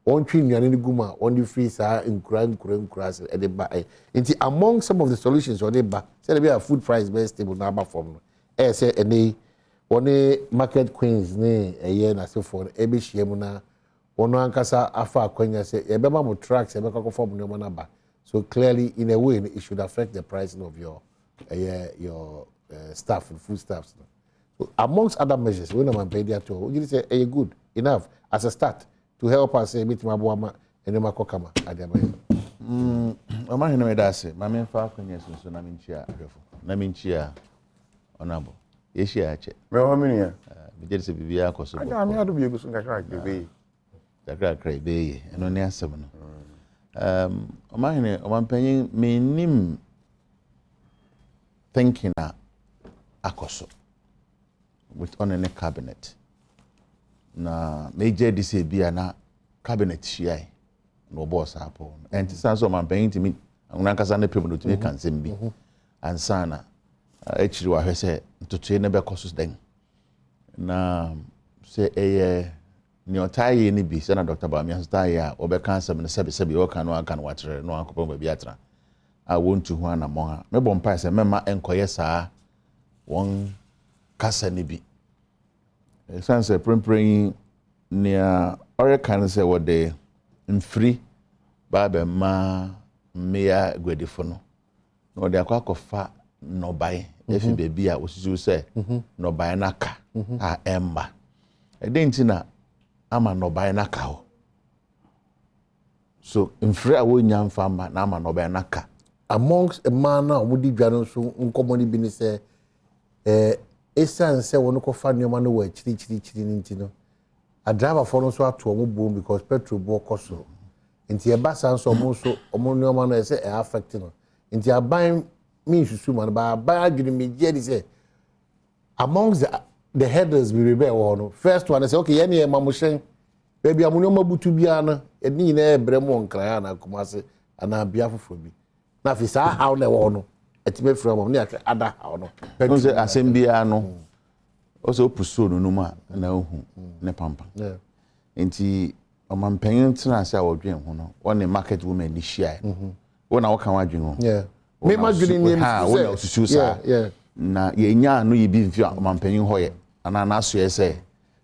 wontwi nuane ni guma on the free sa nkura se e de ba nti among some of the solutions on the ba say there be a food price best stable na ba form no say ene one market queens ne eye na se for e be hia mu na wono ankasa afa akwanya say e be ma mo tracks e be ka form no na ba. So clearly, in a way, it should affect the pricing of your staff and food staffs. So amongst other measures, when I'm paying that to, you say, "Are good enough as a start to help us say, meet my boama and my kokama." I'm not going to say, my main fact is so Naminchia, honorable. Yes, yeah, check. Well, how many? We did say, "Be a cost." I'm not to be able to crack the bay. The crack bay, and only a 7. I'm paying me nim thinking akoso with on a cabinet. Na major disabia na cabinet shia no boss apple. And since I'm paying to me, I'm not going to people to make and be. And sana actually what I say to train a becosus then. Na say a ni otaye ni bi sana Dr. Bamian staya obeka me sebi o kan no kan watere no ankopon ba biatra a wontu ho na mo ha me bom pa se mema enkoye saa won kasa ni bi sense prempren ni a ore kan se wo de mfiri ba be ma meya gwedifo no no de akwakofa no bai efi bebi a osisi se no bai naka a emba edentina ama no bai naka ho so mfiri a wonya mfamba na ama no bai naka amongst a man na wodi dwano so nkomoni bi ni se esan se wono ko fa nyoma no wa chiri ntino a driver for no so ato mo boom because petrol bo koso nti e ba san so mo so omo nyoma no se e affect no nti aban mi susu man ba adwene me je di se amongst the headers we rebel one first one say okay ye ne mamushen baby amunyo butu bia na eni na ebre mo nkran na kumase ana bia fofo bi na fi sa how na wo etime from ne ada how no no say asembia no o say opuso no ma na ohu ne pampa enti omampanyin tena say awodwen ho no one market woman ni share wo na wo kan wadwen ho me madwene ni ha wo na osusu sa na yenya no yibi mfi omampanyin hoye ana na so yese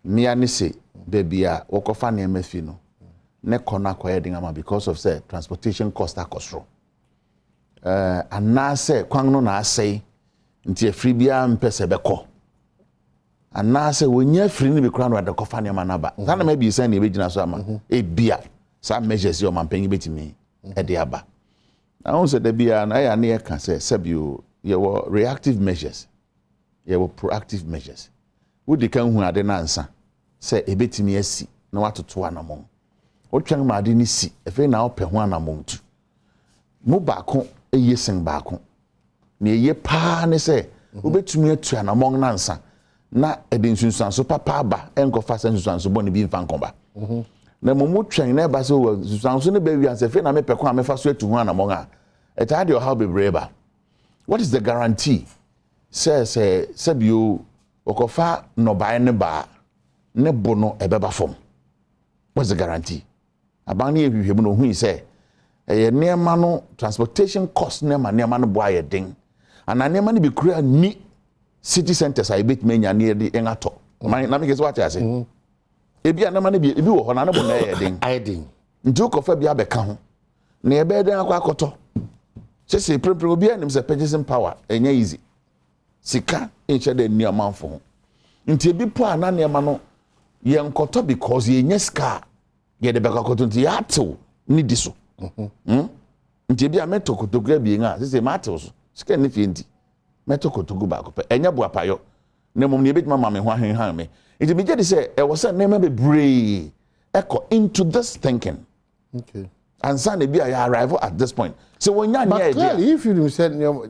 mia ni se baby a wo kofa ne mafi no ne kona koye dinga because of say transportation cost akosro anase kwan no na asai nti afri bia mpese beko anase wonya afri ni be kura no de kofa ne ma na ba sana ma bi san ne be gina so ama e bia sa measures yo mampanyin betimi e de aba na won se de bia na ya ne e kan se sabio ye wo reactive measures ye wo proactive measures wo di kan hu ade na ansa se e betimi asi na watoto anamon wo twan ma ade ni si e fe na ope ho anamon tu mu ba ko eye sen ba ko ne eye pa ne se wo betumi atu anamon na ansa na e de nsunsan so papa ba enko fa nsunsan so boni bi mfa nkomba na mu twan na ba so nsunsan so ne ba wi ansa fe na me pe ko amefa so atu ho anamon a e ta de how be breba. What is the guarantee? Says Sabio Okofa no buy ne ba ne bono ebeba form. What's the guarantee? Abani ehwehwem no hu say e neema no transportation cost neema no boa ye den. Ana neema no be kura ni city centers I bet menya ne de engato. Na me what I say. Ebi anama ne bi wo ho na ne bo na ye den. I den. Nti Okofa bia beka ho. Na ebe den akwa akoto. Say prepare obi anim say purchasing power enya easy sika enche de ni amanfo ho nti ebi po ana ne ma no ye nkoto because ye nya sika ye de beka koto nti ya tew ni di so nti ebi ameto kotogra bi nga say matew so sika ne fie nti meto kotogu ba ko pe enya bo apayo ne mom ne ebi ma me ho ahenhan me nti me je de say e wo say ne ma be brave echo into this thinking and son be arrive at this point. So when you but clearly, if you said no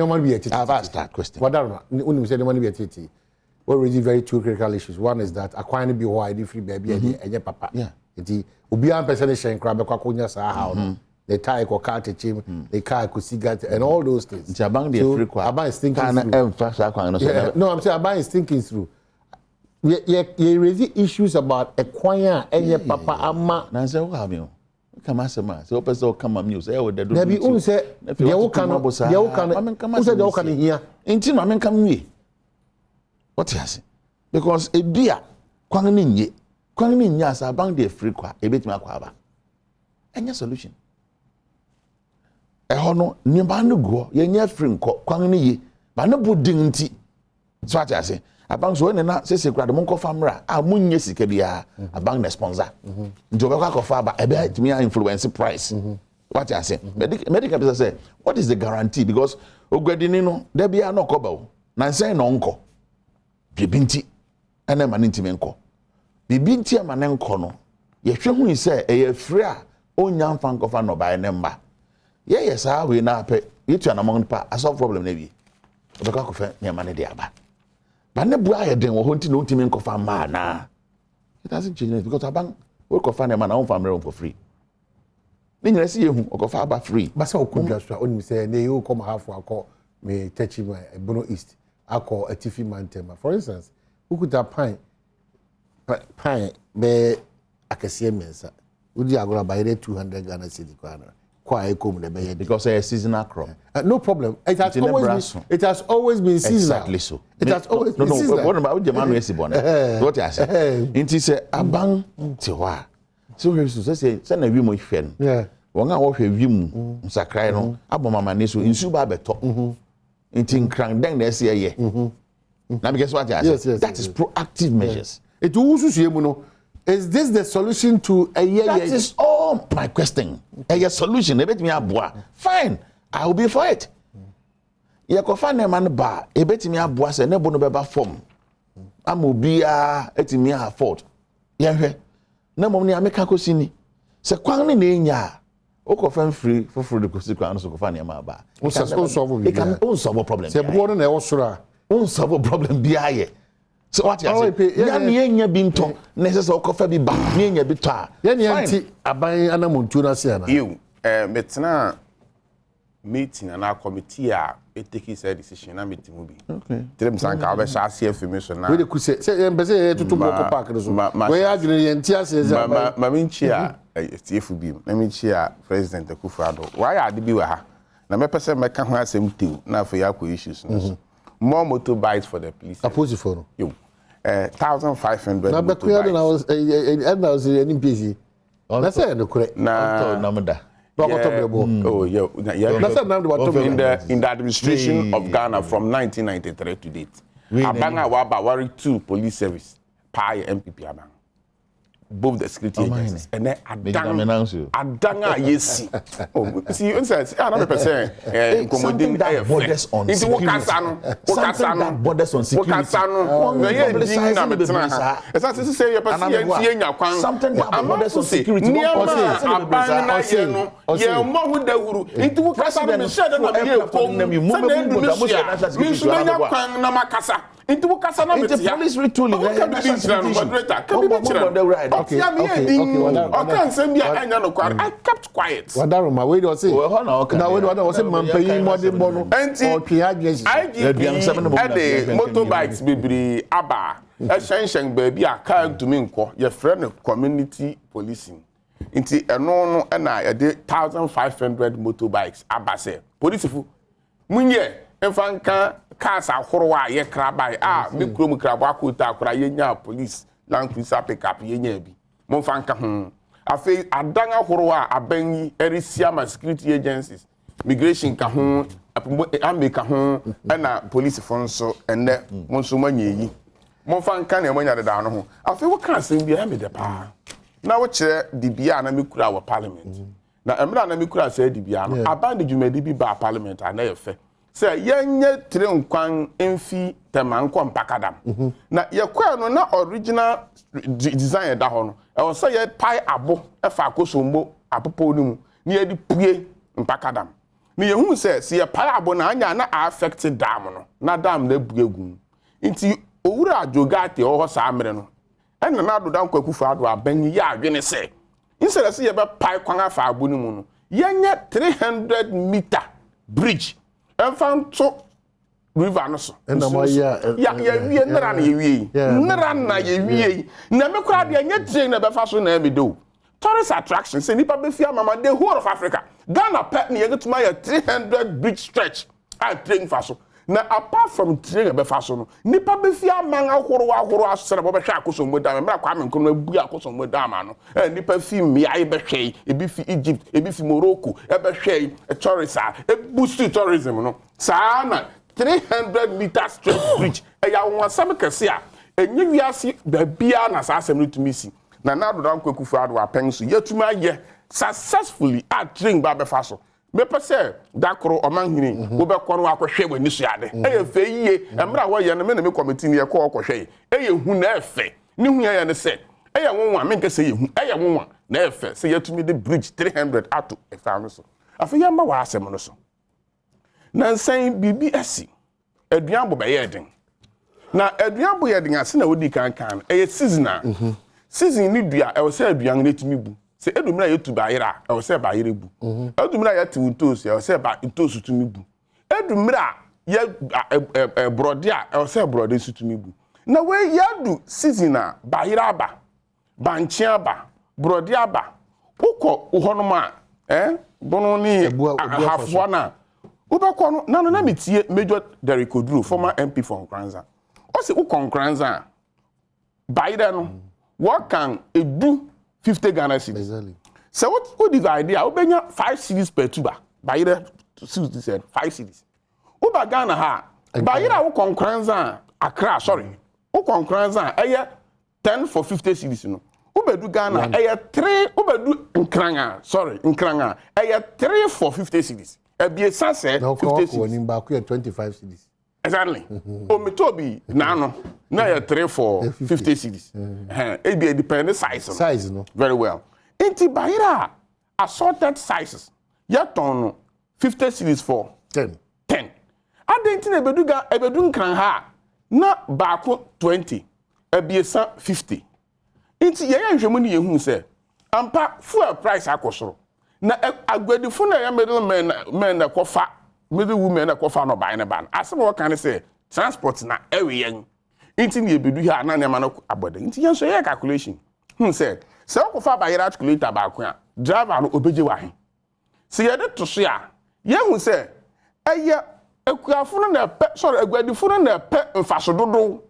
man be a I've asked that question. What that when you said no man be a titi, what raising very two critical issues. One is that acquiring be why free baby and your papa. Yeah. It ubi am person shen crab kwa kunya sa how no. the tie ko car to chim, the car ko cigarette and all those things. It's about the free kwa. About is thinking through. No, I'm saying about is thinking through. You raise issues about a choir and papa ama. Na say what have you? Come as a man. So person come am news. With the do. There be un say there who can who say there can here. Inti no amen come we. What you say? Because e bia kwan ni nye. Kwan ni nya sa bang the free kwa e betimi akwa aba. Enya solution. Eho no ni ba no go ye nya free nko kwan ni ye. Ba no bodin nti. So what you say? Abang so na sese kura de monko famra a munye sika bia abang na sponsor njo be kwa fa ba e be timi influence price what you say medical people say what is the guarantee because ogwadini no da bia no koba o na nsen no nko bibinti ene ma ntimi nko bibinti ma ne nko no ye hwe hu ise e ye free a onya mfa nko fa no ba ne mba ye sa we na pe yitu anamon pa aso problem na bi obeka ko fe ne ma ne dia ba. But ne bua yeden wo honti no ntimi nkofa ma na. It doesn't change because abang we kofa na man na family for free. Ni nyina si yehu okofa aba free. Ba sa okudwa so oni say ne you come half akọ me techi my Bono East akọ Atifi Mantema. For instance, ukuta pine be akese mensa. Udi agora by 200 Ghana cedi kwa na. Kwa ekom de be because a seasonal crop. No problem. It has always been seasonal. Exactly so. It has always been seasonal. What about the man who is born? What you say? Inti say abang tiwa. So we say na wi mo hwe no. Yeah. Won a wo hwe wi mu nsakrai no abomama ne so insu ba beto. Inti nkran den na ese ye. Na because what you say? That is proactive measures. It will susu mu no. Is this the solution to a year? That is all my question. A solution. Fine. I will be for it. You can find a man bar. A bet me a boss and never no form. I will be a etimi a fault. Yeah, no money I make a cosini. Se kwang ni nya. Oko fan free for the consequence of Fania Maba. It can solve a problem. Se born na osura. Solve a problem be aye. So what you say? Nya binto necessary kofa bi ba nya bi to a. Nya aban anamuntu na se na. You metena meeting and our committee a take his decision na meeting bi. Okay. Tell sanka obe sha se information na. We dey kuse say embese tutu boko park no so. We agre yenti ase za. Ma minchi a TF bi. Na minchi a President Akufo-Addo. Why ade bi wa ha? Na me pese me ka ho asem tew na for ya ko issues no. More motorbikes for the police. Opposite for no. You 1,500. Na be clear na was any busy. That's it no correct. Na namda. Oh yeah. In the administration of Ghana from 1993 to date. Abanga wa ba wari 2 police service. Pai MPP abang. Both the security agencies and then adanga yesi. Oh, see, you say, another person, something that borders on security. Something that borders on security. Something that borders on security. Into kasa na metia. The police retooling. Okay. I kept quiet. Wadaroma, we do say. Now we do say man pay more than bono. Motorbikes bibiri aba. E shen baby a car to me nko. Your friend community policing. Inti eno no na e de 1,500 motorbikes aba say. Police fu munye enfanka cars ahorowa ye krabai me krom krabo akota akora ye nya police land cruiser pickup ye nya bi mo fanka ho afi adan ahorowa abanyi erisia ma security agencies migration ka ho America ho na police fonso enne mo nso manyeyi mo fanka na emanya da no ho afi wo kan sem bia me de pa na wo kire dibia na me kura wa parliament na emra na me kura say dibia no aban de dwumadi bi ba parliament ana ye fe say yenye tire nkwan emfi temanko mpakadam na ye kwa no na original design da ho no e wo say ye pai abo e fa akosombo apopo ni mu ni ye di pue mpakadam ni ye hu say se ye pai abo na anya na affected dam no na dam na buegu nti owura ajogate ho sa amere no ena na do dan Akufo-Addo aban ya adwene say instead say ye be pai kwan afa abo ni mu no yenye 300 meter bridge enfanto river no so ya wie nra na yewie nra na yewie na me kura de enye train na be fa so na e me do tourist attraction say nipa be fia mama the whole of Africa Ghana pet na yegetuma ya 300 bridge stretch a train fa so na apart from train be fa so no nipa be fia man ahoro asere bo be hwa akoso mo da me kwa me nkono abu akoso mo da ma no nipa fi mi ai be hwe ebi fi Egypt ebi fi Morocco e be hwe tourist e boost tourism no sa na 300 meter straight bridge eya wonsam kese a enye wiase da bia na sa asem no tumi si na do dan kwakufu ado apen so yetuma ye successfully at train ba be fa so me pese dakoro omanhini wo be kono akohwe wani so ade eye fe yie emra wo ye no me na me committee ne ye ko akohwe eye hu na efe ni hu ye ne se eye wonwa me nke se ye hu eye wonwa na efe se yetumi the bridge 300 ato efa no so afi ye ma wa asem no so na nsan BBS aduan bo be ye den na aduan bo ye den ase na wodi kan seasonal season ni dua e wo se aduan na timi bu se edumira yetu ba yira e wo se ba yire bu edumira yetu ntosu e wo se ba ntosu tumi bu edumira ye brode a e wo se brode su tumi bu na we yadu seasonal ba yira ba banchi aba brode aba ukọ uhonoma bono ni ahafo na ubekọ no nanu na metie Major Derrick Oduro former MP for Nkranza o se ukonkranza baida no what can do 50 Ghana cedis exactly so what divide there obenya 5 cedis per tuba baida to said 5 cedis uba Ghana ha baida ukonkranza Accra sorry ukonkranza eye 10 for 50 cedis no ubedu Ghana eye 3 ubedu Nkranga sorry Nkranga eye 3 for 50 cedis ebie sase 50 cedis ni ba ku 25 cedis exactly o metobi na 3 for 50 cedis it be depend size no very well inti bayira assorted sizes yaton 50 cedis for 10 adenti na ebedu nkran ha na baako 20 ebiesa 50 inti ye nhwemu ni yehu se ampa fuel price akosoro na agwadifu na ya middle na kofa middle women na kofa no buy na ban asem wo kan say transport na ewe inti ni ebedu ha na ne ma no abode inti yen so ye calculation say se wo kofa ba yira calculator ba ko a driver no obeje wa he se ye de to so a ye hu say eye akuafo no na pe sorry agwadifu no na pe mfaso dodo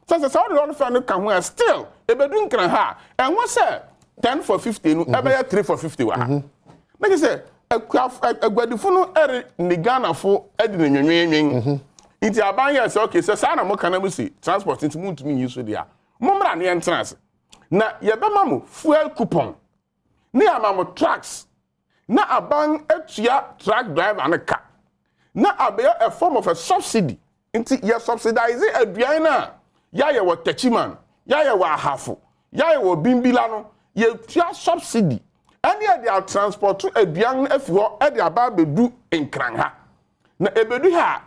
se wo de no fa no kan ho still ebedu nkran ha enwo say 10 for 50 no ebe ya 3 for 50 wa ha na say agwadifu no ni Ghana fo edi na nwenwen inti abanya say okay say sa na mo kana musi transport inti muntu mi yiso dia mo mra na entrance na ye be mamu fuel coupon ni amamu trucks na aban etua truck driver na ka na abeya a form of a subsidy inti ye subsidize aduan na ya ye wo tachiman ya ye wo ahafo ya ye wo bimbila no ye tua subsidy any of their transport to aduan afi ho e de aba bedu nkran ha na ebedu ha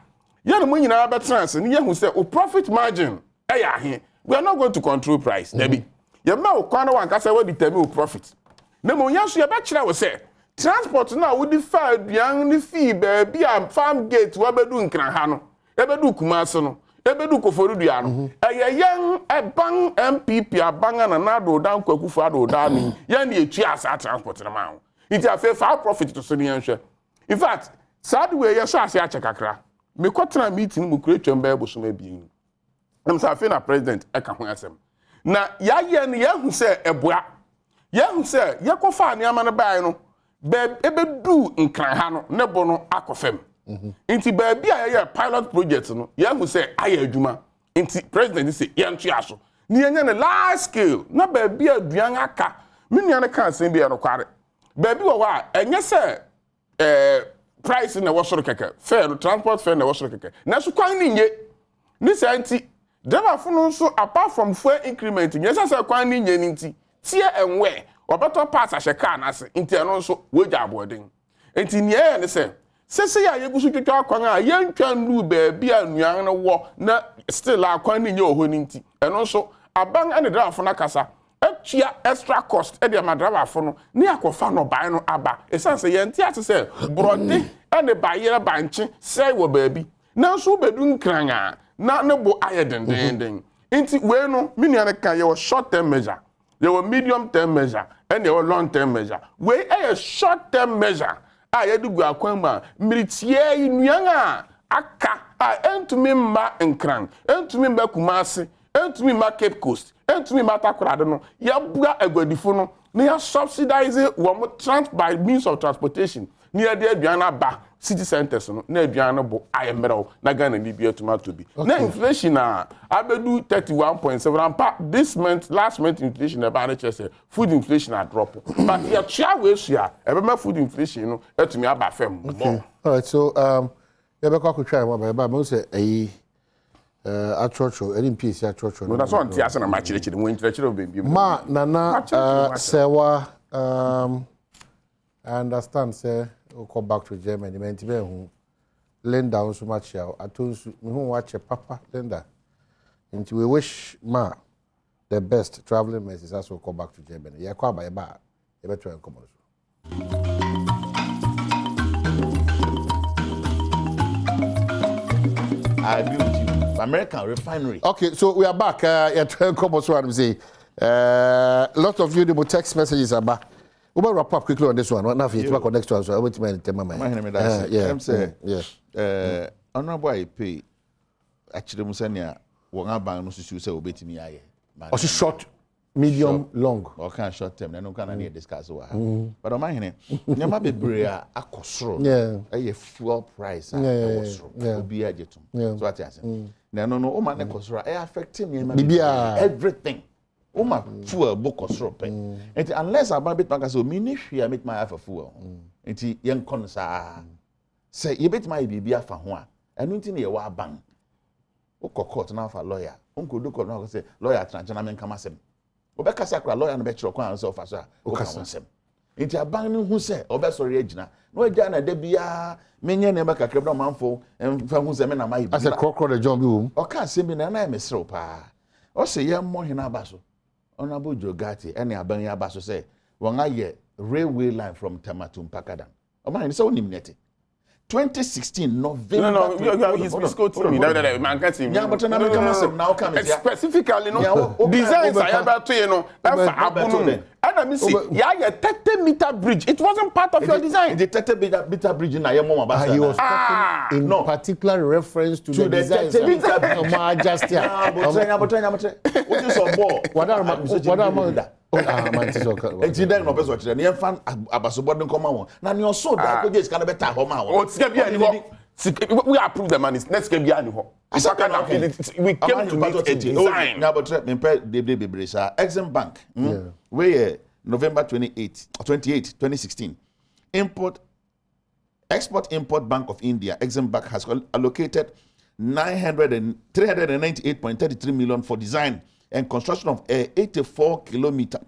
ya no nyina ba trans ni yehu say o profit margin e ya he we are not going to control price debi ye ma o kwana wan ka say we determine o profit na mo yanso ye ba kira we say transport na wo di fa aduan ni fi ba bi am farm gate wa bedu nkran ha no ebedu Kumasi no ebedu Koforudua no eyeyen eban MPP abanga na do dan kwakufu ado da mi ya na etu asa transport na ma ho iti afa fa profit to so ne yanhwe in fact sad way ye so ase ache kakra me kwatena meeting mu kuretwem ba ebo so ma bi ni am sa afa na president e ka ho asem na ya ye ne ya hu se eboa ya hu se ye kofa ne ama ne bai no ebedu nkran ha no ne bo no akofem inti baabi a ye pilot project no ye hu say aye adwuma inti president say ye ntu aso ni ye nya large scale na baabi aduan aka menua ne kan sen bia no kware baabi wo wa enye say price na wosoro keke fare no transport fare na wosoro keke na so kwan ni nye ni say anti driver fo no so apart from fuel increment nye say kwan ni nye ni nti tie enwe obeto pass ahye car na se inti eno so weja aboden inti ni ye ne say sese ya yegusu twetwa akwan a yentwa ndu baabi anuan no wo na still akwan ni nye oho ni nti eno so aban ane driver na kasa etua extra cost e de ma driver fo no ne akofa no ban no aba esanse ye ntia te se brode e ne ba yere banche sei wo baabi na so bedu nkranya na ne bo aye dendenden nti we no minua ne kan ye short term measure ye medium term measure and ye long term measure we a short term measure a ye dugu akwan ma miritie inuan a aka a entumi mma nkran entumi mba kumase entumi mma Cape Coast entumi mma takorade no ya bua agwadifo no na ya subsidize wo by means of transportation ni ya de aduan ba city centers no na aduan no bo ayemrew na Ghana ni bia tomato bi na inflation na abedu 31.7 pa this month last month inflation na ba na chese food inflation a drop but ya chia we sua e be food inflation no etumi aba fam more. All right, so you be kwa try mo ba mo say eh achocho any piece achocho no that's one tia na ma chire mo chire obi ma nana sewa I understand say we come back to Germany men tibe hu lenda on so much ya atonsu me hu watch papa lenda and we wish ma the best traveling messages as we come back to Germany ya kwa ba e beto en come I agree with you. American refinery. Okay, so we are back. You're trying to come also and say a lot of you the text messages are back. We will wrap up quickly on this one. Now, if you talk on next one, so I will tell my mind. Yeah. Honorable I pay. Actually, Musania, one bank no susu say obey me aye. Also short, medium, long. Or can short term. No can any discuss over. But on my hand, nyama bebre a akosoro. Yeah. A fuel price. Yeah. Obi ajetum. So what you say? No. O man ekosoro. E affecting me. Everything. Oma fuel book kosoro pe. And unless I buy bit bank so me ni hwe make my for fuel. Enti yen kon sa. Say you bet my bibia fa ho a. Enu nti na ye wa ban. O court na fa lawyer. Onko do court na say lawyer tranche na men kama sem. Obekasa kra lawyer no be kire kwan so fa so a. O ka won sem. Enti aban ni hu say obesori agina. No agya na da bia menye ne be kakra do manfo fa hu say me na mai. As a crocro the John bi wo. O ka sem bi na na me srew pa. O say ye mo hena ba so. Honorable Jogati any aban ya ba so say won aye railway line from Tema to Mpakadan. O man say onim neti. 2016 November. No, he's misquoting me. No, man can't see me. Yeah, but na me come say now come here. Specifically, no. Designs I about to, you know, and I mean, see, yeah, 30-meter bridge. It wasn't part of your design. The 30-meter bridge na yemo about. He was talking in particular reference to the design. 30-meter bridge. Just here. What is on board? What am that? Enti den no peso kire ne fan abasobod nkoma won na ne oso da ko je sika na beta ho ma won. O sika bia ni ho. We approve the money. Next sika bia ni ho. We came to meet a design. Na but me pe de bebre sa Exim Bank. We November 28, 2016. Export Import Bank of India, Exim Bank has allocated 398.33 million for design and construction of an 84 kilometer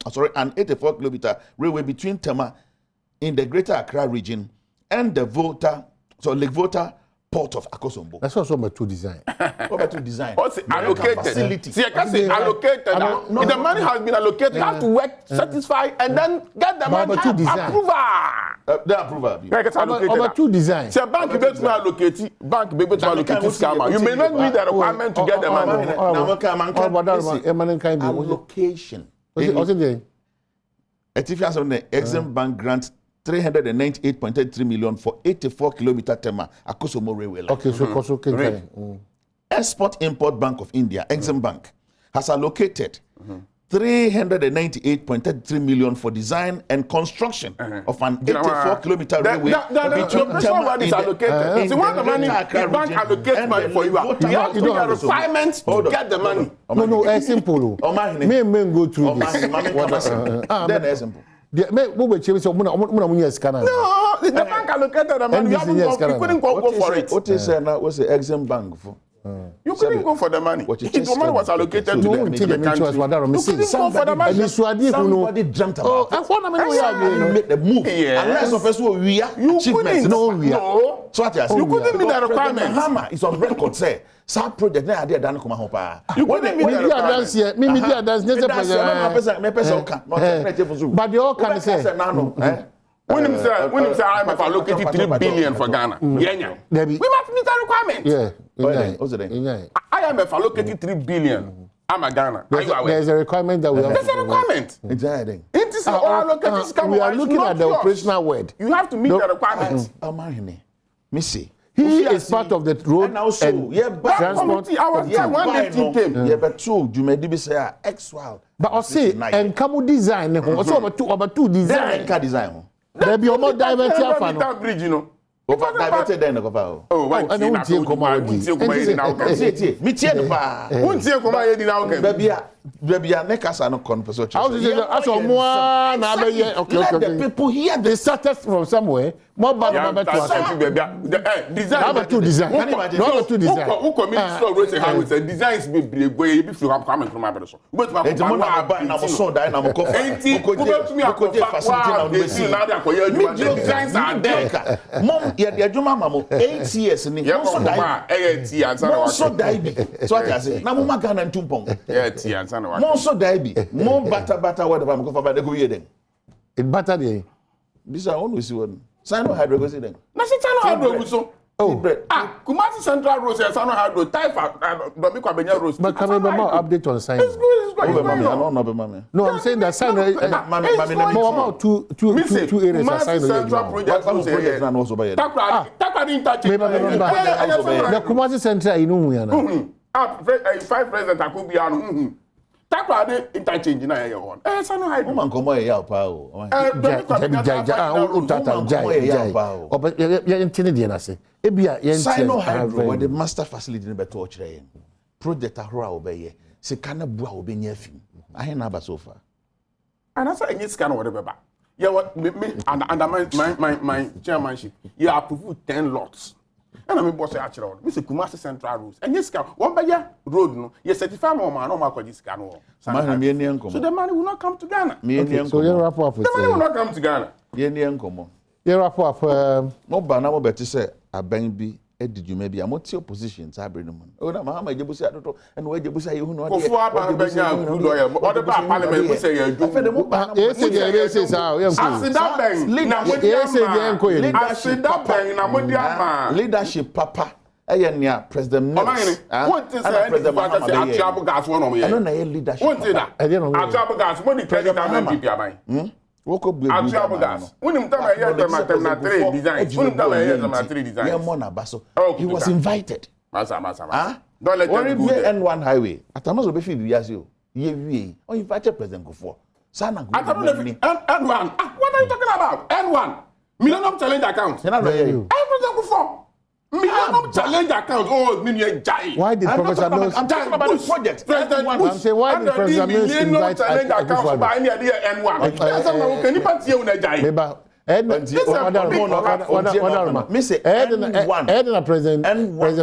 railway between Tema in the Greater Accra region and the Lake Volta port of Akosombo. That's also my two design. What to design? What's allocated? Facility. See, I can say allocated. No, the money has been allocated. You have to work, satisfy, and then get the money approval. The approval. Over two design. See, a bank you bet to allocate. Bank you bet to allocate scammer. You may not meet the requirement to get the money. Allocation. What's it there? Etifias on the Exim Bank grant 398.33 million for 84 kilometer Tema Akosomo railway line. Okay, so Export Import Bank of India, Exim Bank, has allocated 398.33 million for design and construction of an 84 kilometer railway between Tema and the one the money, the bank allocates money for you. You have to do a requirement to get the money. No, it's simple. Men go through this. Then it's simple. No, the bank allocated the money. You couldn't go for it. What is what's the Exim Bank for? You couldn't go for the money. The money was allocated to the country. You couldn't go for the money. Somebody dreamt about it. I make the move. Unless of us we are achievements. No. So what you say? You couldn't meet the requirement. Hammer is on record say some project na ade dan koma ho pa. You couldn't meet the requirement. Me dance never president. Me person kan. But the all can say when him say I am allocated 3 billion for Ghana. We must meet the requirement. Yeah. I am allocated 3 billion. I'm a Ghana. There's a requirement that we have. There's a requirement. Exactly. It is allocated. We are looking at the operational word. You have to meet the requirements. Missy. He is part of the road and also transport. But two, you may be say X-Wal. But I say, and come design, also about two design. There be more diverted bridge, you know. Diverted then go. Oh, why? I don't see Baby, nekasa no conversation. How is it? As okay. Let the people hear they started from somewhere. More bad design. Number two design. Can you imagine? Number two design. Who commit store road say how it's designs be go e be free come from my brother. But my na mo so die na mo ko. Facility na designs are there. Mom, ye adwuma mamo 8 years ni. Mo so die bi. So what I say? Na mo magana ntumpong. More so die more butter whatever go for by the go here then. It butter there. This are always one. Sino hydro go see then. Na Sino hydro so. Oh. Kumasi Central Road say Sino hydro type do me kwabenya road. But can we update on sign? It's good. No, I'm saying that sign more about two areas sign. Central project na no so by. Takwa interchange. The Kumasi Central you know we are now. Five president akubia no takwa de interchange na ye won Sino hydro man komo ye ya pa o Sino hydro with the master facility be to kire yen project ahora obeye sika na bua obenya afim ahe na aba so far and asa enye sika na whatever ba ye me under my chairmanship you approve 10 lots. And I'm boss actually. We say Kumasi Central Roads. And yes, one by road no. You certify more man, no more this can no. So the money will not come to Ghana. So you wrap up with the money will not come to Ghana. You wrap up. No banana mo better say a bang be. Did you maybe I'm not your position? I bring them. Oh, no, Mahama, you say and where you say you know. What about Parliament? We say you do. Leadership, Papa. President Mills. What is leadership? Woko blue. When him tell me here design. He was invited. Masa. Don't let them go there. N1 highway. Atamos obefi biase o. Ye wie. O invited President Kufo. Sana go. N1. What are you talking about? N1. Millennium Challenge account. President Kufo. Millennium Challenge account. Oh, million jai. Why did Professor Mills? I'm talking about the project. President Bush. I'm saying why did Professor Mills invite Challenge account by any idea N1? That's how can you party on a jai? President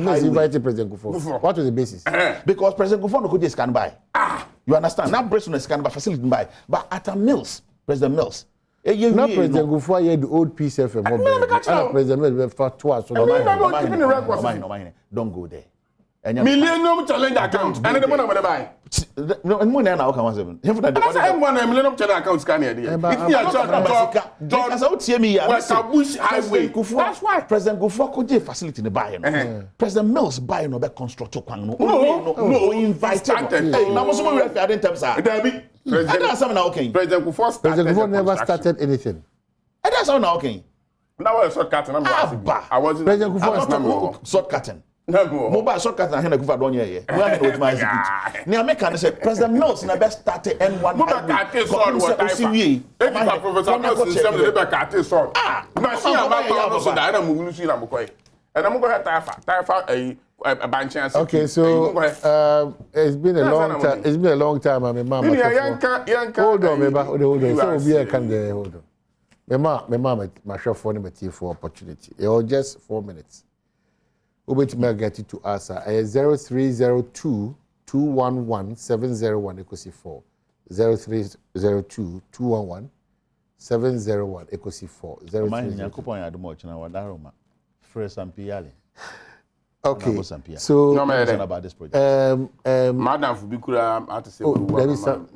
Mills invited President Kufo. What was the basis? Because President Kufo no could just scan by. You understand? Now President scan by facility by. But at Mills, President Mills. Now President Kufo had the old PCF and President Mills for twice. Don't go there. Millennium Challenge account. And the money buy. No, and money now come on seven. Millennium Challenge account scan here. Bush highway. That's why President Kufo could give facility in the buy. President Mills buy no be construct no invited. Hey, now some we are in terms of President Kufo never started anything. And that's how now okay. Now I shortcut and I wasn't President Kufo shortcutting. Mobile shortcut na hena kufa don here. We are with my execute. Ni American say President Mills na best start N1 highway. Professor Mills system dey be kate sword. Machine about so that na mu nusu na mkoy. And I'm going to tire a bunch. Okay, so it's been a long time. It's been a long time. I'm a mama. Hold on, hold on. So we can hold on. My mama, my shop for for opportunity. It was just 4 minutes. Over to get it to us. 0302 211 701 equals 4. 0302 211 701 equals 4. 0302. Okay, so about this project. Madam Fubikura, I have to say, there is some.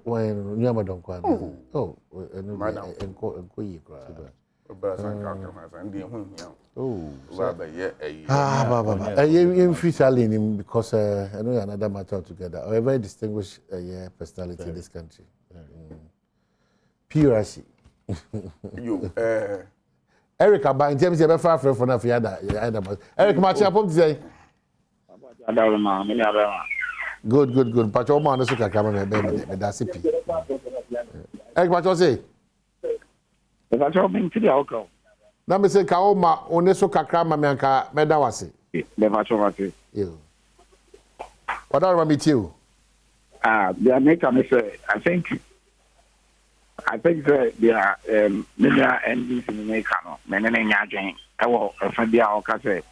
When you are Madam Kwan. Oh, Madam, in future because I know another matter altogether. A very distinguished personality in this country. Piracy. You, Eric, about in terms of far from the other. Eric, much up to say. Good. But your man is a camera, baby. That's it. Eric, what you say? If I told me to the alcohol. Let me say, Kaoma, Oneso Kakrama Manka, Medawasi. Never told me. What are we with you? They are making me say, I think that they are maybe NDC in the Kano, Menene Yajin. I will offend the Alcase.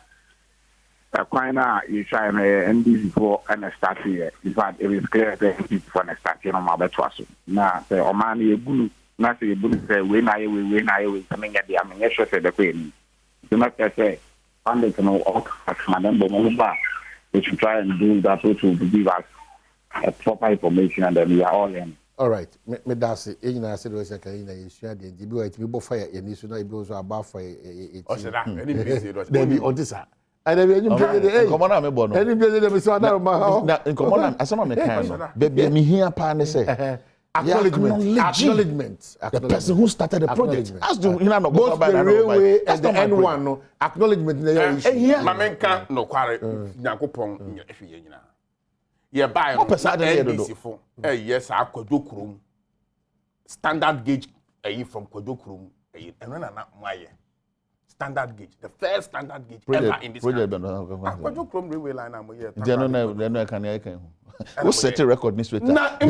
A quina you try NDC for and start here. In fact, it is clear that for an start on my betwasu. Now, say, Omani, a blue. Not say when I coming at the ammunition said the queen. Do not say funding to know all Madame Bomba. We should try and do that to give us a proper information and then we are all in. All right, me that's it. I said was a kind of issue. The DBO it will fire and this will be about for it. Oh, so that any busy. There be on this. And then you play the come on, I'm born. Any busy them so that my house. Come on, as some mechanic. Baby, me here pan say. Acknowledgement. The person who started the project. As do you know both the railway and the N1 no acknowledgement na issue. Mamenka no kware Yakopon if ye nyina. Ye buy no NDC for yes akwadwo krom. Standard gauge from kwadwo krom eno na maye. Standard gauge, the first standard gauge ever in this country. Akwadwo krom railway line am here. They can who set a record based on that? A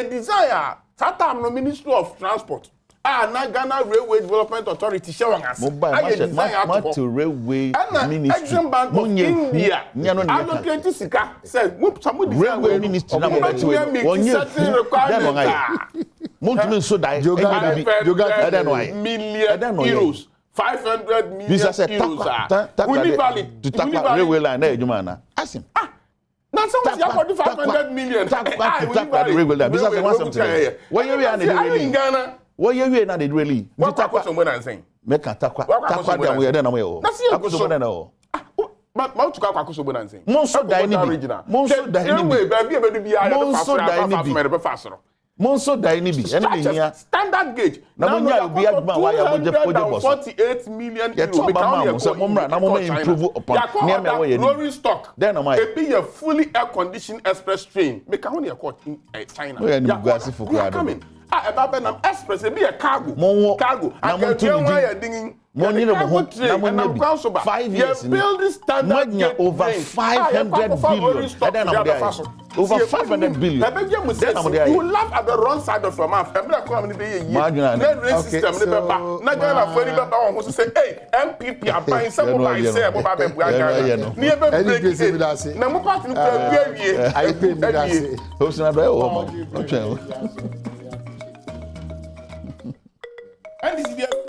desire. Satam no Ministry of Transport. Na Ghana Railway Development Authority showing us. Mobile to railway ministry. Exim Bank of India. Allocated Sika said, somebody railway ministry. Mountain so die. €500 million. 500 million euros. To tackle railway line. Ask him. Now someone here for 500 million. What you in Ghana? What you na did really? What question I'm saying? Make takwa dem we dey na we o. Akuso be na o. But to ka akuso be na saying. Monso dai ni bi. Monso dai ni bi. Monso dai ni bi. Monso dai ni bi. Ene be hia. Standard gauge. Na mo nya obi aduma wa ya mo je boss. 48 million euro. Become so mo mra na mo improve upon. Near me we rolling stock. Then am I. E be a fully air conditioned express train. Make how near court in China. We ni guasi for kwado. Eba na express e be a cargo. Na mo to ni. Mo ni no mo na mo ni 5 years. Build this standard gauge over 500 billion. Then am there. Over 500 billion. You laugh at the wrong side of your mouth. Okay, system. Say, hey, MPP are buying some by say, I pay